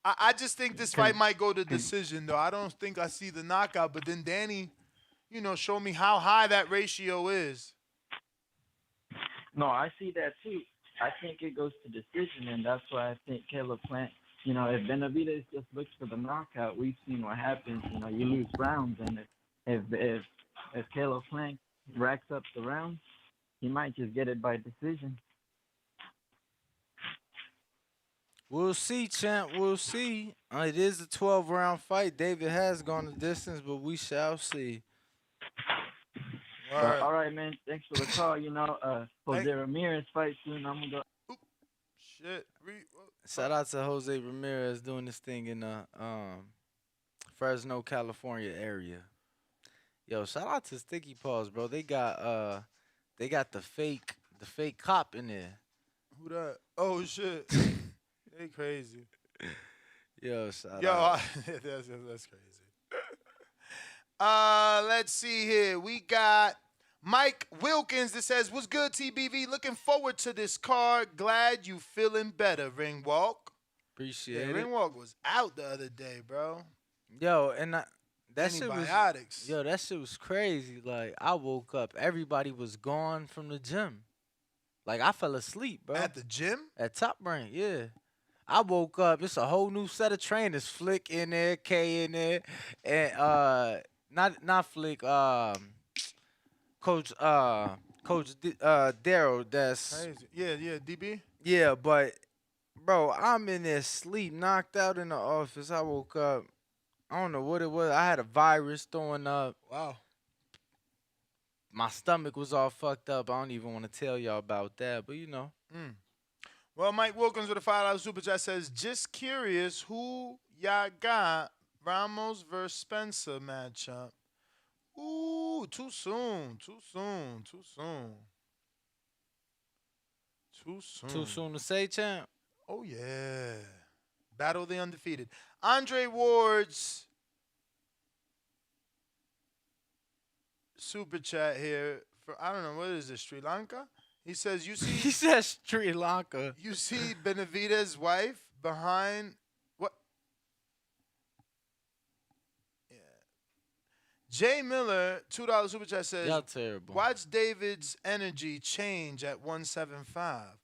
I just think this fight might go to decision, though. I don't think I see the knockout. But then Danny, show me how high that ratio is. No, I see that too. I think it goes to decision, and that's why I think Caleb Plant. If Benavidez just looks for the knockout, we've seen what happens. You lose rounds, and if Caleb Plant racks up the rounds, he might just get it by decision. We'll see, champ. We'll see. It is a 12-round fight. David has gone the distance, but we shall see. All right, man. Thanks for the call. Jose Ramirez fight soon. I'm gonna go. Shit. Shout out to Jose Ramirez doing this thing in the Fresno, California area. Yo, shout out to Sticky Paws, bro. They got the fake cop in there. Who that? Oh shit. They crazy. Yo, shout out. That's crazy. Let's see here. We got Mike Wilkins that says, "What's good, TBV? Looking forward to this card. Glad you feeling better, Ringwalk." Appreciate it. Ringwalk was out the other day, bro. Yo, and that Antibiotics. shit was that shit was crazy. Like, I woke up, everybody was gone from the gym. Like, I fell asleep, bro. At the gym? At Top Rank, yeah. I woke up, it's a whole new set of trainers. Flick in there, K in there, and not Flick, Coach Daryl. That's crazy. Yeah, DB. Yeah, but bro, I'm in there sleep, knocked out in the office. I woke up. I don't know what it was. I had a virus throwing up. Wow. My stomach was all fucked up. I don't even want to tell y'all about that, but Well, Mike Wilkins with a $5 super chat says, "Just curious who y'all got Ramos versus Spencer matchup." Ooh, too soon. Too soon to say, champ. Oh yeah. Battle of the undefeated. Andre Ward's super chat here for, I don't know, what is this, Sri Lanka? He says, "You see." He says Sri Lanka. "You see Benavidez's wife behind what?" Yeah. Jay Miller, $2 super chat says, "Y'all terrible. Watch David's energy change at 175.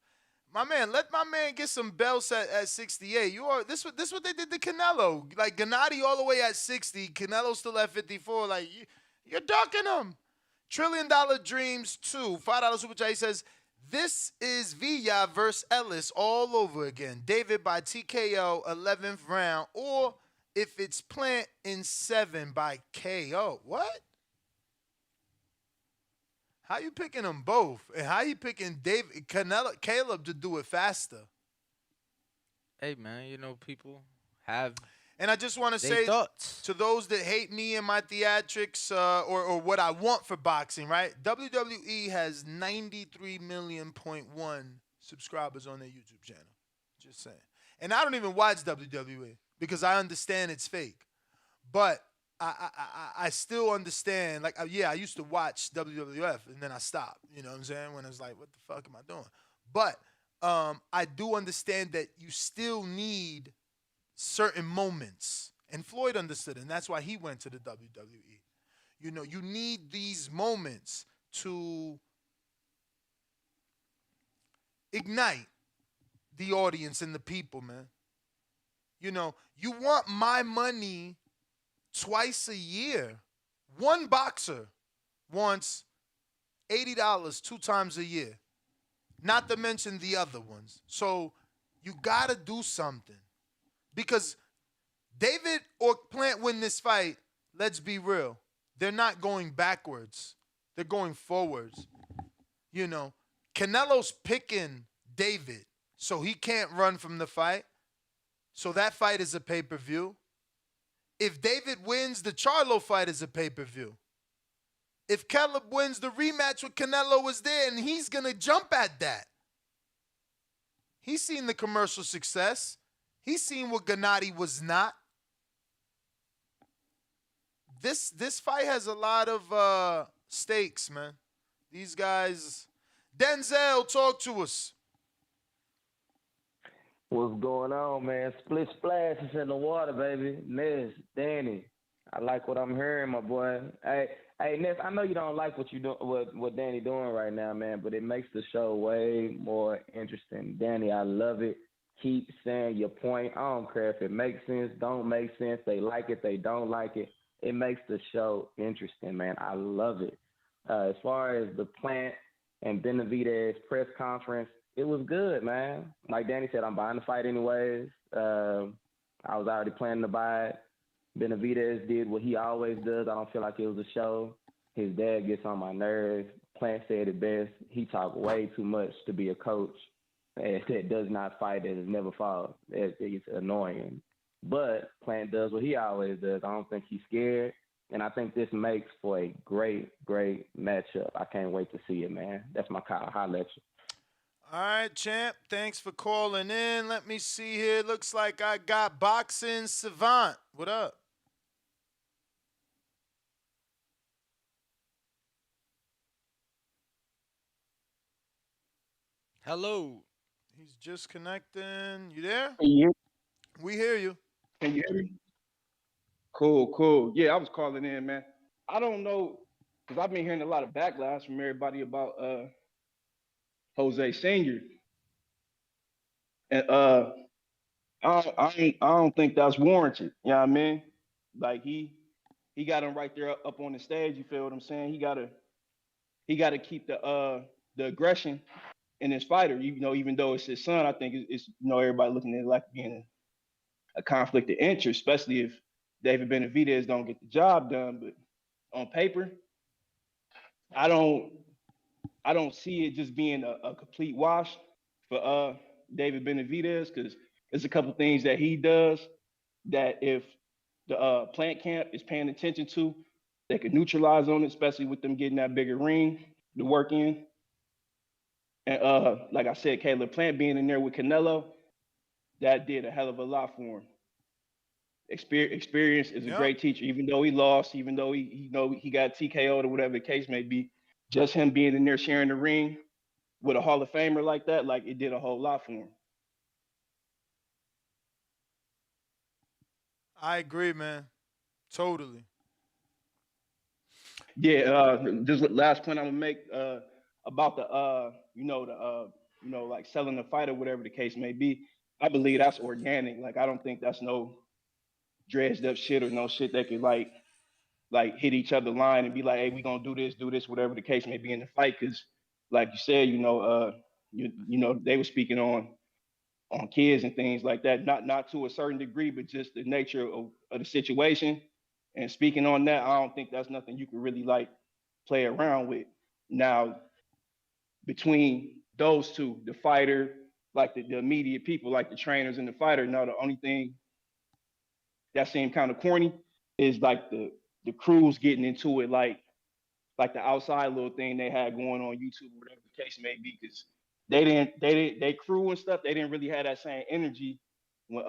My man, let my man get some belts at 68. This what they did to Canelo. Like, Gennady all the way at 60, Canelo still at 54. Like, you're ducking him. $1 Trillion Dreams 2, $5 super chat. He says, "This is Villa versus Ellis all over again. David by TKO 11th round, or if it's Plant in 7 by KO." What? How you picking them both? And how you picking Caleb to do it faster? Hey, man, people have. And I just want to say to those that hate me and my theatrics or what I want for boxing, right? WWE has 93.1 subscribers on their YouTube channel. Just saying. And I don't even watch WWE because I understand it's fake. But I still understand. Like, I used to watch WWF and then I stopped. You know what I'm saying? When I was like, what the fuck am I doing? But I do understand that you still need certain moments. And Floyd understood it, and that's why he went to the WWE. You need these moments to ignite the audience and the people, man. You want my money twice a year. One boxer wants $80 2 times a year, not to mention the other ones. So you got to do something. Because David or Plant win this fight, let's be real, they're not going backwards. They're going forwards. Canelo's picking David, so he can't run from the fight. So that fight is a pay-per-view. If David wins, the Charlo fight is a pay-per-view. If Caleb wins, the rematch with Canelo is there, and he's going to jump at that. He's seen the commercial success. He's seen what Gennady was not. This fight has a lot of stakes, man. These guys. Denzel, talk to us. What's going on, man? Split splash is in the water, baby. Ness, Danny. I like what I'm hearing, my boy. Hey, Ness. I know you don't like what you do, what Danny doing right now, man. But it makes the show way more interesting. Danny, I love it. Keep saying your point. I don't care if it makes sense, don't make sense. They like it, they don't like it. It makes the show interesting, man. I love it. As far as the plant and Benavidez press conference, it was good, man. Like Danny said, I'm buying the fight anyways. I was already planning to buy it. Benavidez did what he always does. I don't feel like it was a show. His dad gets on my nerves. Plant said it best. He talked way too much to be a coach that does not fight and has never fought. It's annoying. But Plant does what he always does. I don't think he's scared. And I think this makes for a great, great matchup. I can't wait to see it, man. That's my call. Holla at you. All right, champ. Thanks for calling in. Let me see here. Looks like I got Boxing Savant. What up? Hello. He's just connecting. You there? Can you, We hear you. can you hear me? Cool, cool. Yeah, I was calling in, man. I don't know, because I've been hearing a lot of backlash from everybody about Jose Senior, and I don't think that's warranted. You know what I mean? Like he got him right there up on the stage. You feel what I'm saying? He gotta keep the aggression in his fighter. You know, even though it's his son, I think it's everybody looking at it like being a conflict of interest, especially if David Benavidez don't get the job done. But on paper, I don't I don't see it just being a complete wash for David Benavidez, because there's a couple things that he does that if the plant camp is paying attention to, they could neutralize on it, especially with them getting that bigger ring to work in. And like I said, Caleb Plant being in there with Canelo, that did a hell of a lot for him. Experience is a Yep. great teacher, even though he lost, even though he got TKO'd or whatever the case may be. Just him being in there sharing the ring with a Hall of Famer like that, like it did a whole lot for him. I agree, man. Totally. Yeah, just last point I'm gonna make about the like selling the fight or whatever the case may be. I believe that's organic. Like I don't think that's no dredged up shit or no shit that could like hit each other line and be like, hey, we gonna do this, whatever the case may be in the fight. Because like you said, they were speaking on kids and things like that, not to a certain degree, but just the nature of the situation. And speaking on that, I don't think that's nothing you can really like play around with. Now, between those two, the fighter, like the immediate people, like the trainers and the fighter, now the only thing that seemed kind of corny is like the crews getting into it, like the outside little thing they had going on YouTube, whatever the case may be, because they crew and stuff, they didn't really have that same energy when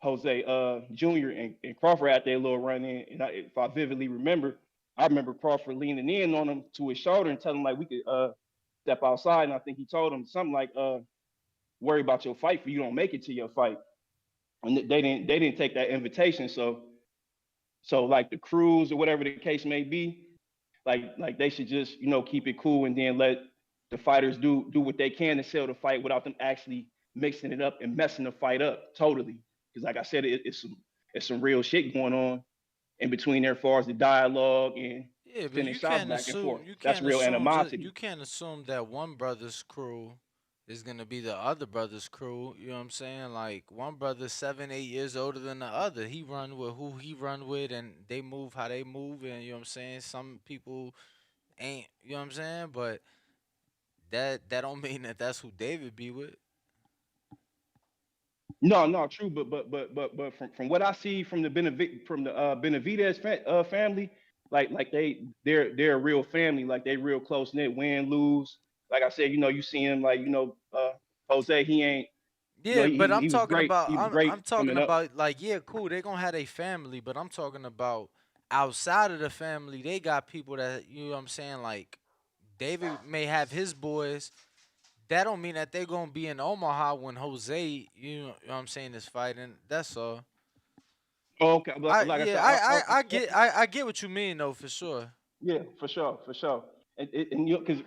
Jose Jr. and Crawford had their little run in. And if I vividly remember, I remember Crawford leaning in on him to his shoulder and telling him like we could step outside. And I think he told him something like worry about your fight for you don't make it to your fight. And they didn't take that invitation. So like the crews or whatever the case may be, like they should just keep it cool and then let the fighters do what they can to sell the fight without them actually mixing it up and messing the fight up totally. Because like I said, it's some real shit going on in between there as far as the dialogue and Yeah, but sending you shots can't back and assume forth. That's real you animosity. can't assume that one brother's crew is gonna be the other brother's crew. You know what I'm saying? Like one brother's 7, 8 years older than the other. He run with who he run with, and they move how they move. And you know what I'm saying? Some people ain't. You know what I'm saying? But that don't mean that that's who David be with. No, no, true, but from what I see from the Benavidez family, like they're a real family, like they real close knit, win lose. Like I said, you see him like Jose, he ain't Yeah, but he was great, he was great I'm talking coming up. about like yeah, cool. They gonna have a family, but I'm talking about outside of the family. They got people that you know what I'm saying. Like David may have his boys. that don't mean that they're gonna be in Omaha when Jose, you know what I'm saying, is fighting. That's all. Oh, okay, I like I yeah, said, I get what you mean though for sure. yeah, for sure. And you because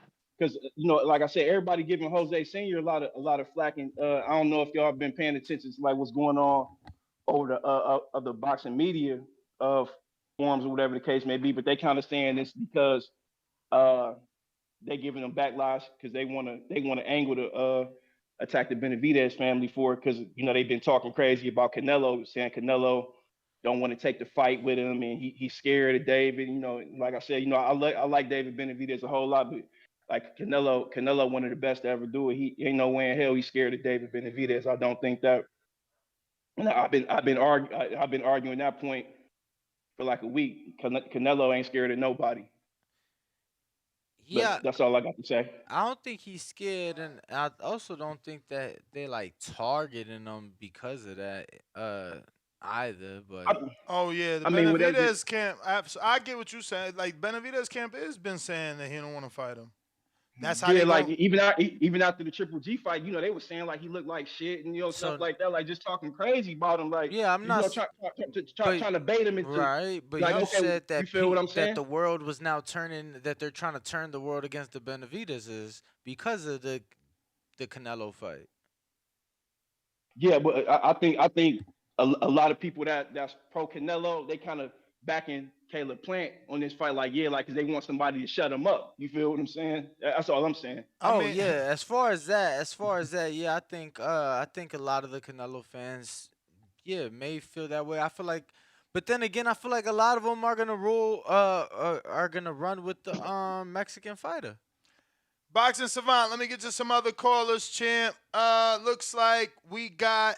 you know, like I said, everybody giving Jose Senior a lot of flack, and I don't know if y'all been paying attention to like what's going on over the of the boxing media of forums or whatever the case may be, but they kind of saying this because uh they giving them backlash because they want to angle to attack the Benavidez family for it because you know they've been talking crazy about Canelo, saying Canelo don't want to take the fight with him and he's scared of David. You know, like I said, you know I like David Benavidez a whole lot, but like Canelo one of the best to ever do it. He ain't no way in hell he's scared of David Benavidez. I don't think that. And I've been arguing that point for like a week. Canelo ain't scared of nobody. But Yeah, that's all I got to say. I don't think he's scared, and I also don't think that they like targeting him because of that either. But Oh yeah, the I mean, whatever. Benavidez camp. I get what you're saying. Like Benavidez camp has been saying that he don't want to fight him. That's how Yeah, they like go. even after the Triple G fight, you know, they were saying like he looked like shit and you know stuff so like that, like just talking crazy about him, like yeah, I'm you not. know, But trying to bait him into right, but like, you okay, said you that feel what I'm that saying? the world was now turning, that they're trying to turn the world against the Benavidez's because of the Canelo fight. Yeah, but I think a lot of people that's pro Canelo, they kind of backing Caleb Plant on this fight, like yeah, like 'cause they want somebody to shut him up. You feel what I'm saying? That's all I'm saying. I Oh mean, yeah, as far as that, yeah, I think a lot of the Canelo fans, yeah, may feel that way. I feel like, but then again, I feel like a lot of them are gonna are gonna run with the Mexican fighter. Boxing Savant. Let me get to some other callers, champ. Looks like we got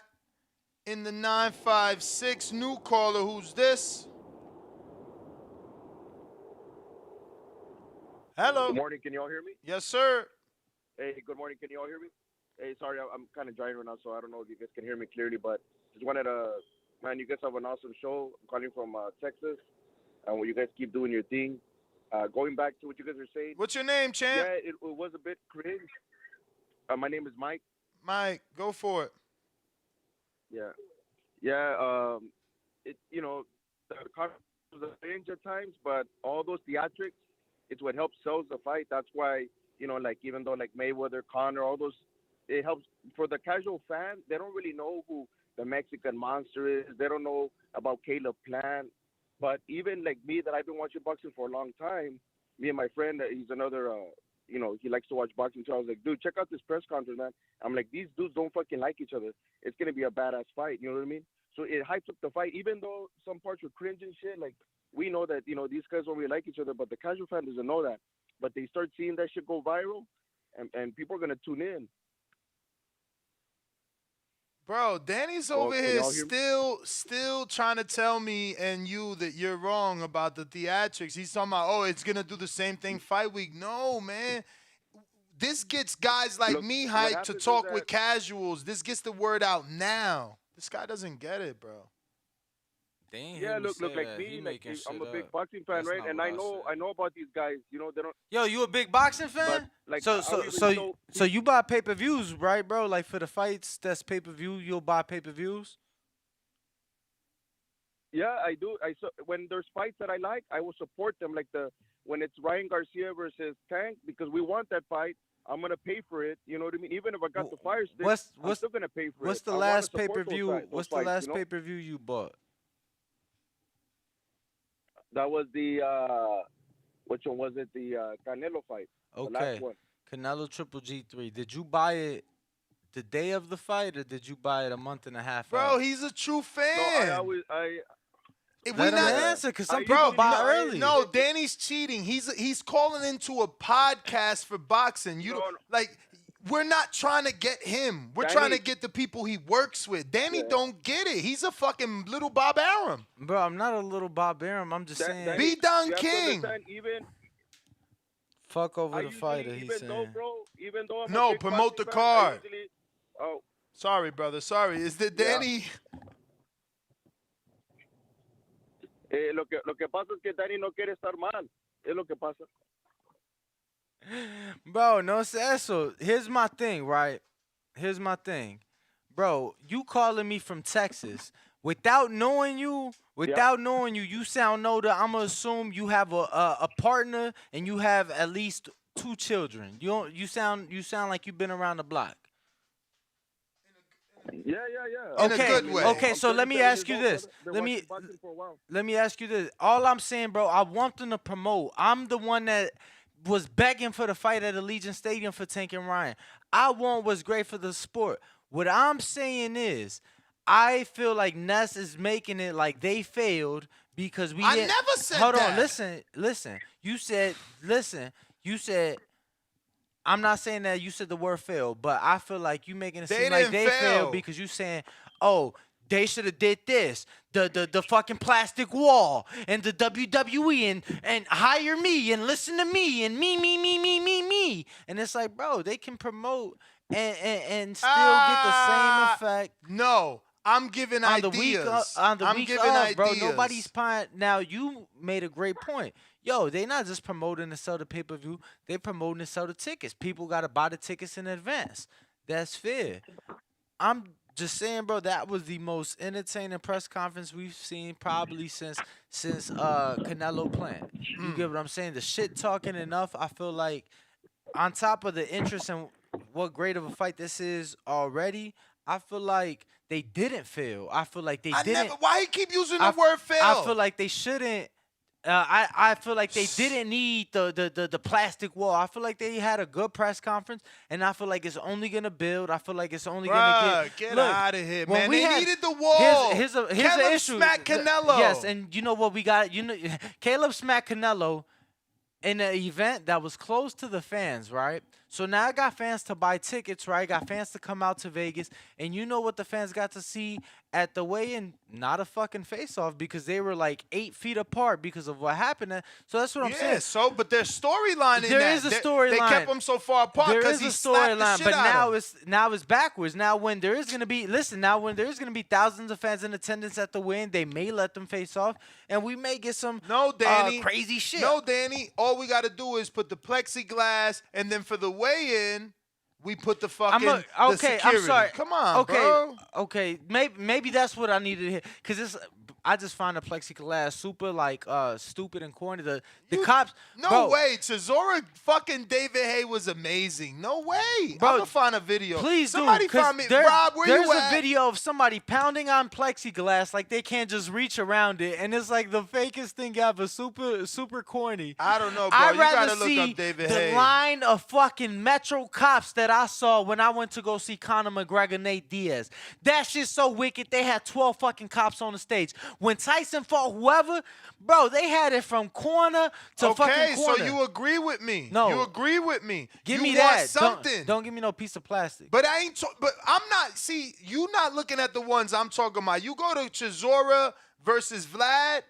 in the 956 new caller. Who's this? Hello. Good morning. Can you all hear me? Yes, sir. Hey, good morning. Can you all hear me? Hey, sorry, I'm kind of driving right now, so I don't know if you guys can hear me clearly, but just wanted to, man, you guys have an awesome show. I'm calling from Texas, and you guys keep doing your thing. Going back to what you guys are saying. What's your name, champ? Yeah, it was a bit cringe. My name is Mike. Mike, go for it. Yeah, yeah. It the conference was a cringe at times, but all those theatrics, it's what helps sells the fight. That's why like even though like Mayweather, Conor, all those, it helps for the casual fan. They don't really know who the Mexican Monster is. They don't know about Caleb Plant. But even like me, that I've been watching boxing for a long time, me and my friend, he's another, he likes to watch boxing too. I was like, dude, check out this press conference, man. I'm like, these dudes don't fucking like each other. It's gonna be a badass fight. You know what I mean? So it hypes up the fight, even though some parts were cringe and shit. Like we know that these guys don't really like each other, but the casual fan doesn't know that. But they start seeing that shit go viral, and people are gonna tune in. Bro, Danny's Well, over can here y'all hear me? still trying to tell me and you that you're wrong about the theatrics. He's talking about, oh, it's gonna do the same thing fight week. No, man. This gets guys like Look, me what hyped to happens is talk that with casuals. This gets the word out now. This guy doesn't get it, bro. They ain't hear yeah, me look say like that. He me, like making I'm shit a big up. boxing fan, That's right? not And what I I know said. about these guys. They don't. Yo, you a big boxing But fan? like So I'll so even so show. so you buy pay per views, right, bro? Like for the fights that's pay per view, you'll buy pay per views. Yeah, I do. When there's fights that I like, I will support them. Like when it's Ryan Garcia versus Tank, because we want that fight. I'm gonna pay for it. You know what I mean? Even if I got the fire stick, I'm still gonna pay for What's it. the I want to last pay support per view? those What's the fights. last pay per view you bought? That was the which one was it? The Canelo fight, the last Okay, one. Canelo Triple G3. Did you buy it the day of the fight, or did you buy it a month and a half Bro, out? he's a true No, I fan. always I If we Let him not, yeah. answer, cause I some people usually buy I early. no, Danny's cheating. He's calling into a podcast for boxing. You no, don't no like. We're not trying to get him. We're trying to Danny. get the people he works with. Danny Yeah, don't get it. He's a fucking little Bob Arum. Bro, I'm not a little Bob Arum. I'm just saying, Danny, Be Don you have to King. understand. Even fuck over I the usually, fighter. He's even though, saying. bro, even though I'm a No, big promote boxing the fan, I card. usually oh Sorry, brother. Sorry. Is the yeah. Danny? Lo que pasa es que Danny no quiere estar mal. Es lo que pasa. Bro, no sé eso. Here's my thing, right? Here's my thing. Bro, you calling me from Texas without knowing you, you sound older. I'm gonna assume you have a partner and you have at least 2 children. You sound like you've been around the block. Yeah, yeah, yeah. In a good way. Okay, I'm so let me 37 ask you years old, this. brother. Been Let watching me boxing for a while. let me ask you this. All I'm saying, bro, I want them to promote. I'm the one that was begging for the fight at Allegiant Stadium for Tank and Ryan. I want what's great for the sport. What I'm saying is, I feel like Ness is making it like they failed because we I didn't. never said Hold that. on, listen. You said. I'm not saying that you said the word fail, but I feel like you making it They seem like didn't they fail. failed because you saying, oh, they should have did this, the fucking plastic wall and the WWE and hire me and listen to me and me. And it's like, bro, they can promote and still get the same effect. No, I'm giving On ideas. the I'm week giving of, ideas. bro, nobody's paying. Now you made a great point. Yo, they not just promoting to sell the pay per view. They promoting to sell the tickets. People gotta buy the tickets in advance. That's fair. I'm just saying, bro. That was the most entertaining press conference we've seen probably since Canelo Plant. You get what I'm saying? The shit talking enough. I feel like on top of the interest in what great of a fight this is already, I feel like they didn't fail. I feel like they didn't. Why he keep using the word fail? I feel like they shouldn't. I feel like they didn't need the plastic wall. I feel like they had a good press conference, and I feel like it's only gonna build. I feel like it's only gonna get look, out of here, when man. we They had- needed the wall. Here's an Caleb issue. smacked Canelo. Yes, and you know what we got? Caleb smacked Canelo in an event that was close to the fans, right? So now I got fans to buy tickets, right? Got fans to come out to Vegas. And you know what the fans got to see at the weigh-in? Not a fucking face-off because they were like 8 feet apart because of what happened. So that's what I'm saying. So, but there's storyline in that. There is a storyline. They kept them so far apart There because is he a slapped the storyline, shit but out of him. now it's backwards. Now when there is gonna be when there is gonna be thousands of fans in attendance at the win, they may let them face off, and we may get some Danny, crazy shit. No, Danny. All we got to do is put the plexiglass, and then for the weigh-in, we put the fucking the okay, security. I'm sorry. Come on, okay, bro. Okay, maybe that's what I needed to hear. Cause it's I just find the plexiglass super stupid and corny. The cops. No bro, way. Chisora fucking David Hay was amazing. No way. Bro, I'm gonna find a video. Please Somebody do. 'Cause find me. Rob, where there's you a at? video of somebody pounding on plexiglass like they can't just reach around it, and it's like the fakest thing ever. Super corny. I don't know, bro. I'd You rather gotta look see up David the Hay. line of fucking Metro cops that I saw when I went to go see Conor McGregor, Nate Diaz. That shit's so wicked. They had 12 fucking cops on the stage. When Tyson fought whoever, bro, they had it from corner to fucking Okay, corner. so you agree with me? No. You agree with me? Give you me want that. something. Don't give me no piece of plastic. But I ain't. But I'm not. See, you not looking at the ones I'm talking about. You go to Chisora versus Vlad,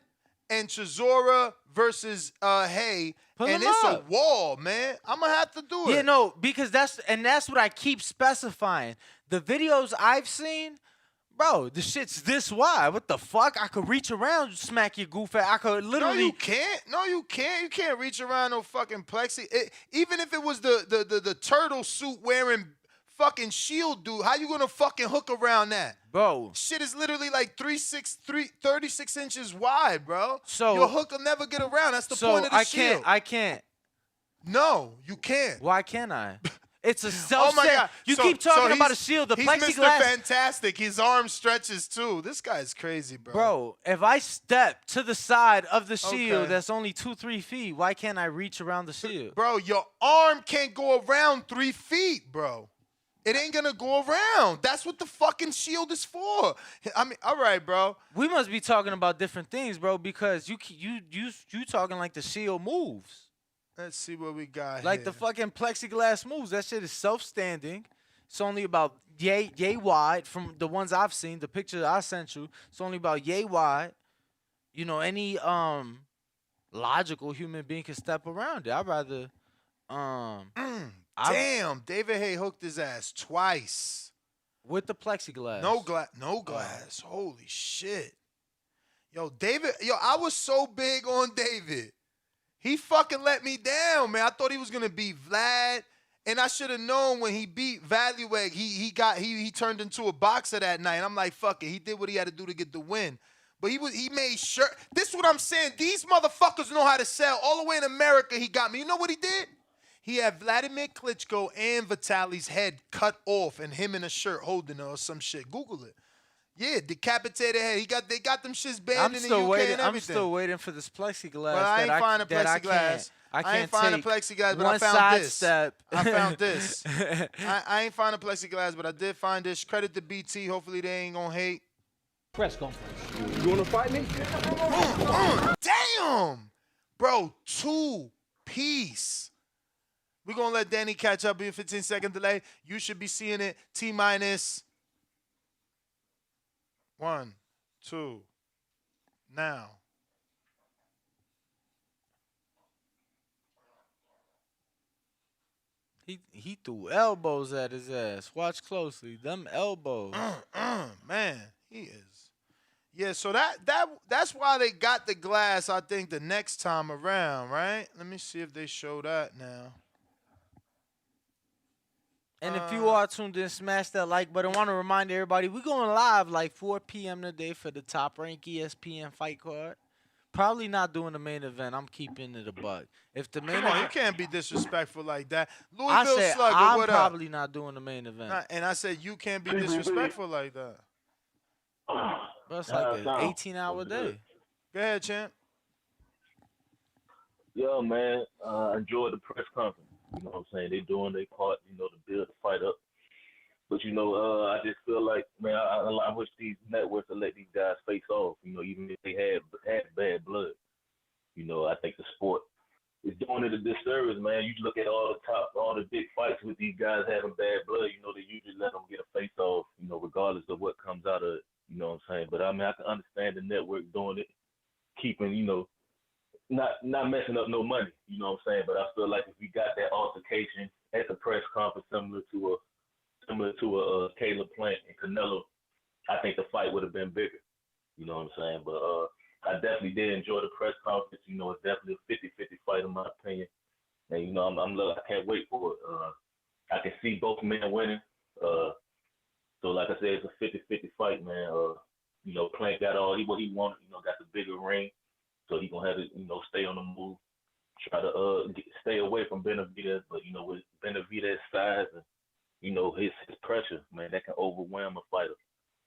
and Chisora versus Hay, Pull and them it's up. a wall, man. I'm gonna have to do it. Yeah, no, because that's what I keep specifying. The videos I've seen, bro, the shit's this wide. What the fuck? I could reach around, smack your goof. I could literally. No, you can't. No, you can't. You can't reach around no fucking plexi. Even if it was the turtle suit wearing fucking shield dude, how you gonna fucking hook around that? Bro. Shit is literally like 36 inches wide, bro. So your hook will never get around. That's the point of the shield. I can't. No, you can't. Why can't I? It's a self. Oh my God! You So- keep talking so about a he's- shield. The he's plexiglass. Mr. Fantastic. His arm stretches too. This guy's crazy, bro. Bro, if I step to the side of the shield Okay. that's only 2-3 feet, why can't I reach around the shield? Bro, your arm can't go around 3 feet, bro. It ain't gonna go around. That's what the fucking shield is for. I mean, all right, bro. We must be talking about different things, bro, because you talking like the shield moves. Let's see what we got Like here. the fucking plexiglass moves. That shit is self-standing. It's only about yay wide from the ones I've seen. The picture I sent you, it's only about yay wide. You know, any logical human being can step around it. I'd rather Damn, David Hay hooked his ass twice. With the plexiglass. No glass. Holy shit. Yo, I was so big on David. He fucking let me down, man. I thought he was gonna beat Vlad, and I should have known when he beat Valueg, he turned into a boxer that night. And I'm like, fuck it. He did what he had to do to get the win. But he made sure. This is what I'm saying. These motherfuckers know how to sell. All the way in America, he got me. You know what he did? He had Vladimir Klitschko and Vitaly's head cut off, and him in a shirt holding it or some shit. Google it. Yeah, decapitated head. They got them shits banned in the UK and everything. I'm still waiting for this plexiglass. But I ain't finding plexiglass. I ain't finding plexiglass, but I found this. I found this. I ain't finding plexiglass, but I did find this. Credit to BT. Hopefully they ain't gonna hate. Press conference. You wanna fight me? Damn, bro, 2-piece. We're gonna let Danny catch up in a 15-second delay. You should be seeing it T-minus 1, 2, now. He threw elbows at his ass. Watch closely. Them elbows. Man, he is. Yeah, so that's why they got the glass, I think, the next time around, right? Let me see if they show that now. And if you are tuned in, smash that like button. I want to remind everybody, we're going live like 4 p.m. today for the Top Rank ESPN fight card. Probably not doing the main event. I'm keeping it a buck. If the main event, you can't be disrespectful like that. I Louisville said Slugger, I'm what probably up? not doing the main event. And I said you can't be disrespectful like that. But it's like an 18-hour day. Go ahead, champ. Yo, man, enjoy the press conference. You know what I'm saying? They doing their part, to build the fight up. But, I just feel like, man, I wish these networks would let these guys face off, even if they had bad blood. I think the sport is doing it a disservice, man. You look at all the big fights with these guys having bad blood, they usually let them get a face off, regardless of what comes out of it. You know what I'm saying? But, I can understand the network doing it, keeping, not messing up no money, you know what I'm saying? But I feel like if we got that altercation at the press conference similar to a Caleb Plant and Canelo, I think the fight would have been bigger. You know what I'm saying? But I definitely did enjoy the press conference. It's definitely a 50-50 fight in my opinion. And I can't wait for it. I can see both men winning. So like I said, it's a 50-50 fight, man. Plant got what he wanted, got the bigger ring. So he gonna have to, stay on the move, try to stay away from Benavidez. But with Benavidez' size and his pressure, man, that can overwhelm a fighter.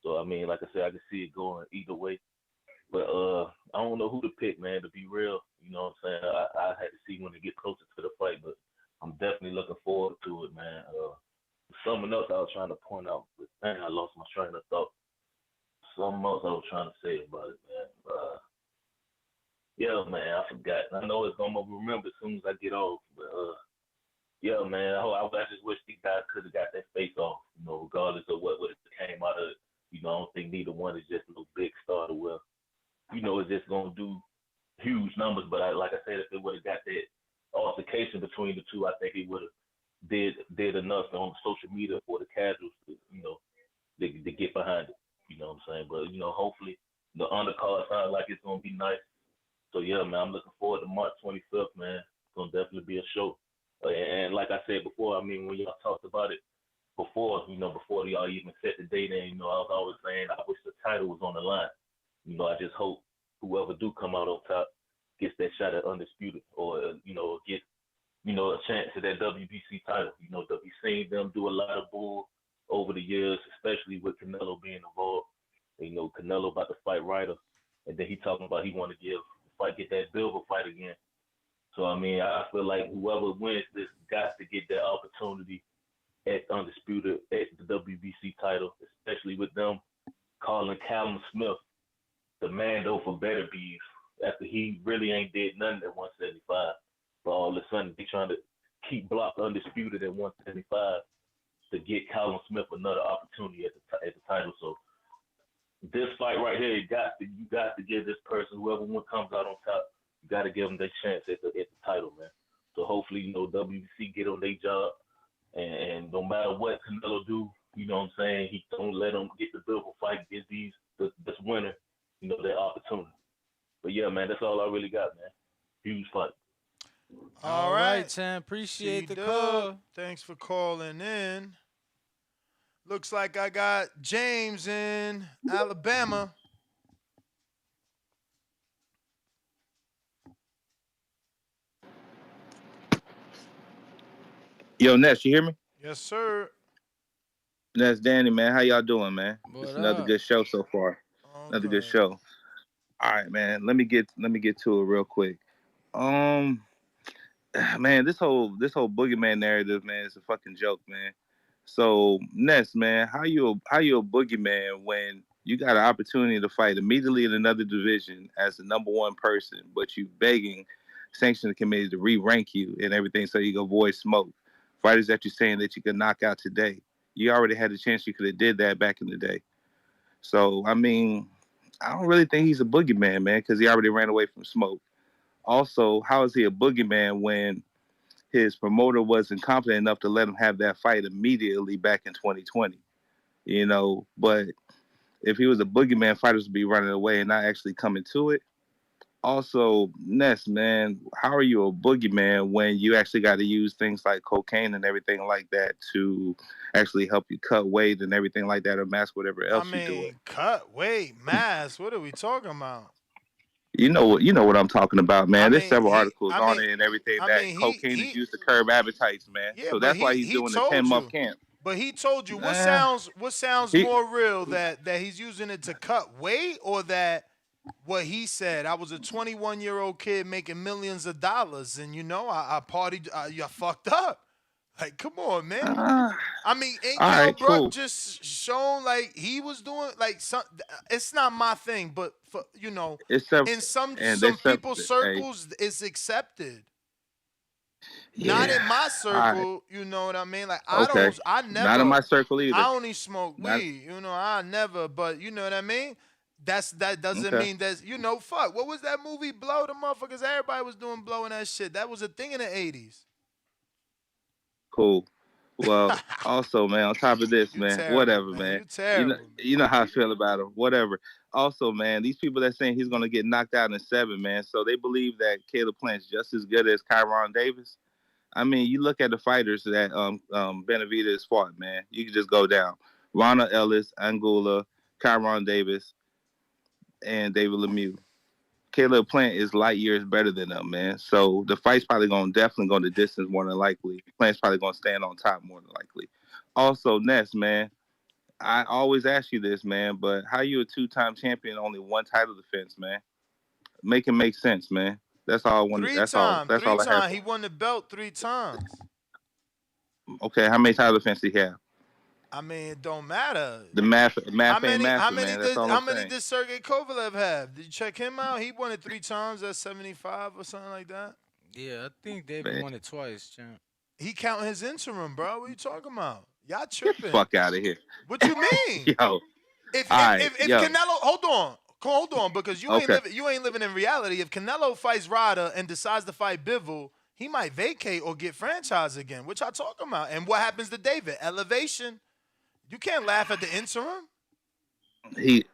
So I mean, like I said, I can see it going either way. But I don't know who to pick, man. To be real, you know what I'm saying. I had to see when they get closer to the fight, but I'm definitely looking forward to it, man. Something else I was trying to point out, but dang, I lost my train of thought. Something else I was trying to say about it, man. Yeah, man, I forgot. I know it's gonna remember as soon as I get off, but yeah, man, I just wish these guys could have got that face off, regardless of what came out of it. I don't think neither one is just no big star to well, it's just gonna do huge numbers. But like I said, if it would have got that altercation between the two, I think it would have did enough on social media for the casuals to, to get behind it. You know what I'm saying? But hopefully the undercard sounds like it's gonna be nice. So yeah, man, I'm looking forward to March 25th, man. It's gonna definitely be a show. And like I said before, I mean, when y'all talked about it before, before y'all even set the date in, I was always saying I wish the title was on the line. I just hope whoever do come out on top gets that shot at Undisputed or, get, a chance at that WBC title. We've seen them do a lot of bull over the years, especially with Canelo being involved. Canelo about to fight Ryder, and then he talking about he want to get that Bilbo fight again. So, I mean, I feel like whoever wins this got to get that opportunity at Undisputed, at the WBC title, especially with them calling Callum Smith the Mando for better beef after he really ain't did nothing at 175. But all of a sudden, they trying to keep block Undisputed at 175 to get Callum Smith another opportunity at the title. So, this fight right here, you got to give this person, whoever one comes out on top, you got to give them their chance at the title, man. So hopefully, WBC get on their job, and no matter what Canelo do, you know what I'm saying, he don't let them get the Bilbo fight, get this winner, their opportunity. But yeah, man, that's all I really got, man. Huge fight. All right, champ. Appreciate the T-Dub, call. thanks for calling in. Looks like I got James in Alabama. Yo, Ness, you hear me? Yes, sir. Ness, Danny, man. How y'all doing, man? What It's another up? good show so far. Another good Okay. show. All right, man. Let me get to it real quick. Um, man, this whole boogeyman narrative, man, is a fucking joke, man. So, Ness, man, how you a boogeyman when you got an opportunity to fight immediately in another division as the number one person, but you begging sanctioning committee to re-rank you and everything so you can avoid smoke. Fighters that you're saying that you could knock out today. You already had the chance you could have did that back in the day. So, I mean, I don't really think he's a boogeyman, man, because he already ran away from smoke. Also, how is he a boogeyman when his promoter wasn't confident enough to let him have that fight immediately back in 2020? But if he was a boogeyman, fighters would be running away and not actually coming to it. Also, Ness, man, how are you a boogeyman when you actually got to use things like cocaine and everything like that to actually help you cut weight and everything like that or mask whatever I else you're doing? mean, cut, wait, mass. What are we talking about? You know what I'm talking about, I man. There's mean, several he. articles I on mean, it and everything I that mean, cocaine is he. used to curb appetites, man. Yeah, So but that's why he he's he doing the told 10-month you. camp. But he told you Eh, what sounds he more real that he's using it to cut weight or that what he said. I was a 21-year-old kid making millions of dollars, and I partied. You fucked up. Like, come on, man. uh, I mean, ain't all Kell right, Brook cool. just shown like he was doing like some? It's not my thing, but for It's several, in some and they some separate. people's Hey, circles, it's accepted. Not yeah, in my all right, circle, you know what I mean? Like okay. I Not in never, my circle I either. only smoke Not weed, I never, but you know what I mean? That doesn't okay. mean that's fuck. What was that movie Blow? The motherfuckers, everybody was doing blow and that shit. That was a thing in the 80s. Cool. Well, also, man, on top of this, You man, terrible, whatever, man. man. You You know, terrible, man. you know how I feel about him. Whatever. Also, man, these people that saying he's gonna get knocked out in 7, man. So they believe that Caleb Plant's just as good as Kyron Davis. I mean, you look at the fighters that Benavidez fought, man. You can just go down: Ronald Ellis, Anguilla, Kyron Davis, and David Lemieux. Caleb Plant is light years better than them, man. So the fight's probably going to definitely go the distance more than likely. Plant's probably going to stand on top more than likely. Also, Ness, man, I always ask you this, man, but how you a two-time champion, only one title defense, man? Make it make sense, man. That's all I wanted. Three That's all. time, That's three all I have time. for. He won the belt 3 times. Okay, how many title defense do you have? I mean, it don't matter. The math How ain't many? How mathing, many man. That's did? all How I'm many saying. did Sergey Kovalev have? Did you check him out? He won it 3 times. That's 75 or something like that. Yeah, I think David Man, won it twice, champ. He counting his interim, bro. What are you talking about? Y'all get the tripping. fuck out of here, What you mean? yo. All If yo. Canelo, hold on, because Okay, you ain't living in reality. If Canelo fights Rada and decides to fight Bivol, he might vacate or get franchised again. What y'all talking about? And what happens to David? Elevation. You can't laugh at the interim.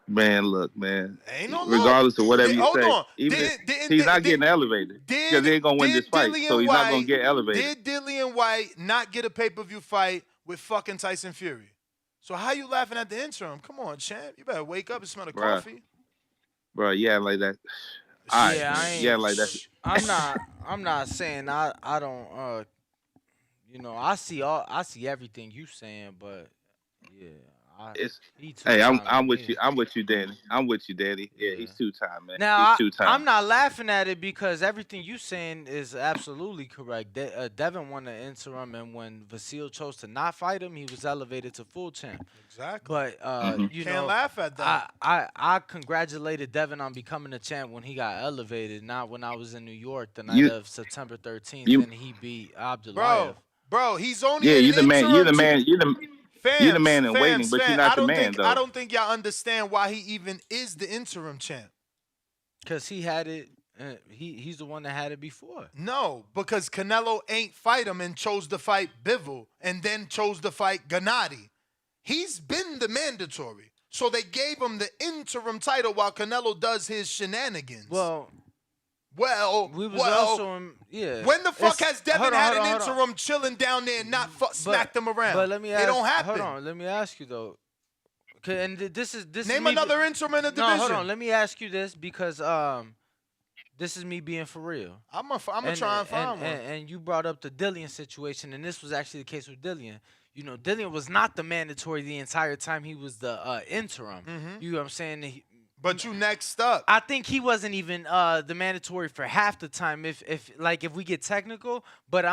man, look, man. Ain't no look. Regardless of whatever you Hold say, on. even if he's not getting elevated because he ain't gonna win this fight, so he's not gonna get elevated. Did Dillian White not get a pay-per-view fight with fucking Tyson Fury? So how you laughing at the interim? Come on, champ. You better wake up and smell the Bruh, coffee. yeah, like that. All right, Yeah, I man. Yeah, ain't. like that. I'm not saying I don't. I see everything you saying, but yeah, It's he two hey, I'm time to I'm with you. me. I'm with you, Danny. I'm with you, Danny. Yeah, Yeah. he's 2 time, man. Now He's 2 time. I'm not laughing at it because everything you saying is absolutely correct. Devin won the interim, and when Vasil chose to not fight him, he was elevated to full champ. Exactly. But Can't laugh at that. I congratulated Devin on becoming a champ when he got elevated, not when I was in New York the night You of September 13th you and he beat Abdulayev. Bro, he's only yeah, an you're the man. You're interim. the man. You're the man in waiting, but you're Fam. not the man I though. don't think y'all understand why he even is the interim champ. Cause he had it. He's the one that had it before. No, because Canelo ain't fight him and chose to fight Bivol and then chose to fight Gennady. He's been the mandatory. So they gave him the interim title while Canelo does his shenanigans. Well, We was also in, yeah. When the fuck It's- has Devin hold on, had hold on, an hold on. interim chilling down there and not smacked him around? But let me It ask. don't happen. Hold on. Let me ask you though. And this is Name me. another interim in the No, hold division. on. Let me ask you this because this is me being for real. I'm gonna try and find one. And you brought up the Dillian situation, and this was actually the case with Dillian. You know, Dillian was not the mandatory the entire time he was the interim. You know what I'm saying? But you next up. I think he wasn't even the mandatory for half the time. If we get technical, but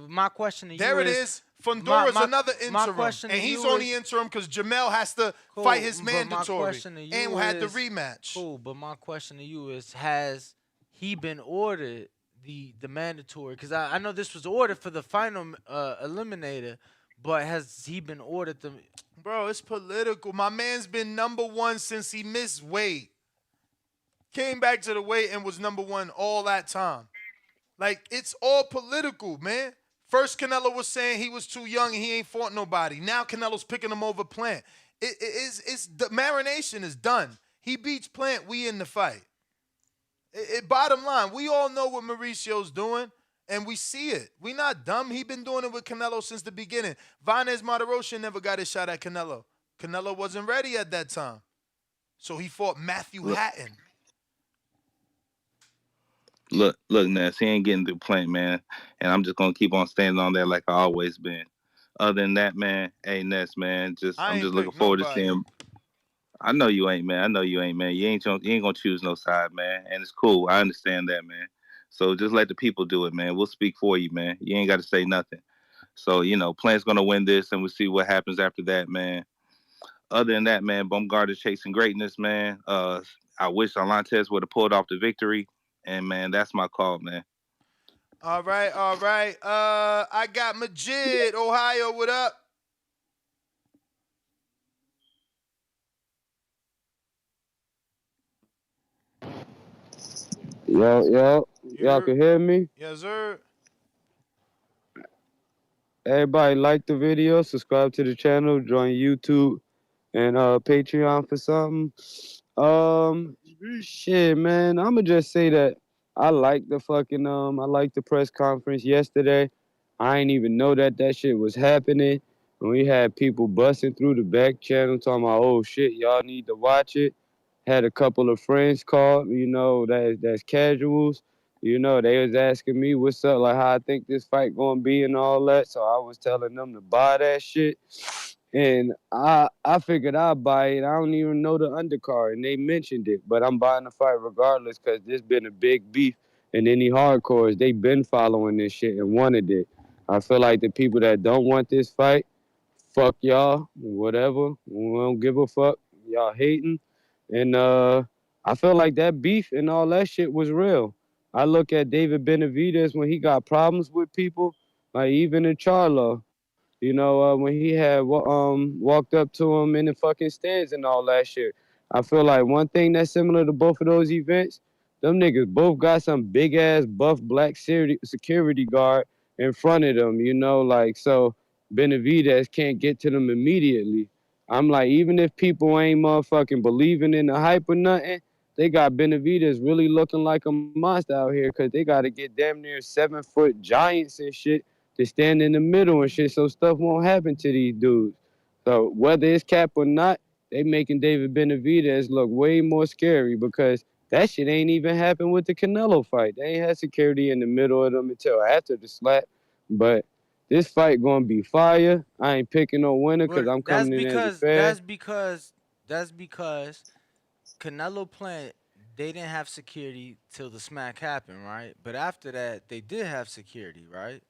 my question to you There it is. Fundura's another interim, and he's only interim because Jamel has to fight his mandatory and had the rematch. Cool, but my question to you is: has he been ordered the mandatory? Because I know this was ordered for the final eliminator, but has he been ordered the? Bro, it's political. My man's been number one since he missed weight. Came back to the weight and was number one all that time. Like, it's all political, man. First, Canelo was saying he was too young and he ain't fought nobody. Now Canelo's picking him over Plant. It's the marination is done. He beats Plant, we in the fight. Bottom line, we all know what Mauricio's doing, and we see it. We not dumb. He been doing it with Canelo since the beginning. Vanez Martirosyan never got his shot at Canelo. Canelo wasn't ready at that time. So he fought Matthew Hatton. Look, Ness, he ain't getting through Plant, man. And I'm just gonna keep on standing on that like I always been. Other than that, man, hey Ness, man, I'm just looking forward to seeing. I know you ain't, man. You ain't gonna choose no side, man. And it's cool. I understand that, man. So just let the people do it, man. We'll speak for you, man. You ain't got to say nothing. So Plant's gonna win this, and we'll see what happens after that, man. Other than that, man, Bumgarner is chasing greatness, man. I wish Alantez would have pulled off the victory. And man, that's my call, man. All right. I got Majid, Ohio. What up? Yo. Y'all can hear me? Yes, sir. Everybody like the video, subscribe to the channel, join YouTube and Patreon for something. Shit, man. I'ma just say that I like the press conference yesterday. I ain't even know that shit was happening. And we had people busting through the back channel talking about, oh shit, y'all need to watch it. Had a couple of friends call, that's casuals. They was asking me what's up, like how I think this fight gonna be and all that. So I was telling them to buy that shit. And I figured I'd buy it. I don't even know the undercard, and they mentioned it, but I'm buying the fight regardless because this been a big beef. And any hardcores, they been following this shit and wanted it. I feel like the people that don't want this fight, fuck y'all, whatever. We don't give a fuck. Y'all hating. And I feel like that beef and all that shit was real. I look at David Benavidez when he got problems with people, like even in Charlo. When he had walked up to him in the fucking stands and all that shit. I feel like one thing that's similar to both of those events, them niggas both got some big ass buff black security guard in front of them, so Benavidez can't get to them immediately. I'm like, even if people ain't motherfucking believing in the hype or nothing, they got Benavidez really looking like a monster out here because they got to get damn near 7-foot giants and shit to stand in the middle and shit so stuff won't happen to these dudes. So whether it's cap or not, they making David Benavidez look way more scary because that shit ain't even happened with the Canelo fight. They ain't had security in the middle of them until after the slap. But this fight gonna be fire. I ain't picking no winner because I'm coming in as a fan. That's because Canelo Plant, they didn't have security till the smack happened, right? But after that, they did have security, right?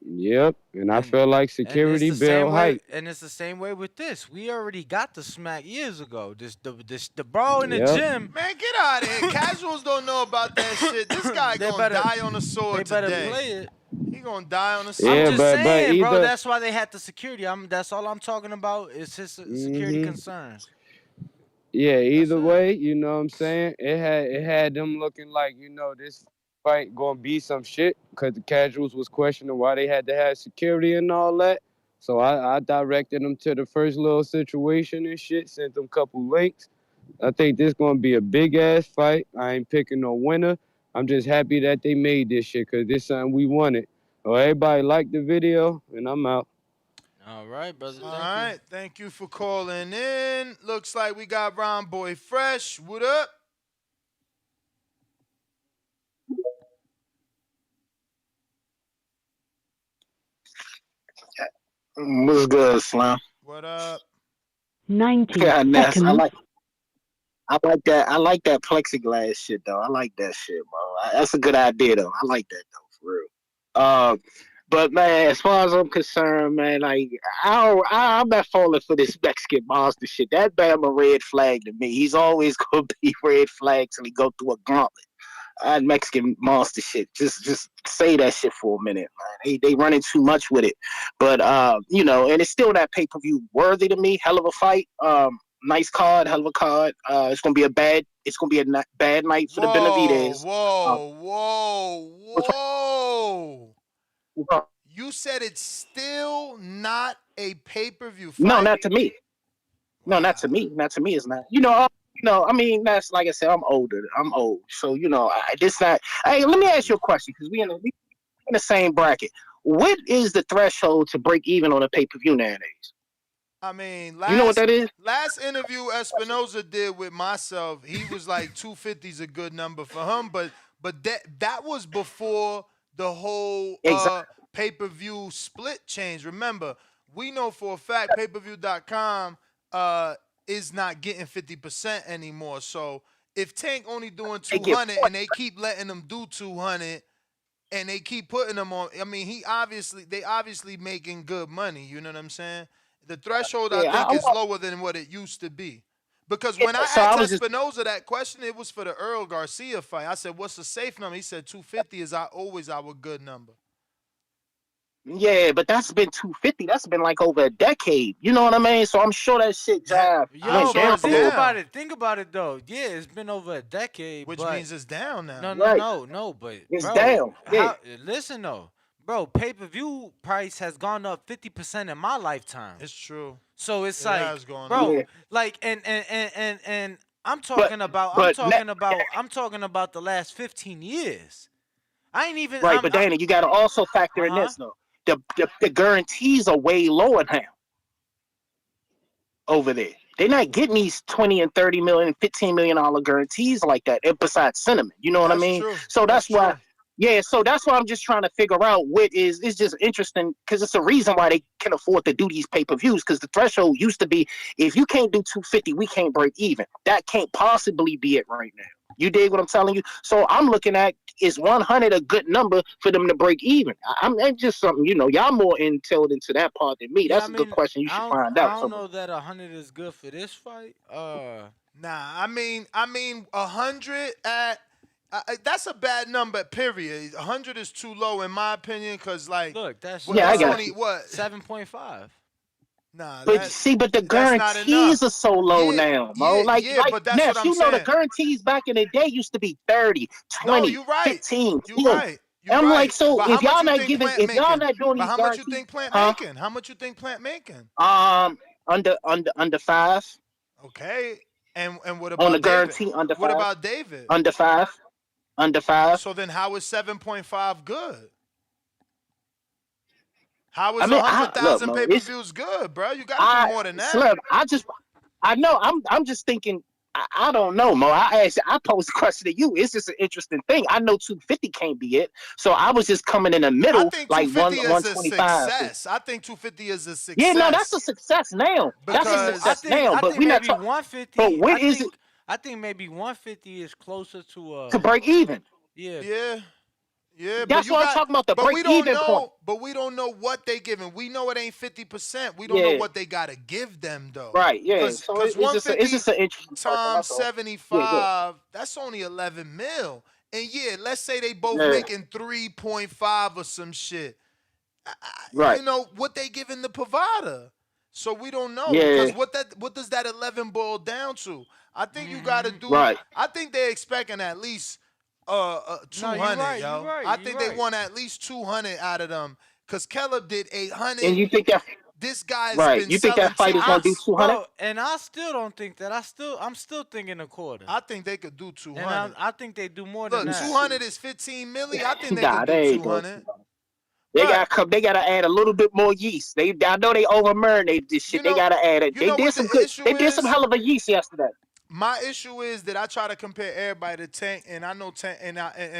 Yep, and I feel like security build hype. And it's the same way with this. We already got the smack years ago. The bro in the gym. Man, get out of here. Casuals don't know about that shit. This guy gonna die on the sword today. They better play it. He gonna die on the sword. I'm just saying, bro. That's why they had the security. That's all I'm talking about. Is his security concerns. Yeah, either way, you know what I'm saying? It had them looking like, this fight gonna be some shit because the casuals was questioning why they had to have security and all that. So I directed them to the first little situation and shit, sent them a couple links. I think this gonna be a big ass fight. I ain't picking no winner, I'm just happy that they made this shit because this something we wanted. Oh, everybody liked the video, and I'm out. All right, brother. All Thank you. right. Thank you for calling in. Looks like we got Ron Boy Fresh. What up? What's good, Slim? What up? 90 Yeah, Ness, seconds. I like that plexiglass shit though. I like that shit, bro. That's a good idea though. I like that though, for real. Uh, but man, as far as I'm concerned, man, like I'm not falling for this Mexican monster shit. That Bama red flag to me. He's always gonna be red flag till he go through a gauntlet. Mexican monster shit. Just say that shit for a minute, man. They running too much with it, but and it's still that pay per view worthy to me. Hell of a fight. Nice card, hell of a card. It's gonna be a bad. It's gonna be a bad night for the Benavidez. Whoa. What's You said it's still not a pay-per-view fight? No, not to me. No, not to me. Not to me. It's not. I mean, that's like I said. I'm older. I'm old, so this not. Hey, let me ask you a question because we in the same bracket. What is the threshold to break even on a pay per view nowadays? I mean, You know what that is? last interview Espinoza did with myself, he was like 250 is a good number for him, but that was before the whole pay-per-view split change. Remember, we know for a fact pay-per-view.com is not getting 50% anymore. So if Tank only doing 200 and they keep letting him do 200 and they keep putting him on, I mean, they obviously making good money. You know what I'm saying? The threshold, I think, is lower than what it used to be. Because when I asked Espinoza that question, it was for the Earl Garcia fight. I said, what's the safe number? He said 250 is always our good number. Yeah, but that's been 250. That's been like over a decade. You know what I mean? So I'm sure that shit Yo, but think about it though. Yeah, it's been over a decade. Which means it's down now. No, but it's bro, down. Yeah. Listen though. Bro, pay-per-view price has gone up 50% in my lifetime. It's true. So it's has like, gone bro, up. like and I'm talking about the last 15 years. I ain't even right, but Danny, you got to also factor in this though. The guarantees are way lower now over there. They're not getting these 20 and 30 million, $15 million guarantees like that. And besides sentiment, you know what I mean? True. So that's why. Yeah, so that's why I'm just trying to figure out what is. It's just interesting because it's a reason why they can afford to do these pay-per-views because the threshold used to be if you can't do 250, we can't break even. That can't possibly be it right now. You dig what I'm telling you? So I'm looking at is 100 a good number for them to break even? I'm just something, y'all more intelligent into that part than me. That's a good question. You should find out. I don't know that 100 is good for this fight. Nah, I mean 100 at that's a bad number. Period. 100 is too low in my opinion because look, that's only what 7.5. Nah, but the guarantees are so low now, Mo. But that's Ness, what I'm saying. The guarantees back in the day used to be 30, 20, you're right. 15. You're right. I'm like, so but if y'all not doing but these how much you think Plant making? How much you think Plant making? Under 5. Okay. And what about on the guarantee? David? Under 5. What about David? Under 5. Under 5. So then how is 7.5 good? How is 100,000 pay-per-views good, bro? You gotta do more than that. Slim, I know. I'm just thinking. I don't know, Mo. I posed the question to you. It's just an interesting thing. I know 250 can't be it, so I was just coming in the middle, I think like 125. 125. Success. I think 250 is a success. Yeah, no, that's a success now. That's a success now. But we not talking. 150. But what is it? I think maybe 150 is closer to break even. Yeah, that's what I'm talking about. The break even point. But we don't know what they giving. We know it ain't 50%. We don't know what they gotta give them though. Right. Yeah. So it's 150 an interesting times 75. That's only 11 mil. And let's say they both making 3.5 or some shit. Right. You know what they giving the Pavada. So we don't know because what does that 11 boil down to? I think you got to do. Right. I think they're expecting at least 200, yo. I think they want at least 200 out of them because Caleb did 800. And you think that? This guy's Right. been You think selling that fight is gonna do 200? Bro, and I still don't think that. I'm still thinking a quarter. I think they could do 200. And I think they do more Look, than that. 200 is 15 milli. I think they Nah, could do they ain't going 200. to. They But gotta come. They gotta add a little bit more yeast. I know they over marinated this shit. you They know, gotta add it. you They know did what some the good. issue They did some is? hell of a yeast yesterday. My issue is that I try to compare everybody to Tank, and I know Tank, and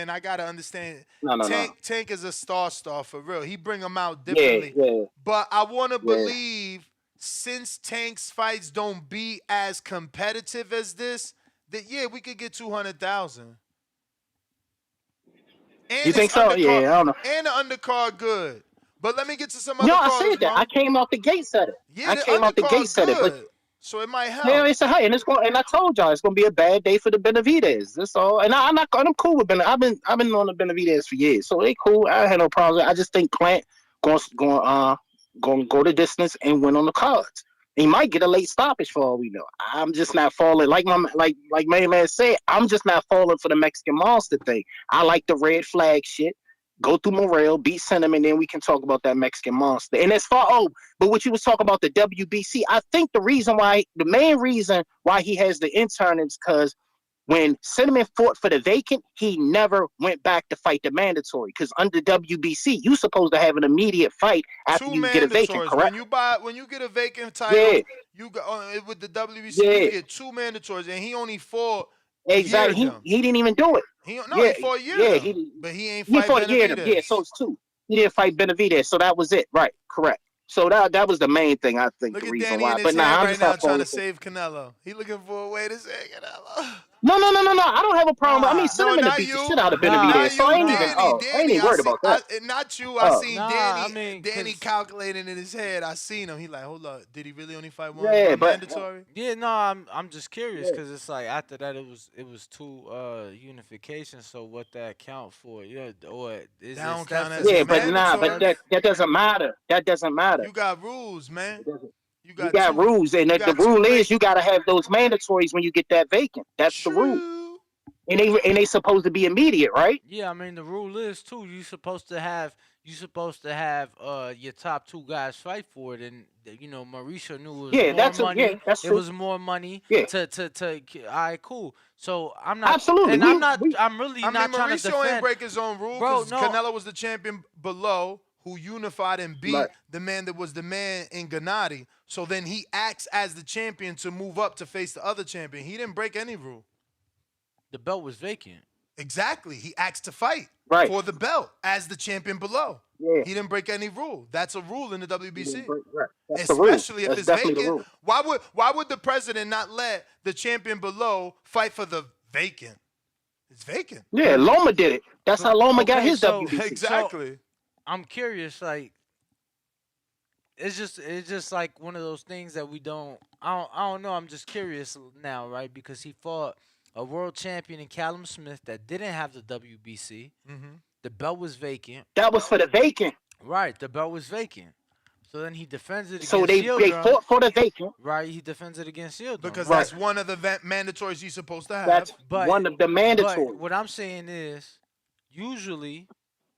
I gotta understand No. Tank is a star for real. He bring them out Yeah, differently. yeah, But I want to yeah. believe since Tank's fights don't be as competitive as this, that yeah, we could get 200,000. You And it's think so? undercard, Yeah, I don't know. and the undercard good. But let me get to some No, other I callers, said that. I Mo. came out the gate said it. Yeah, I the came out the gate undercard said it. But good, so it might yeah, help. it's a high, and it's going. And I told y'all it's gonna be a bad day for the Benavidez. That's all. And I'm not. I'm cool with I've been on the Benavidez for years, so they cool. I had no problems. I just think Plant going go the distance and win on the cards. He might get a late stoppage for all we know. I'm just not falling like Main Man said. I'm just not falling for the Mexican Monster thing. I like the red flag shit. Go through Morel, beat Cinnamon, then we can talk about that Mexican Monster. And as far but what you was talking about the WBC, I think the main reason why he has the intern is because when Cinnamon fought for the vacant, he never went back to fight the mandatory. Because under WBC, you supposed to have an immediate fight after Two you get a vacant, mandatories. correct? When you get a vacant title, Yeah, you got with the WBC, you yeah, get two mandatories, and he only fought year exactly. them. He didn't even do it. He fought year Yeah, them, but he ain't he fight fought year them. Yeah, Benavidez. so it's two. He didn't fight Benavidez, so that was it. Right, correct. So that was the main thing I think Look the at reason Danny why. in his But nah, head I'm right just now not trying falling to for. save Canelo. He looking for a way to save Canelo. No. I don't have a problem. I mean, No, Cinnamon to not beat the you, shit out of Nah, Benavidez, not so I you, ain't even. nah, Oh, I ain't Danny. even worried about that. Not you. I Oh, seen nah. I Danny. mean, Danny cause calculating in his head. I seen him. He like, hold up, did he really only fight yeah, one but mandatory? yeah, no, I'm just curious yeah. because it's like after that it was two unifications. So what that count for? Yeah, or is That it don't count steps? as Is a Yeah, it but steps? nah, but mandatory. Steps? that doesn't matter. That doesn't matter. You got rules, It man. doesn't. You You got got two. rules, and You the got two rule is vacant. you got to have those mandatories when you get that vacant. That's the rule, True. and they supposed to be immediate, right? Yeah, I mean the rule is too. You supposed to have your top two guys fight for it, and Mauricio knew it was Yeah, more yeah, money. that's It true. was more money Yeah, to. All right, cool. So absolutely. I'm really I mean, not trying to Mauricio ain't defend, break his own rule bro. because No, Canelo was the champion below, who unified and Right. beat the man that was the man in Gennady. So then he acts as the champion to move up to face the other champion. He didn't break any rule. the belt was vacant. Exactly. He asked to fight Right. for the belt as the champion below. Yeah. He didn't break any rule. That's a rule in the WBC. Right. That's the rule. Especially if That's it's definitely the vacant. rule. Why would the president not let the champion below fight for the vacant? It's vacant. Yeah, Loma did it. That's how Loma got Okay, his so WBC. Exactly. I'm curious, like it's just like one of those things that we don't I don't know. I'm just curious now, right? Because he fought a world champion in Callum Smith that didn't have the WBC. Mm-hmm. The belt was vacant. That was for the vacant. Right, the belt was vacant. So then he defends it So against they Yildirim. fought for the vacant. Right, he defends it against Yildirim. Because Right. that's one of the mandatories he's supposed to have. That's But one of the mandatory. But what I'm saying is, usually,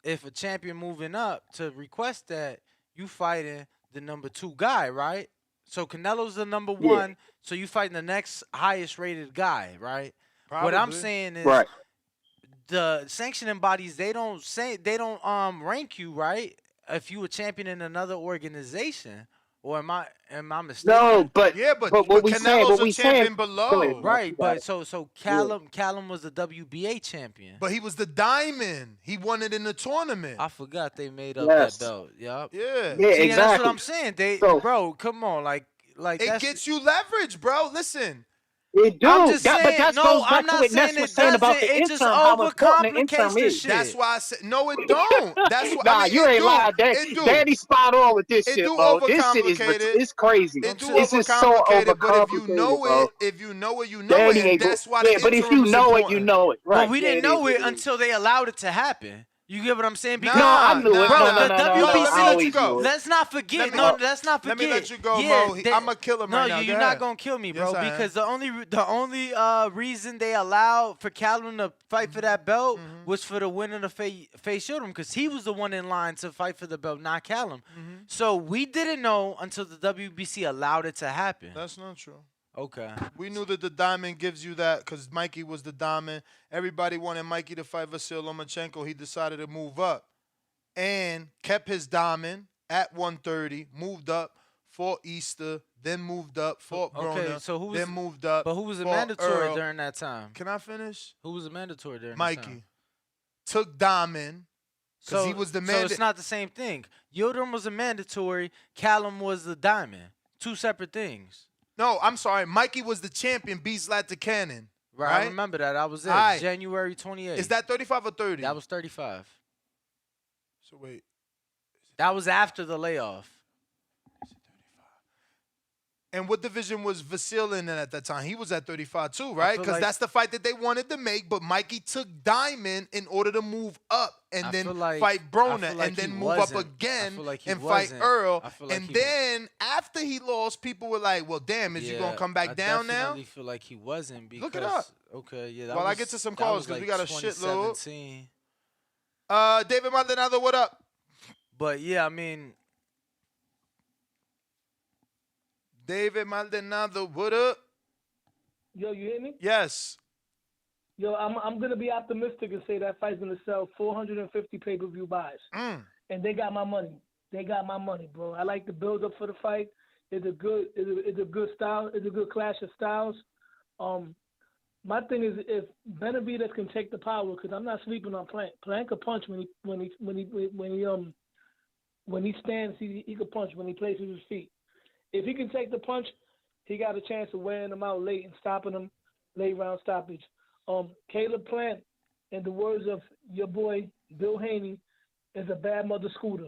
if a champion moving up to request that, you fighting the number 2 guy, right? So Canelo's the number 1, so you fighting the next highest rated guy, right? Probably. What I'm saying is, Right. the sanctioning bodies they don't rank you, right? If you a champion in another organization, or am I mistaken? No, but but what we saying, Canelo's what a we champion saying, below. Go ahead, Right, you got but it. so Callum was the WBA champion. But he was the diamond. He won it in the tournament. I forgot they made up Yes. that belt. Yup. Yeah. Yeah, See, and exactly. that's what I'm saying. So- Bro, come on, like It that's, gets you leverage, bro. Listen. It do. I'm just but saying, that no, goes back I'm to not what saying Ness it was saying about doesn't. the It just interim, how important the interim overcomplicates the is. shit. That's why I said no. It don't. That's what Nah, I mean. you It ain't do. lying. It do. Daddy's spot on with this It shit, do bro. This shit is overcomplicate it. it's crazy. It do It's just so overcomplicate it. But if you overcomplicated, know bro. it, you know it, Daddy and ain't go. that's why Yeah, the but if interim you is know important. it, you know it. Right. But we Yeah, didn't it is know what it it is. until they allowed it to happen. You get what I'm saying? Nah, Because No, I knew it. nah, No, bro, no, the nah. no, no, Yo, no. let me I let you always go. knew it. let's not forget. Let me, No, let's not let forget. me let you go, Yeah, Mo. I'm gonna kill him no, right now. you're Go not ahead. gonna kill me, bro. Yes, I am. Because the only reason they allowed for Calvin to fight for that belt was for the winner to face Showdown, because he was the one in line to fight for the belt, not Callum. So we didn't know until the WBC allowed it to happen. That's not true. Okay. We knew that the diamond gives you that because Mikey was the diamond. Everybody wanted Mikey to fight Vasyl Lomachenko. He decided to move up and kept his diamond at 130, moved up, fought Easter, then moved up, fought Broner, Okay, so who was then moved up. But who was a fought mandatory Earl. during that time? Can I finish? Who was a mandatory during that time? Mikey took diamond because he was the So it's not the same thing. Yildirim was a mandatory. Callum was the diamond. Two separate things. No, I'm sorry. Mikey was the champion, beat Zlatan Cannon. Right, I remember that. I was there. All right. January 28th. Is that 35 or 30? That was 35. So wait. That was after the layoff. And what division was Vasyl in at that time? He was at 35 too, right? feel Because like- that's the fight that they wanted to make, but Mikey took Diamond in order to move up and I then feel like- fight I Broner feel like and then he move up wasn't. again I feel like he and fight wasn't. Earl. I feel like And he- then after he lost, people were like, well, damn, is he going to come back down now? I definitely feel like he wasn't because... Look it up. Okay, yeah. That While I was, get to some that calls was because like we got a shitload. 2017. David Maldonado, what up? But yeah, I mean... David Maldonado, what up? Yo, you hear me? Yes. Yo, I'm gonna be optimistic and say that fight's gonna sell 450 pay-per-view buys, and they got my money. They got my money, bro. I like the build up for the fight. It's a good style. It's a good clash of styles. My thing is if Benavidez can take the power, because I'm not sleeping on Plant. Plant can punch when he stands. He can punch when he places his feet. If he can take the punch, he got a chance of wearing him out late and stopping him late round stoppage. Caleb Plant, in the words of your boy Bill Haney, is a bad mother scooter.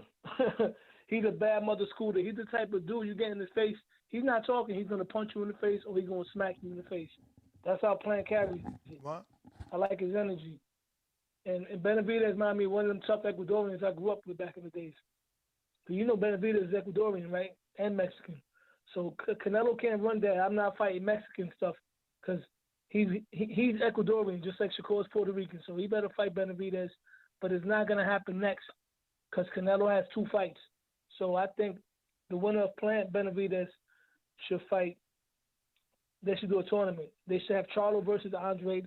He's a bad mother scooter. He's the type of dude you get in his face. He's not talking. He's gonna punch you in the face or he's gonna smack you in the face. That's how Plant carries it. What? I like his energy. And Benavidez reminds me of one of them tough Ecuadorians I grew up with back in the days. You know Benavidez is Ecuadorian, right? And Mexican. So Canelo can't run that. I'm not fighting Mexican stuff because he's Ecuadorian, just like Shakur's Puerto Rican. So he better fight Benavidez, but it's not going to happen next because Canelo has 2 fights. So I think the winner of Plant Benavidez should fight. They should do a tournament. They should have Charlo versus Andre,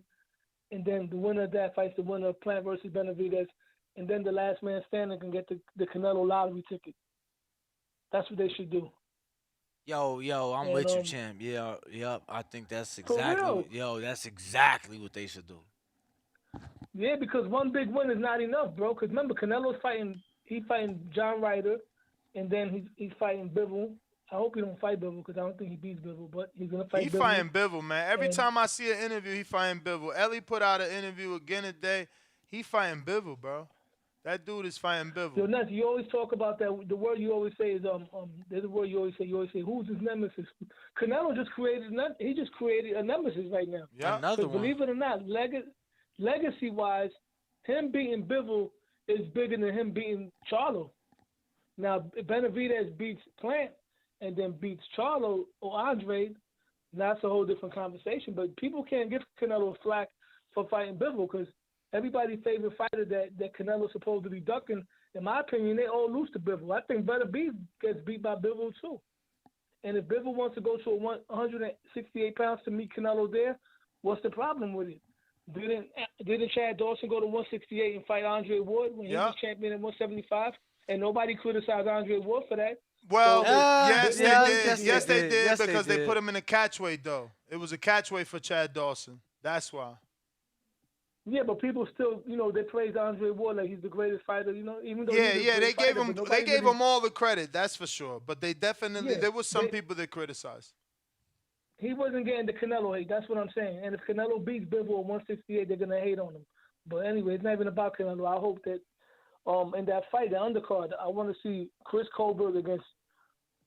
and then the winner of that fights the winner of Plant versus Benavidez, and then the last man standing can get the Canelo lottery ticket. That's what they should do. Yo, I'm And, with you, champ. Yeah, yep. I think that's For real. that's exactly what they should do. Yeah, because one big win is not enough, bro. Because remember, Canelo's fighting John Ryder, and then he's fighting Bivol. I hope he don't fight Bivol because I don't think he beats Bivol, but he's gonna fight. He Bivol. fighting Bivol, man. Every And- time I see an interview, he fighting Bivol. Ellie put out an interview again today. He fighting Bivol, bro. That dude is fighting Bivol. Yo, Ness, you always talk about that. The word you always say is There's a word you always say. You always say, "Who's his nemesis?" Canelo just created. He just created a nemesis right now. Yeah, another one. Believe it or not, legacy-wise, him beating Bivol is bigger than him beating Charlo. Now, Benavidez beats Plant and then beats Charlo or Andre. That's a whole different conversation. But people can't give Canelo flack for fighting Bivol because everybody's favorite fighter that Canelo's supposed to be ducking, in my opinion, they all lose to Bivol. I think Benavidez gets beat by Bivol too. And if Bivol wants to go to 168 pounds to meet Canelo there, what's the problem with it? Didn't Chad Dawson go to 168 and fight Andre Ward when he was champion at 175? And nobody criticized Andre Ward for that. Well, So, yes, they did. yes, They did Yes, they because they did. put him in a catchweight, though. It was a catchweight for Chad Dawson. That's why. Yeah, but people still, they praise Andre Ward like he's the greatest fighter, even though Yeah, he's a yeah, they great gave fighter, him but they nobody gave really- him all the credit. That's for sure. But they definitely Yeah, there was some they- people that criticized. He wasn't getting the Canelo hate. That's what I'm saying. And if Canelo beats Bivol at 168, they're gonna hate on him. But anyway, it's not even about Canelo. I hope that in that fight, the undercard, I want to see Chris Colberg against.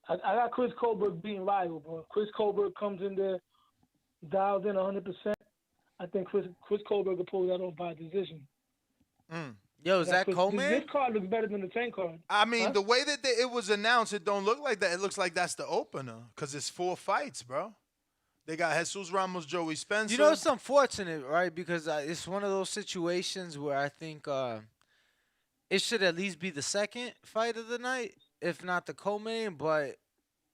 I got Chris Colberg beating Ryo, bro. Chris Colberg comes in there, dialed in 100%. I think Chris Colberg will pull that off by decision. Yo, is That's that what Coleman? this card looks better than the Tank card. I mean, Huh? the way that it was announced, it don't look like that. It looks like that's the opener because it's 4 fights, bro. They got Jesus Ramos, Joey Spencer. You know, it's unfortunate, right? Because it's one of those situations where I think it should at least be the second fight of the night, if not the co-main. But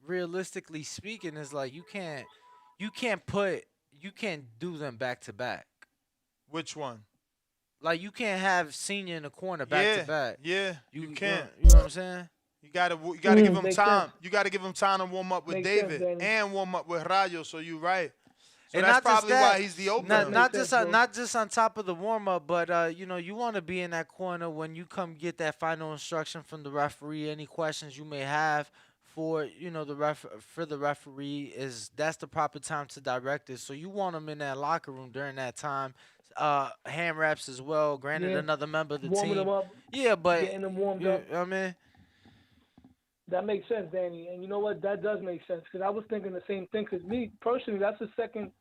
realistically speaking, it's like you can't do them back to back. Which one? Like you can't have Senior in the corner back to back. Yeah, you can't. You know what I'm saying? You gotta give him makes time. sense. You gotta give him time to warm up with Makes sense, David Danny. and warm up with Rayo. So you're right. So And that's not just probably that, why he's the opener. not just on top of the warm up, but you want to be in that corner when you come get that final instruction from the referee. Any questions you may have for the referee that's the proper time to direct it. So you want them in that locker room during that time. Hand wraps as well. Granted, Yeah. another member of the Warming team. them up. Yeah, but Getting them warmed you up. know what I mean. That makes sense, Danny. And you know what? That does make sense because I was thinking the same thing. Because me personally, that's the second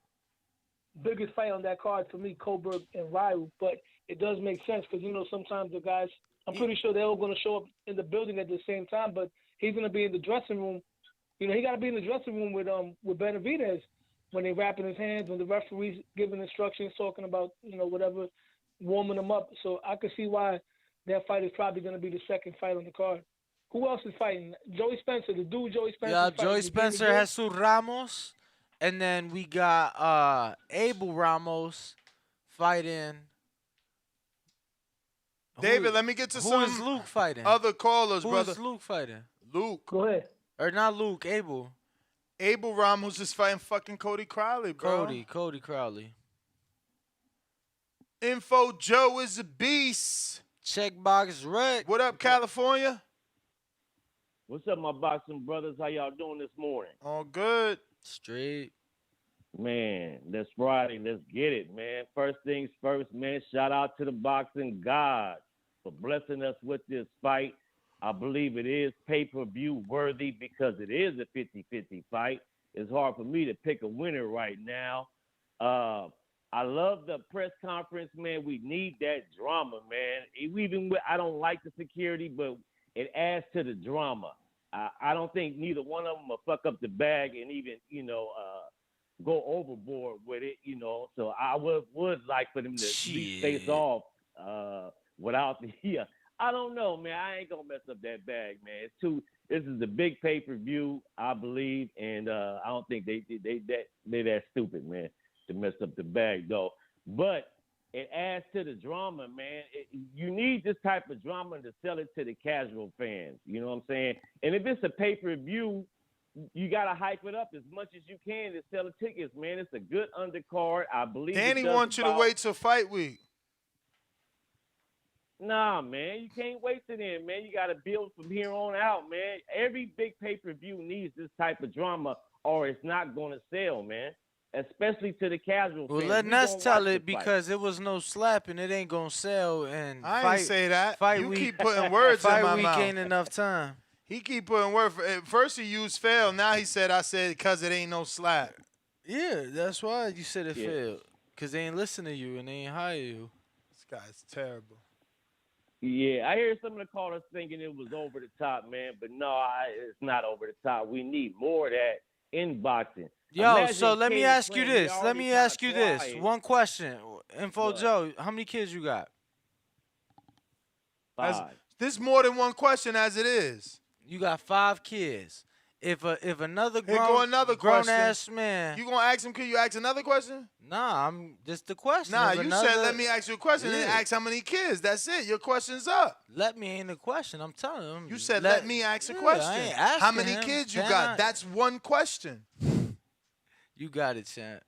biggest fight on that card for me, Coburg and Ryu. But it does make sense because sometimes the guys, I'm pretty sure they're all going to show up in the building at the same time. But he's going to be in the dressing room. He got to be in the dressing room with Benavidez when they're wrapping his hands, when the referee's giving instructions, talking about whatever, warming him up. So I could see why that fight is probably going to be the second fight on the card. Who else is fighting? Joey Spencer, the dude Joey Spencer. Yeah, Joey Spencer, Jesus Ramos, and then we got Abel Ramos fighting. David, let me get to who some is Luke fighting? other callers, Who brother. is Luke fighting? Luke. Go ahead. Or not Luke, Abel. Abel Ramos is fighting fucking Cody Crowley, bro. Cody Crowley. Info Joe is a beast. Checkbox Red. What up, California? What's up, my boxing brothers? How y'all doing this morning? All good. Straight. Man, that's Friday. Let's get it, man. First things first, man. Shout out to the boxing gods for blessing us with this fight. I believe it is pay-per-view worthy because it is a 50-50 fight. It's hard for me to pick a winner right now. I love the press conference, man. We need that drama, man. I don't like the security, but it adds to the drama. I don't think neither one of them will fuck up the bag and even, go overboard with it, So I would like for them to at least face off without the I don't know, man. I ain't gonna mess up that bag, man. This is a big pay-per-view, I believe, and I don't think they're that stupid, man, to mess up the bag though. But it adds to the drama, man. You need this type of drama to sell it to the casual fans. You know what I'm saying? And if it's a pay-per-view, you got to hype it up as much as you can to sell the tickets, man. It's a good undercard. I believe Danny wants you to wait till fight week. Nah, man. You can't wait till then, man. You got to build from here on out, man. Every big pay-per-view needs this type of drama or it's not going to sell, man. Especially to the casual Well, fans. let us tell it because it was no slap and it ain't gonna sell. And I ain't say that. Fight You week, keep putting words in my Fight week mouth. ain't enough time. He keep putting words. First he used fail. Now he said I said because it ain't no slap. Yeah, that's why you said it Yeah. failed. Because they ain't listen to you and they ain't hire you. This guy's terrible. Yeah, I hear some of the callers thinking it was over the top, man. But no, it's not over the top. We need more of that in boxing. Yo, Imagine so let me Caden ask you playing, this. he Let already me kinda ask you this. quiet. One question. Info What? Joe, how many kids you got? This more than one question as it is. You got 5 kids. If another Here go another grown question. ass man. You gonna ask him? Can you ask another question? Nah, I'm just the question. Nah, If you another- said let me ask you a question and Yeah. then ask how many kids. That's it. Your question's up. Let me ain't the question. I'm telling him. You said let me ask a question. I ain't How asking many him. kids you Can got? I? That's one question. You got it, champ.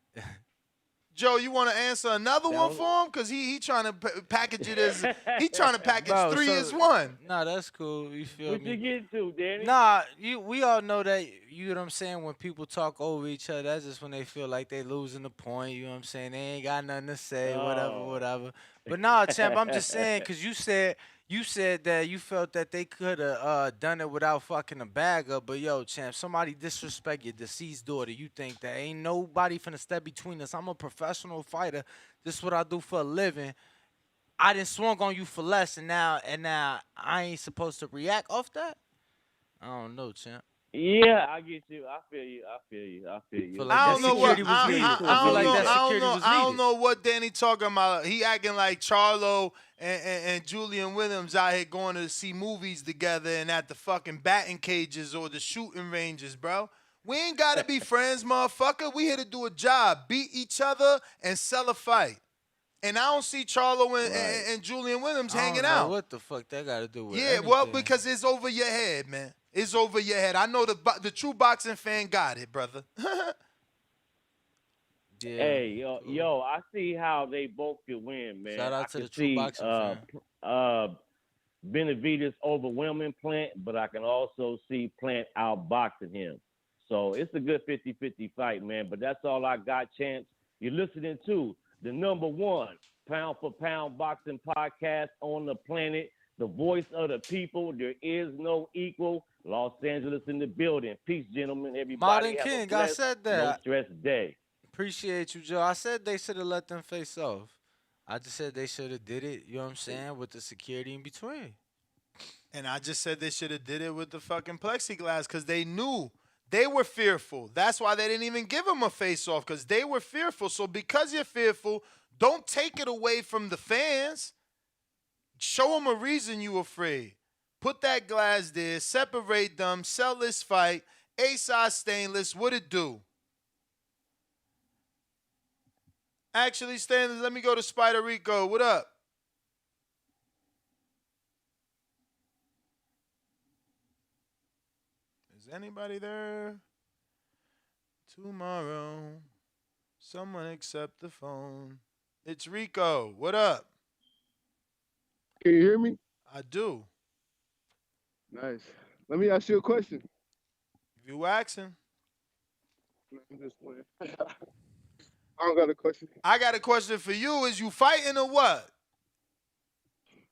Joe, you want to answer another one for him? Because he trying to package it as he trying to package Bro, 3 so- as one. Nah, that's cool. You feel What me? you get to, Danny? Nah, we all know that, you know what I'm saying, when people talk over each other, that's just when they feel like they losing the point, you know what I'm saying? They ain't got nothing to say, Oh. whatever. But nah, champ, I'm just saying, because you said that you felt that they could have done it without fucking a bag up, but yo, champ, somebody disrespect your deceased daughter. You think that ain't nobody finna step between us. I'm a professional fighter. This is what I do for a living. I didn't swung on you for less, and now I ain't supposed to react off that. I don't know, champ. Yeah, I get you. I feel you. I feel you. I feel you. Feel like I that don't know what security was needed. I I feel don't like know. that security was I don't needed. know what Danny talking about. He acting like Charlo and Julian Williams out here going to see movies together and at the fucking batting cages or the shooting ranges, bro. We ain't gotta be friends, motherfucker. We here to do a job, beat each other, and sell a fight. And I don't see Charlo and Julian Williams I hanging don't know out. what the fuck that got to do with Yeah, anything. well, because it's over your head, man. It's over your head. I know the true boxing fan got it, brother. Yeah. Hey, yo, I see how they both could win, man. Shout out I to can the true see boxing fan. Benavidez overwhelming Plant, but I can also see Plant outboxing him. So it's a good 50-50 fight, man. But that's all I got, Chance. You're listening to the #1 pound-for-pound boxing podcast on the planet, the voice of the people. There is no equal. Los Angeles in the building. Peace, gentlemen. Everybody Modern have King, a I blessed, said that. no stress day. Appreciate you, Joe. I said they should have let them face off. I just said they should have did it, you know what I'm saying, with the security in between. And I just said they should have did it with the fucking plexiglass because they knew. They were fearful. That's why they didn't even give him a face-off because they were fearful. So because you're fearful, don't take it away from the fans. Show them a reason you afraid. Put that glass there, separate them, sell this fight. A-size stainless, what it do? Actually, stainless, let me go to Spider Rico. What up? Is anybody there? Tomorrow, someone accept the phone. It's Rico. What up? Can you hear me? I do. Nice. Let me ask you a question. If you waxing. I'm just playing. I don't got a question. I got a question for you. Is you fighting or what?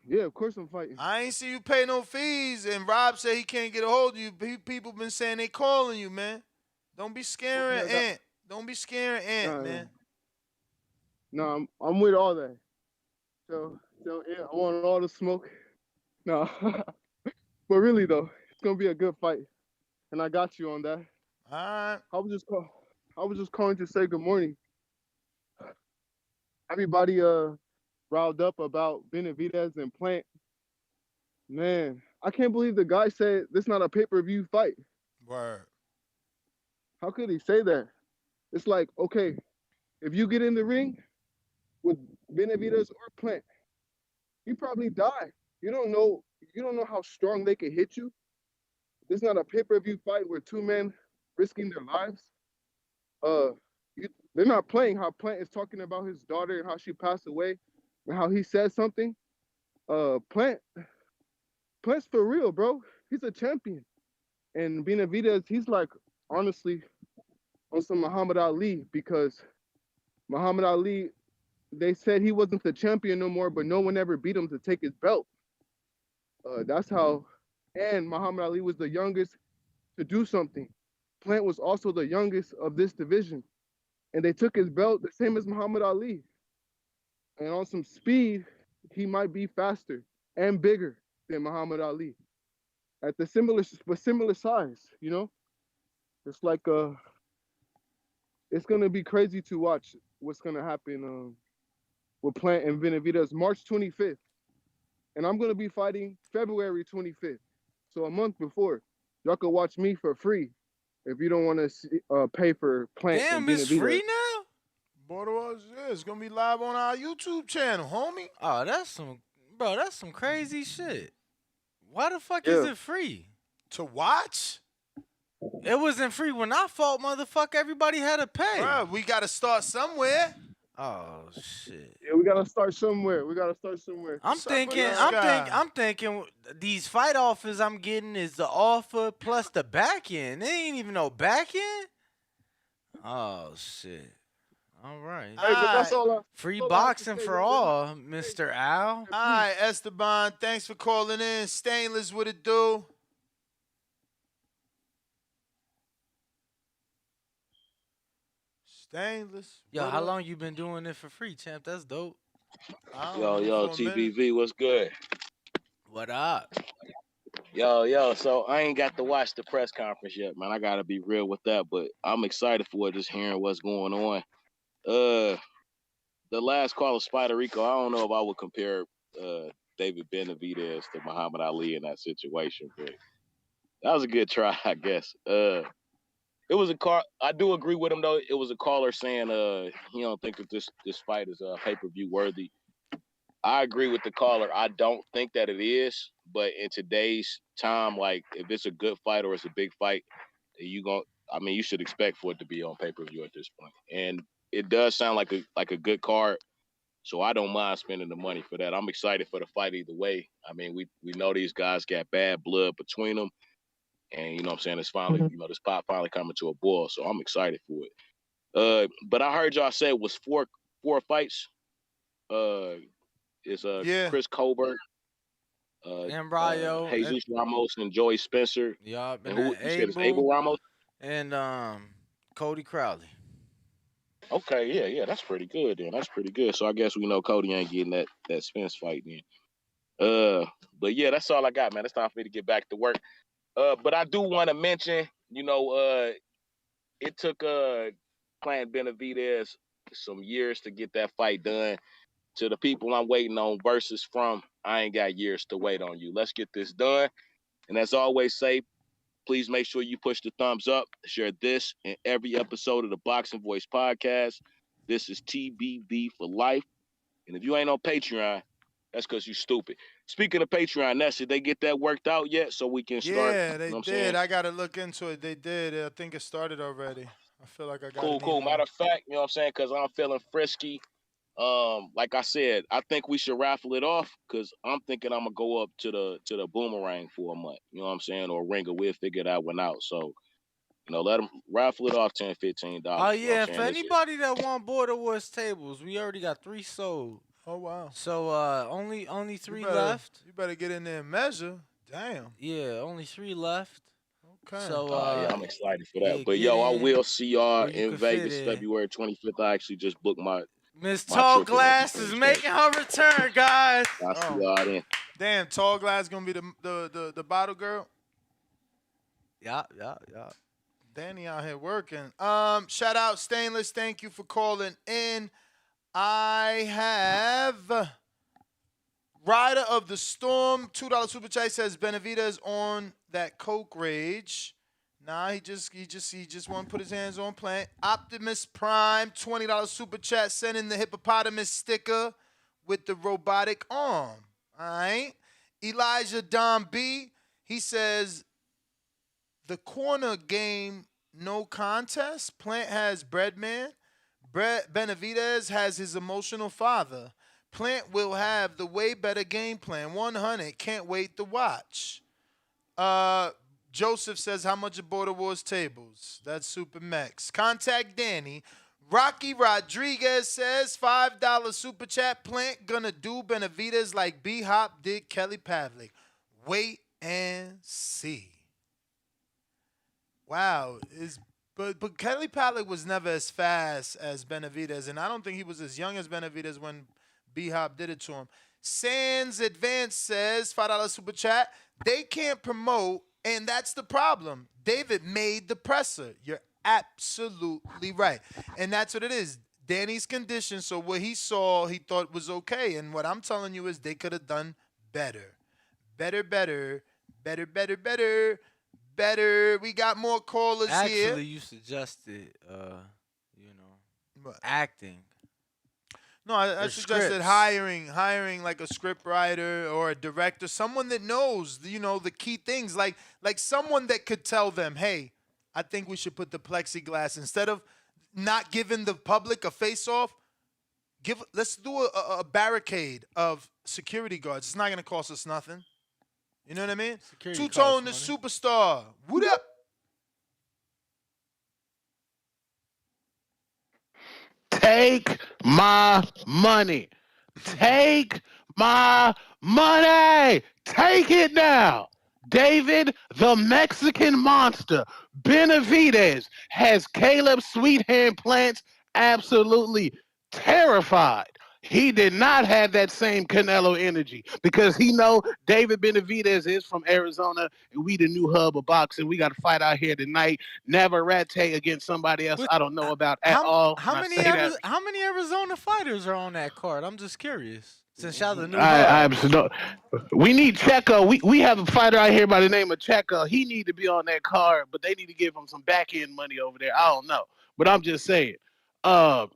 Yeah, of course I'm fighting. I ain't see you pay no fees, and Rob said he can't get a hold of you. People been saying they calling you, man. Don't be scaring Ant. Don't be scaring Ant, man. No, I'm with all that. So yeah, I want all the smoke. No, but really though, it's gonna be a good fight, and I got you on that. All right. I was just calling to say good morning. Everybody riled up about Benavidez and Plant. Man, I can't believe the guy said this not a pay-per-view fight. Word. How could he say that? It's like, okay, if you get in the ring with Benavidez or Plant, you probably die. You don't know how strong they can hit you. This is not a pay-per-view fight where two men risking their lives. They're not playing how Plant is talking about his daughter and how she passed away and how he said something. Plant's for real, bro. He's a champion. And Benavidez, he's like, honestly, on some Muhammad Ali, because Muhammad Ali, they said he wasn't the champion no more, but no one ever beat him to take his belt. That's how, and Muhammad Ali was the youngest to do something. Plant was also the youngest of this division. And they took his belt the same as Muhammad Ali. And on some speed, he might be faster and bigger than Muhammad Ali. At the similar size, you know? It's like it's gonna be crazy to watch what's gonna happen with Plant and Benavidez March 25th. And I'm gonna be fighting February 25th. So a month before. Y'all can watch me for free if you don't want to pay for Plant and Benavidez. Damn, it's free now? Boy, it's gonna be live on our YouTube channel, homie. Oh, that's some crazy shit. Why the fuck is it free? To watch? It wasn't free when I fought, motherfucker. Everybody had to pay. Bruh, we gotta start somewhere. Oh shit. Yeah, we gotta start somewhere. I'm thinking these fight offers I'm getting is the offer plus the back end. They ain't even no back end. Oh shit. All right. Hey, but that's all Free boxing for all, Mr. Al. All right, Esteban, thanks for calling in. Stainless, what it do? Stainless. Yo, how long you been doing it for free, champ? That's dope. Yo, TBV, what's good? What up? Yo, so I ain't got to watch the press conference yet, man. I gotta be real with that, but I'm excited for it, just hearing what's going on. The last call of Spider Rico, I don't know if I would compare David Benavidez to Muhammad Ali in that situation, but that was a good try, I guess. It was a call. I do agree with him though. It was a caller saying he don't think that this fight is pay-per-view worthy. I agree with the caller. I don't think that it is, but in today's time, like if it's a good fight or it's a big fight, you should expect for it to be on pay-per-view at this point. And it does sound like a good card, so I don't mind spending the money for that. I'm excited for the fight either way. I mean, we know these guys got bad blood between them, and you know what I'm saying, it's finally, this pot finally coming to a boil, so I'm excited for it. But I heard y'all say it was four fights. It's Chris Colbert, Embryo, Jesus Ramos, and Joey Spencer. Yup, And and who you said it's Abel Ramos? and Cody Crowley. Okay, yeah, that's pretty good then. That's pretty good. So I guess we know Cody ain't getting that Spence fight then. But yeah, that's all I got, man. It's time for me to get back to work. But I do want to mention, it took Clint Benavidez some years to get that fight done. To the people I'm waiting on versus from, I ain't got years to wait on you. Let's get this done. And as always say, please make sure you push the thumbs up, share this and every episode of the Boxing Voice podcast. This is TBV for life. And if you ain't on Patreon, that's because you stupid. Speaking of Patreon, Ness, did they get that worked out yet so we can start? Yeah, they you know what did. saying? I got to look into it. They did. I think it started already. I feel like I got Cool. Matter of fact, you know what I'm saying, because I'm feeling frisky. Like I said, I think we should raffle it off because I'm thinking I'm gonna go up to the Boomerang for a month. You know what I'm saying, or Ringer. We'll figure that one out. So, let them raffle it off $10, $15. Oh yeah, for for anybody that want Border Wars tables, we already got 3 sold. Oh wow. So only 3 better, left. You better get in there and measure. Damn. Yeah, only 3 left. Okay. So yeah, I'm excited for that. yeah, But get I in will see y'all where you in can fit Vegas in. February 25th. I actually just booked my Miss my Tall trip and Glass is everything, making her return, guys. I'll see y'all then. Damn, Tall Glass gonna be the bottle girl. Yeah. Danny out here working. Shout out Stainless. Thank you for calling in. I have Rider of the Storm, $2 super chat, says Benavidez on that coke rage. Nah, he just want to put his hands on Plant. Optimus Prime, $20 super chat, sending the hippopotamus sticker with the robotic arm. All right. Elijah Don B, he says the corner game, no contest. Plant has Breadman. Benavidez has his emotional father. Plant will have the way better game plan. 100. Can't wait to watch. Joseph says, how much are Border Wars tables? That's Super Max. Contact Danny. Rocky Rodriguez says, $5 super chat. Plant gonna do Benavidez like B-Hop did Kelly Pavlik. Wait and see. Wow. But Kelly Pavlik was never as fast as Benavidez, and I don't think he was as young as Benavidez when B-Hop did it to him. Sands Advance says, $5 super chat. They can't promote, and that's the problem. David made the presser. You're absolutely right. And that's what it is. Danny's conditioned, so what he saw, he thought was okay. And what I'm telling you is they could have done better. Better. We got more callers here. Actually, you suggested, acting. No, I suggested hiring like a script writer or a director, someone that knows, the key things, like someone that could tell them, hey, I think we should put the plexiglass instead of not giving the public a face-off. Let's do a barricade of security guards. It's not gonna cost us nothing. You know what I mean? Two-Tone the superstar. What up? Take my money. Take my money. Take it now. David, the Mexican monster, Benavidez, has Caleb Sweethand Plants absolutely terrified. He did not have that same Canelo energy because he know David Benavidez is from Arizona and we the new hub of boxing. We got to fight out here tonight. Navarrete against somebody else I don't know about at all. And I say that. How many Arizona fighters are on that card? I'm just curious. Since y'all the new I'm hub. so, we need Checo. We have a fighter out here by the name of Checo. He need to be on that card, but they need to give him some back end money over there. I don't know, but I'm just saying. Uh,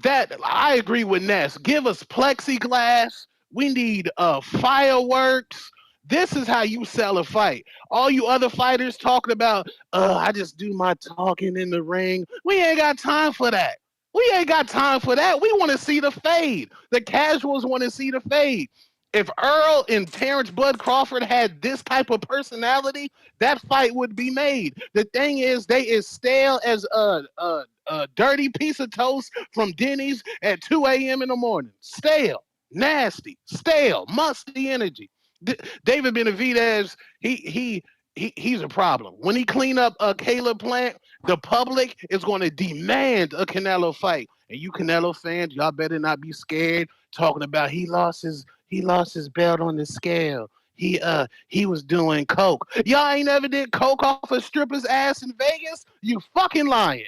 that I agree with Ness. Give us plexiglass. We need fireworks. This is how you sell a fight. All you other fighters talking about, I just do my talking in the ring. We ain't got time for that. We ain't got time for that. We want to see the fade. The casuals want to see the fade. If Earl and Terrence Bud Crawford had this type of personality, that fight would be made. The thing is, they is stale as a dirty piece of toast from Denny's at 2 a.m. in the morning. Stale, nasty, stale, musty energy. David Benavidez, he's a problem. When he clean up Caleb Plant, the public is going to demand a Canelo fight. And you Canelo fans, y'all better not be scared talking about he lost his belt on the scale. He was doing coke. Y'all ain't never did coke off a stripper's ass in Vegas? You fucking lying.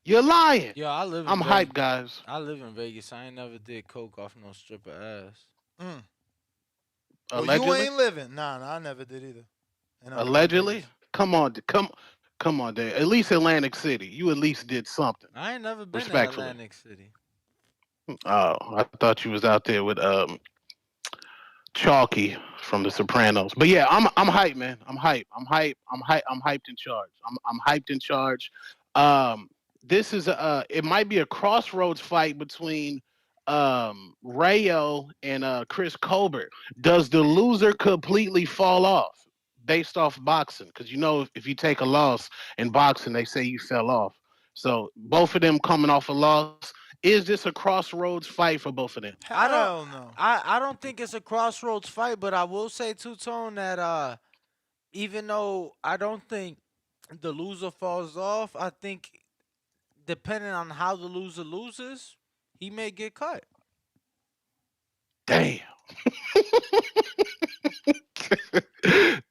You're lying. Yo, I live in I'm Vegas. hyped, guys. I live in Vegas. I ain't never did coke off no stripper ass. Well, Allegedly? you ain't living. Nah, I never did either. And I live in Allegedly? Vegas. Come on, Dave. At least Atlantic City. You at least did something. I ain't never been to Respectfully. Atlantic City. Oh, I thought you was out there with Chalky from The Sopranos. But yeah, I'm hyped, man. I'm hyped. I'm hyped in charge. I'm hyped in charge. This is it might be a crossroads fight between Rayo and Chris Colbert. Does the loser completely fall off based off boxing? Because you know if you take a loss in boxing, they say you fell off. So both of them coming off a loss. Is this a crossroads fight for both of them? Hell no. I don't think it's a crossroads fight, but I will say Two Tone that even though I don't think the loser falls off, I think depending on how the loser loses, he may get cut. Damn.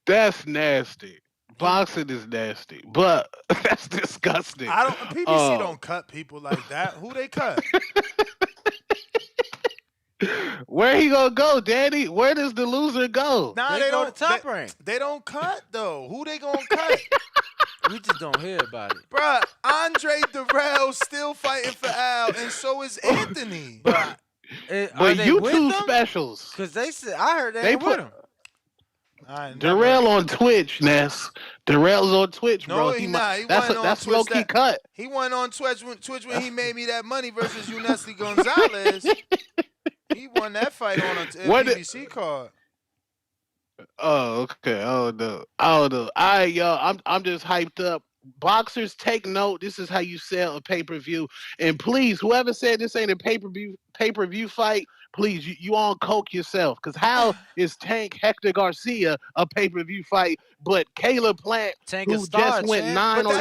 That's nasty. Boxing is nasty, but that's disgusting. PBC don't cut people like that. Who they cut? Where he gonna go, Danny? Where does the loser go? Nah, They they go don't. to Top Rank. They don't cut though. Who they gonna cut? We just don't hear about it. Bruh, Andre Durrell's still fighting for Al, and so is Anthony. But YouTube specials. Because they said I heard they ain't with him. Durrell on Twitch, Ness. Durrell's on Twitch, No, bro. he not. He That's wasn't on that's Twitch. low key cut. He went on Twitch when he made me that money versus Unesli Gonzalez. He won that fight on a PBC card. Oh, okay. Oh no. All right, y'all. I'm just hyped up. Boxers, take note. This is how you sell a pay-per-view. And please, whoever said this ain't a pay-per-view fight, please, you on coke yourself. Because how is Tank Hector Garcia a pay-per-view fight, but Caleb Plant, who just went 9 on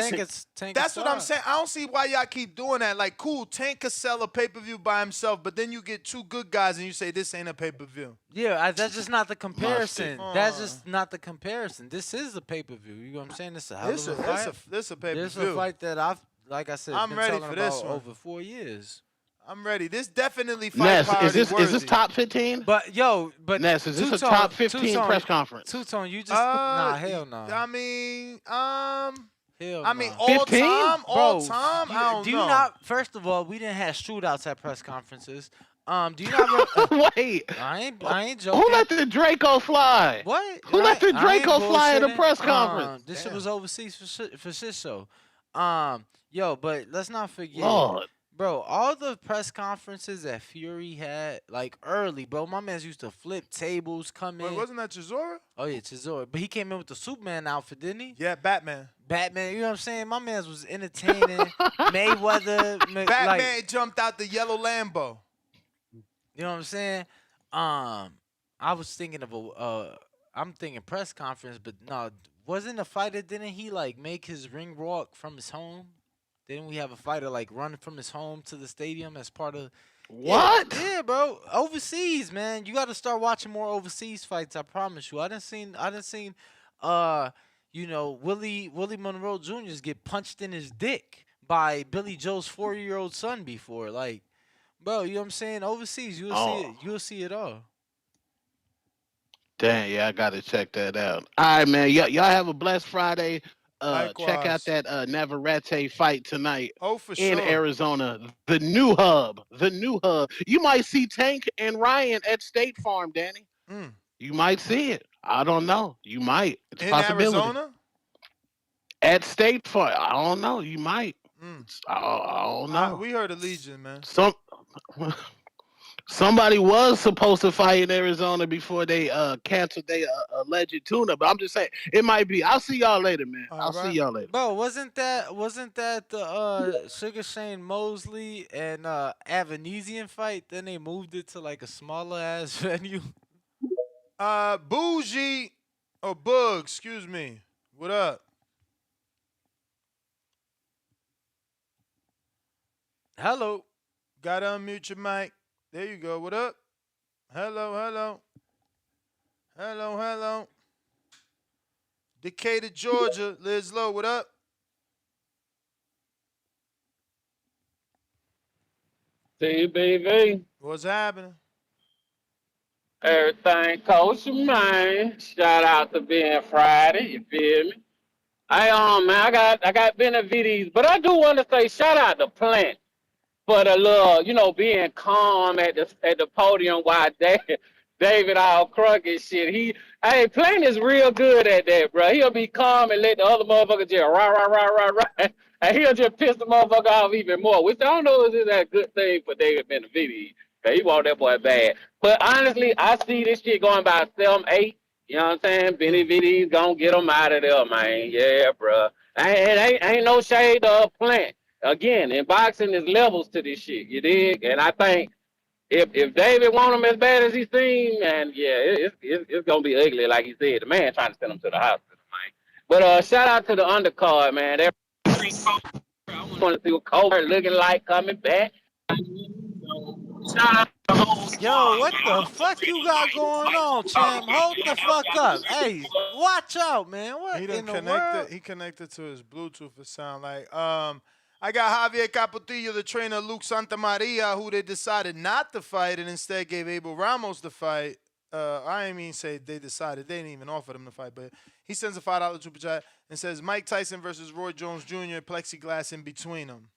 That's what I'm saying. I don't see why y'all keep doing that. Like, cool, Tank could sell a pay-per-view by himself, but then you get two good guys and you say this ain't a pay-per-view. Yeah, that's just not the comparison. That's just not the comparison. This is a pay-per-view. You know what I'm saying? This is a hell of a fight. This a pay-per-view. This is a fight that I've, like I said, I'm been ready talking for this about one. over 4 years. I'm ready. This definitely fight Ness, party is this top 15? But Ness, is this a top 15 press conference? Two-Tone, you just nah, hell no. I mean, hell I mean, nah. all 15? time, all Bro, time. I don't do you know. not? First of all, we didn't have shootouts at press conferences. Do you not? Wait. I ain't joking. Who let the Draco fly? What? Who let the I ain't Draco fly at a bullshitting. press conference? This shit was overseas for shit show. Yo, but let's not forget, Lord. bro. All the press conferences that Fury had, like early, bro. My man's used to flip tables, come in. Wait, wasn't that Chisora? Oh yeah, Chisora. But he came in with the Superman outfit, didn't he? Yeah, Batman. Batman. You know what I'm saying? My man's was entertaining. Mayweather. Batman jumped out the yellow Lambo. You know what I'm saying? I was thinking of I'm thinking press conference, but no, wasn't a fighter? Didn't he like make his ring walk from his home? Didn't we have a fighter like run from his home to the stadium as part of? What? Yeah, bro. Overseas, man. You got to start watching more overseas fights. I promise you. I done seen, uh, Willie Monroe Jr. get punched in his dick by Billy Joe's 4-year-old son before. Like, bro, you know what I'm saying? Overseas, you'll see Oh, it. You'll see it all. dang, yeah, I gotta check that out. All right, man. Y'all have a blessed Friday. Check out Likewise. that Navarrete fight tonight Oh, for in sure. Arizona. The new hub. The new hub. You might see Tank and Ryan at State Farm, Danny. Mm. You might see it. I don't know. You might. It's a In possibility. Arizona? At State Farm. I don't know. You might. Mm. I don't know. We heard a Legion, man. Some Somebody was supposed to fight in Arizona before they canceled their alleged tuna, but I'm just saying it might be. I'll see y'all later, man. All I'll see right. y'all later. Bro, wasn't that the Sugar Shane Mosley and Avanesian fight? Then they moved it to like a smaller ass venue. Bougie or Bug, excuse me. What up? Hello. Gotta unmute your mic. There you go. What up? Hello, hello. Hello, hello. Decatur, Georgia. Liz Low, what up? CBV, What's happening? everything kosher, man. Shout out to being Friday, you feel me? Man, I got Benavidez, but I do want to say shout out to Plant for the little, being calm at the podium while David all crunk and shit. Plant is real good at that, bro. He'll be calm and let the other motherfucker just rah rah rah rah rah, and he'll just piss the motherfucker off even more. Which I don't know is that a good thing for David Benavidez. 'Cause he want that boy bad. But honestly, I see this shit going by 7-8. You know what I'm saying? Benavidez gonna get him out of there, man. Yeah, bro. Ain't no shade of Plant. Again, in boxing, there's levels to this shit. You dig? And I think if David want him as bad as he seems, man, yeah, it's gonna be ugly, like he said. The man trying to send him to the hospital, man. But shout out to the undercard, man. I want to see what Cole looking like coming back. Shout out to the whole Yo, squad, what man. the I'm just fuck ready you to got fight this going fight. on, champ? Hold the fuck Y'all up. just Hey, watch out, man. He What done in the world? connected. He connected to his Bluetooth. It sound like. I got Javier Capotillo, the trainer, Luke Santamaria, who they decided not to fight and instead gave Abel Ramos the fight. I ain't mean say they decided. They didn't even offer them the fight, but he sends a $5 super chat and says Mike Tyson versus Roy Jones Jr. Plexiglass in between them.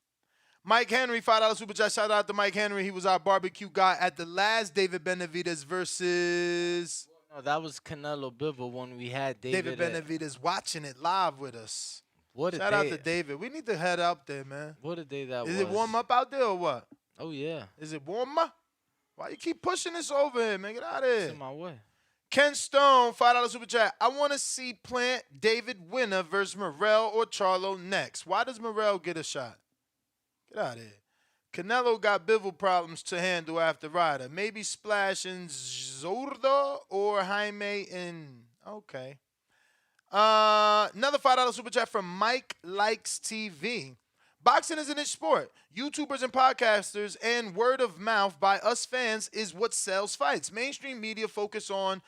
Mike Henry, $5 super chat. Shout out to Mike Henry. He was our barbecue guy at the last David Benavidez versus No, that was Canelo Bivol when we had David. David Benavidez watching it live with us. What a Shout out day! to David. We need to head up there, man. What a day that Is was! it warm up out there or what? Oh yeah, Is it warmer? Why you keep pushing this over here, man? Get out of it's here. in my way. Ken Stone, $5 super chat. I want to see Plant David Winner versus Morrell or Charlo next. Why does Morrell get a shot? Get out of here. Canelo got Bivol problems to handle after Ryder. Maybe splashing Zordo or Jaime in. Okay. Another $5 super chat from Mike Likes TV. Boxing is a niche sport. YouTubers and podcasters and word of mouth by us fans is what sells fights. Mainstream media focus on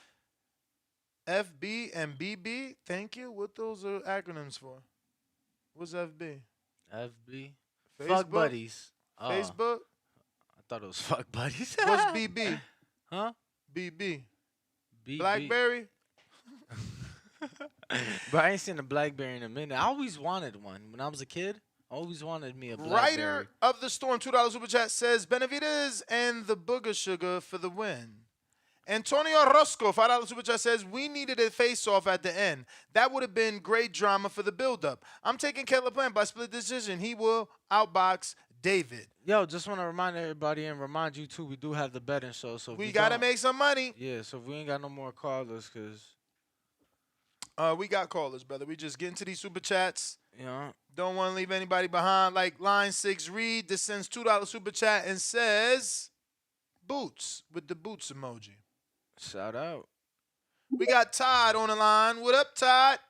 FB and BB. Thank you. What those are acronyms for? What's FB? FB. Facebook? Fuck buddies. Facebook? I thought it was fuck buddies. What's BB? Huh? BB. BB. Blackberry? But I ain't seen a Blackberry in a minute. I always wanted one when I was a kid. I always wanted me a Blackberry. Writer of the Storm, $2 super chat says Benavidez and the Booger Sugar for the win. Antonio Roscoe, $5 super chat says we needed a face-off at the end. That would have been great drama for the build-up. I'm taking Caleb Plant by split decision. He will outbox David. Yo, just want to remind everybody and remind you too, we do have the betting show. So if We you got to don't- make some money. Yeah, so if we ain't got no more callers, cause we got callers, brother. We just get into these super chats. you know, Don't want to leave anybody behind. Like Line 6 Reed, this sends $2 super chat and says boots with the boots emoji. shout out. We got Todd on the line. What up, Todd?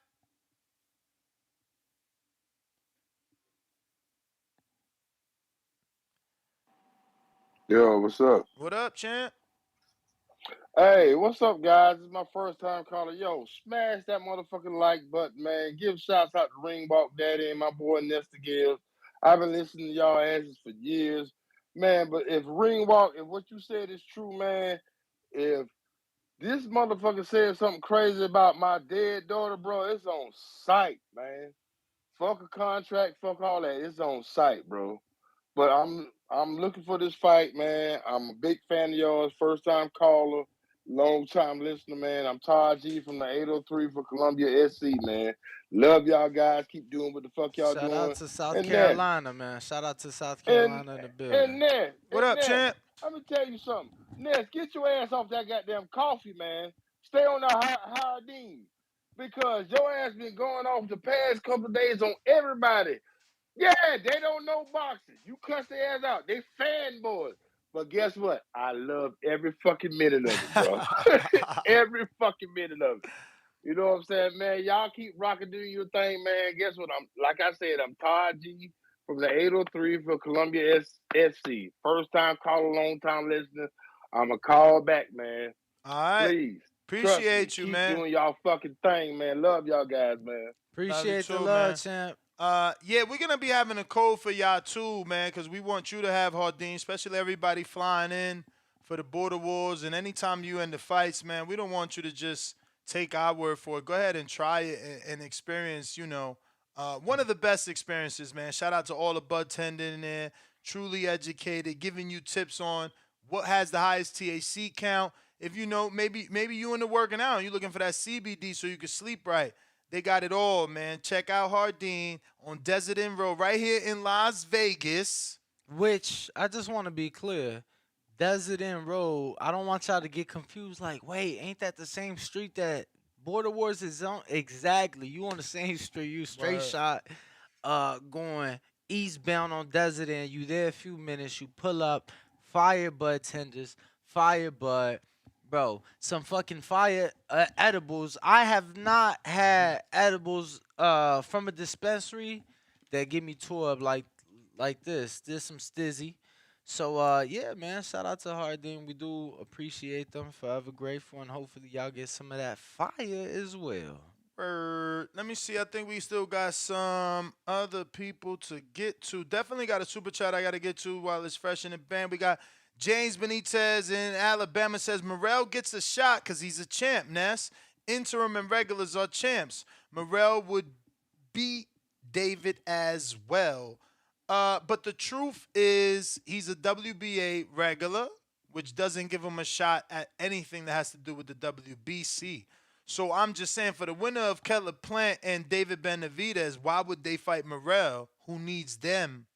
Yo, what's up? What up, champ? Hey, what's up, guys? It's my first time calling. Yo, smash that motherfucking like button, man. Give shouts out to Ringwalk Daddy and my boy Nesta Gibbs. I've been listening to y'all asses for years, man. But if Ringwalk, if what you said is true, man, if this motherfucker said something crazy about my dead daughter, bro, it's on site, man. Fuck a contract, fuck all that. It's on site, bro. But I'm looking for this fight, man. I'm a big fan of yours, first time caller, long time listener, man. I'm Todd G from the 803 for Columbia SC, man. Love y'all guys. Keep doing what the fuck y'all Shout out doing. to South And Ness, Carolina, man. Shout out to South and Carolina in the building. and Ness, What up, champ? Let me tell you something. Ness, get your ass off that goddamn coffee, man. Stay on the Hardin. Because your ass been going off the past couple of days on everybody. Yeah, they don't know boxing. You cuss their ass out. They fanboys. But guess what? I love every fucking minute of it, bro. Every fucking minute of it. You know what I'm saying, man? Y'all keep rocking, doing your thing, man. Guess what? Like I said, I'm Todd G from the 803 for Columbia SC. First time caller, long time listener. I'm a call back, man. All right. Please. Trust me. Appreciate you, Keep man. doing y'all fucking thing, man. Love y'all guys, man. Love you Appreciate the too, love, man. champ. Yeah, we're gonna be having a code for y'all too, man, because we want you to have Hardin, especially everybody flying in for the border wars. And anytime you in the fights, man, we don't want you to just take our word for it. Go ahead and try it and experience, one of the best experiences, man. Shout out to all the bud tending in there, truly educated, giving you tips on what has the highest THC count. If you know, maybe you into working out and you're looking for that CBD so you can sleep right. They got it all, man. Check out Hardin on Desert Inn Road right here in Las Vegas. Which I just want to be clear. Desert Inn Road, I don't want y'all to get confused. Like, wait, ain't that the same street that Border Wars is on? Exactly. You on the same street. You straight Word. shot going eastbound on Desert Inn. You there a few minutes. You pull up, fire bud tenders, fire bud. Bro, some fucking fire edibles. I have not had edibles from a dispensary that give me tour up like this. There's some stizzy. So yeah, man, shout out to Hardin. We do appreciate them. Forever grateful, and hopefully y'all get some of that fire as well. Let me see. I think we still got some other people to get to. Definitely got a super chat I got to get to while it's fresh in the band. We got James Benitez in Alabama says Morrell gets a shot because he's a champ, Ness. Interim and regulars are champs. Morrell would beat David as well. But the truth is, he's a WBA regular, which doesn't give him a shot at anything that has to do with the WBC. So I'm just saying, for the winner of Keller Plant and David Benavidez, why would they fight Morrell, who needs them?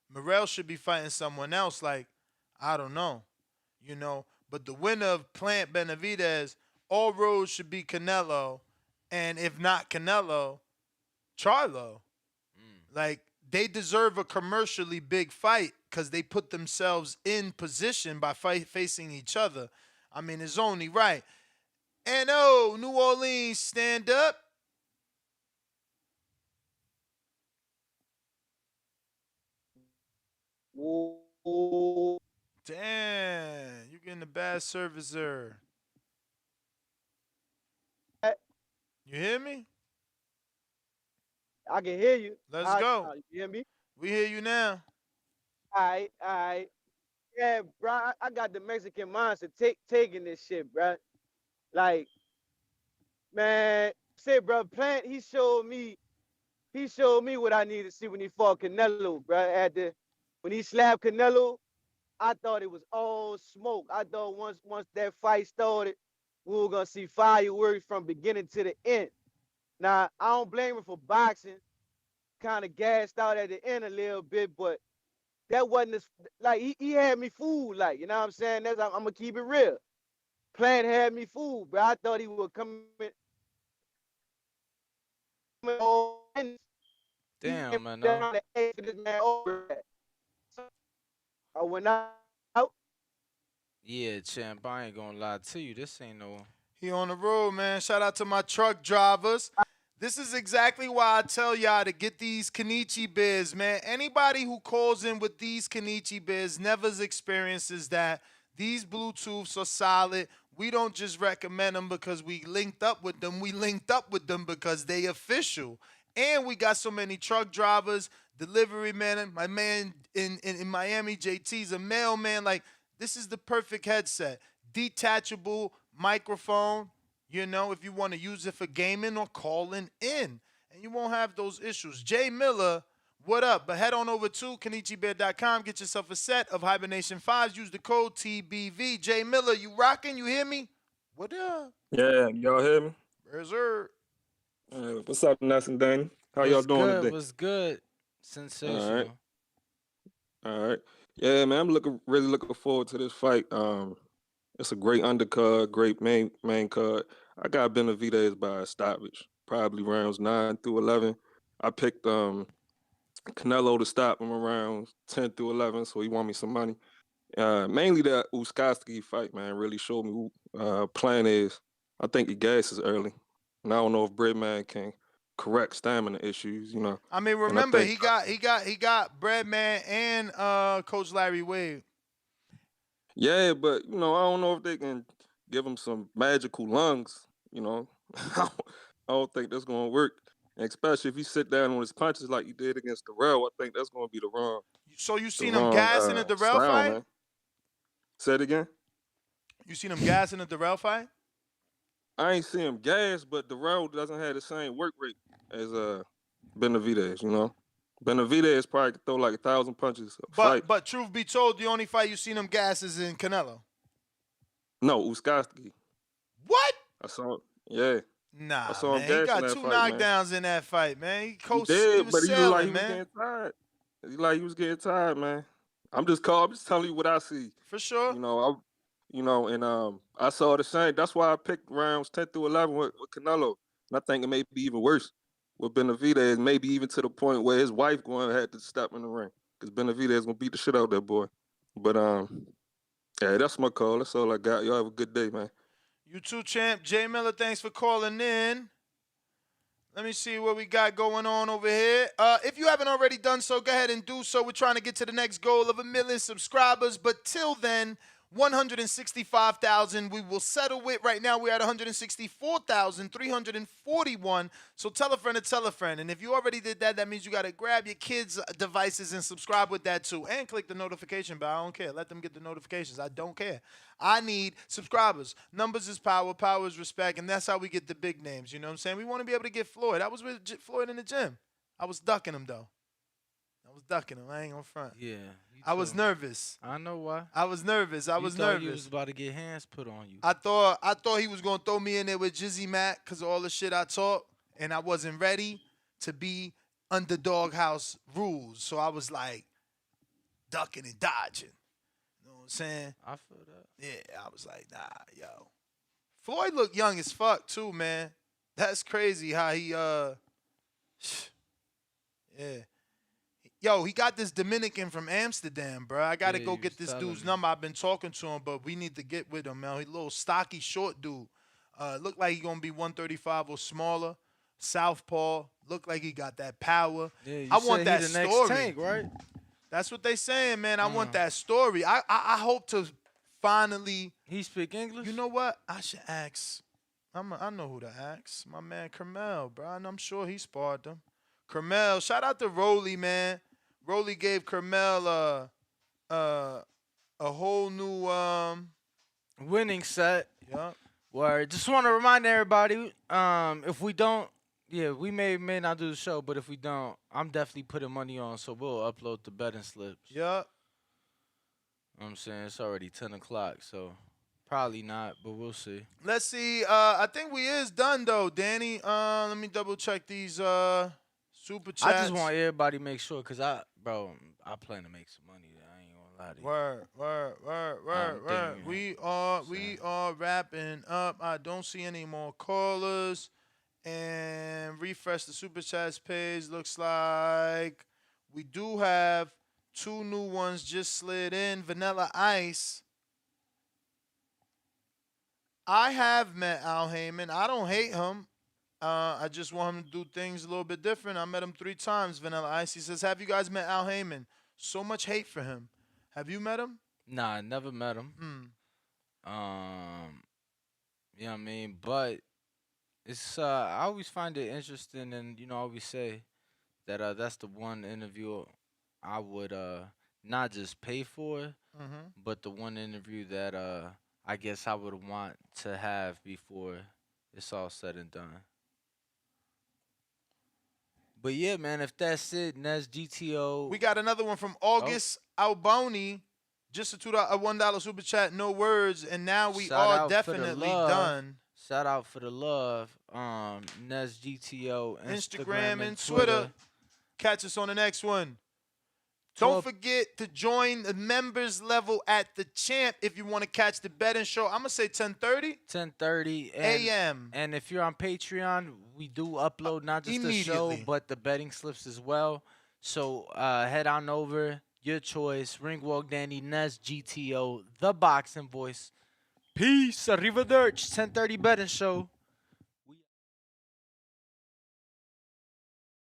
Morrell should be fighting someone else, like, I don't know, you know. But the winner of Plant Benavidez, all roads should be Canelo, and if not Canelo, Charlo. Like, they deserve a commercially big fight because they put themselves in position by facing each other. I mean, it's only right. And oh, New Orleans, stand up. Damn, you getting a bad servicer. You hear me? I can hear you. Let's go. You hear me? We hear you now. All right. Yeah, bro, I got the Mexican mindset taking this shit, bro. Like, man, say, bro, Plant, he showed me what I needed to see when he fought Canelo, bro. When he slapped Canelo, I thought it was all smoke. I thought once that fight started, we were gonna see fireworks from beginning to the end. Now, I don't blame him for boxing. Kind of gassed out at the end a little bit, but that wasn't like he had me fooled, like, you know what I'm saying? I'm gonna keep it real. Plant had me fooled, but I thought he would come in. He Damn, came man. No. down to ask this man over that. So I went out. Yeah, champ. I ain't gonna lie to you. This ain't no. He on the road, man. Shout out to my truck drivers. This is exactly why I tell y'all to get these Kenichi beers, man. Anybody who calls in with these Kenichi beers never experiences that. These Bluetooths are solid. We don't just recommend them because we linked up with them. We linked up with them because they official. And we got so many truck drivers, delivery men. My man in Miami, JT's a mailman. Like, this is the perfect headset. Detachable microphone, if you want to use it for gaming or calling in. And you won't have those issues. Jay Miller, what up? But head on over to KenichiBear.com. Get yourself a set of Hibernation 5s. Use the code TBV. Jay Miller, you rocking? You hear me? What up? Yeah, y'all hear me? Where's her? What's up, Ness and Danny? How y'all What's doing good? today? What's good? All right, Sensational. all right. Yeah, man, I'm really looking forward to this fight. It's a great undercard, great main card. I got Benavidez by a stoppage, probably rounds 9 through 11. I picked Canelo to stop him around 10 through 11, so he won me some money. Mainly that Uskoski fight, man, really showed me who plan is. I think he gasses early, and I don't know if Breadman can correct stamina issues. I mean, And I remember think, he got Breadman and Coach Larry Wade. yeah, but I don't know if they can give him some magical lungs. I don't think that's gonna work. And especially if he sit down on his punches like he did against Darrell, I think that's gonna be the wrong, So you the seen him wrong gas in the Darrell style, fight? man. Say it again. You seen him gas in the Darrell fight? I ain't see him gas, but Darrell doesn't have the same work rate as Benavidez. Benavidez probably could throw like 1,000 punches a fight. But truth be told, the only fight you seen him gas is in Canelo. No, Uskoski. What? I saw, yeah. I Nah, saw him man. He gas in got that two fight, man. knockdowns in that fight, man. He He he did, was but he looked like he sailing, was man. getting tired. He was getting tired, man. I'm just telling you what I see. For sure. I saw the same. That's why I picked rounds 10 through 11 with Canelo. And I think it may be even worse with Benavidez, maybe even to the point where his wife going to have to step in the ring because Benavidez gonna beat the shit out of that boy. But yeah, that's my call. That's all I got. Y'all have a good day, man. You too, champ. Jay Miller, thanks for calling in. Let me see what we got going on over here. If you haven't already done so, go ahead and do so. We're trying to get to the next goal of 1 million subscribers. But till then, 165,000 we will settle with. Right now, we're at 164,341. So tell a friend to tell a friend. And if you already did that, that means you got to grab your kids' devices and subscribe with that too. And click the notification bell. I don't care. Let them get the notifications. I don't care. I need subscribers. Numbers is power. Power is respect. And that's how we get the big names. You know what I'm saying? We want to be able to get Floyd. I was with Floyd in the gym. I was ducking him, though. I ain't gonna front. Yeah. I was nervous. I know why. I was nervous. You thought you was about to get hands put on you. I thought he was gonna throw me in there with Jizzy Matt because of all the shit I talk, and I wasn't ready to be under doghouse rules. So I was like ducking and dodging. You know what I'm saying? I feel that. Yeah, I was like, nah, yo. Floyd looked young as fuck too, man. That's crazy how he yeah. Yo, he got this Dominican from Amsterdam, bro. I gotta go get this dude's number. I've been talking to him, but we need to get with him, man. He's a little stocky, short dude. Look like he gonna be 135 or smaller. Southpaw. Look like he got that power. Yeah, I want that the story. next Tank, right? That's what they saying, man. I want that story. I hope to finally. He speak English? You know what? I should ask. I know who to ask. My man Kermel, bro. And I'm sure he sparred them. Kermel, shout out to Rolly, man. Rolly gave Kermel a whole new winning set. Yeah. Word. Just want to remind everybody, if we don't, we may not do the show, but if we don't, I'm definitely putting money on, so we'll upload the betting slips. Yeah. You know what I'm saying? It's already 10 o'clock, so probably not, but we'll see. Let's see. I think we is done though, Danny. Let me double check these super chats. I just want everybody to make sure, cause I plan to make some money. I ain't gonna lie to you. Word. We are wrapping up. I don't see any more callers. And refresh the super chats page. Looks like we do have 2 new ones just slid in. Vanilla Ice. I have met Al Heyman. I don't hate him. I just want him to do things a little bit different. I met him 3 times. Vanilla Ice. He says, "Have you guys met Al Heyman? So much hate for him. Have you met him?" Nah, I never met him. You know what I mean? But it's I always find it interesting, and I always say that that's the one interview I would not just pay for, but the one interview that I guess I would want to have before it's all said and done. But yeah, man, if that's it, Nez GTO. We got another one from August Alboni. Just a $1 super chat, no words, and now we Shout are out for the definitely love. done. Shout out for the love. Nez GTO, Instagram and Twitter. Catch us on the next one. Don't forget to join the members level at the Champ if you want to catch the betting show. I'm going to say 10:30. 10:30 a.m. And if you're on Patreon, we do upload not just the show, but the betting slips as well. So head on over. Your choice. Ringwalk Danny, Nez GTO, The Boxing Voice. Peace. Arrivederci. 10:30 betting show.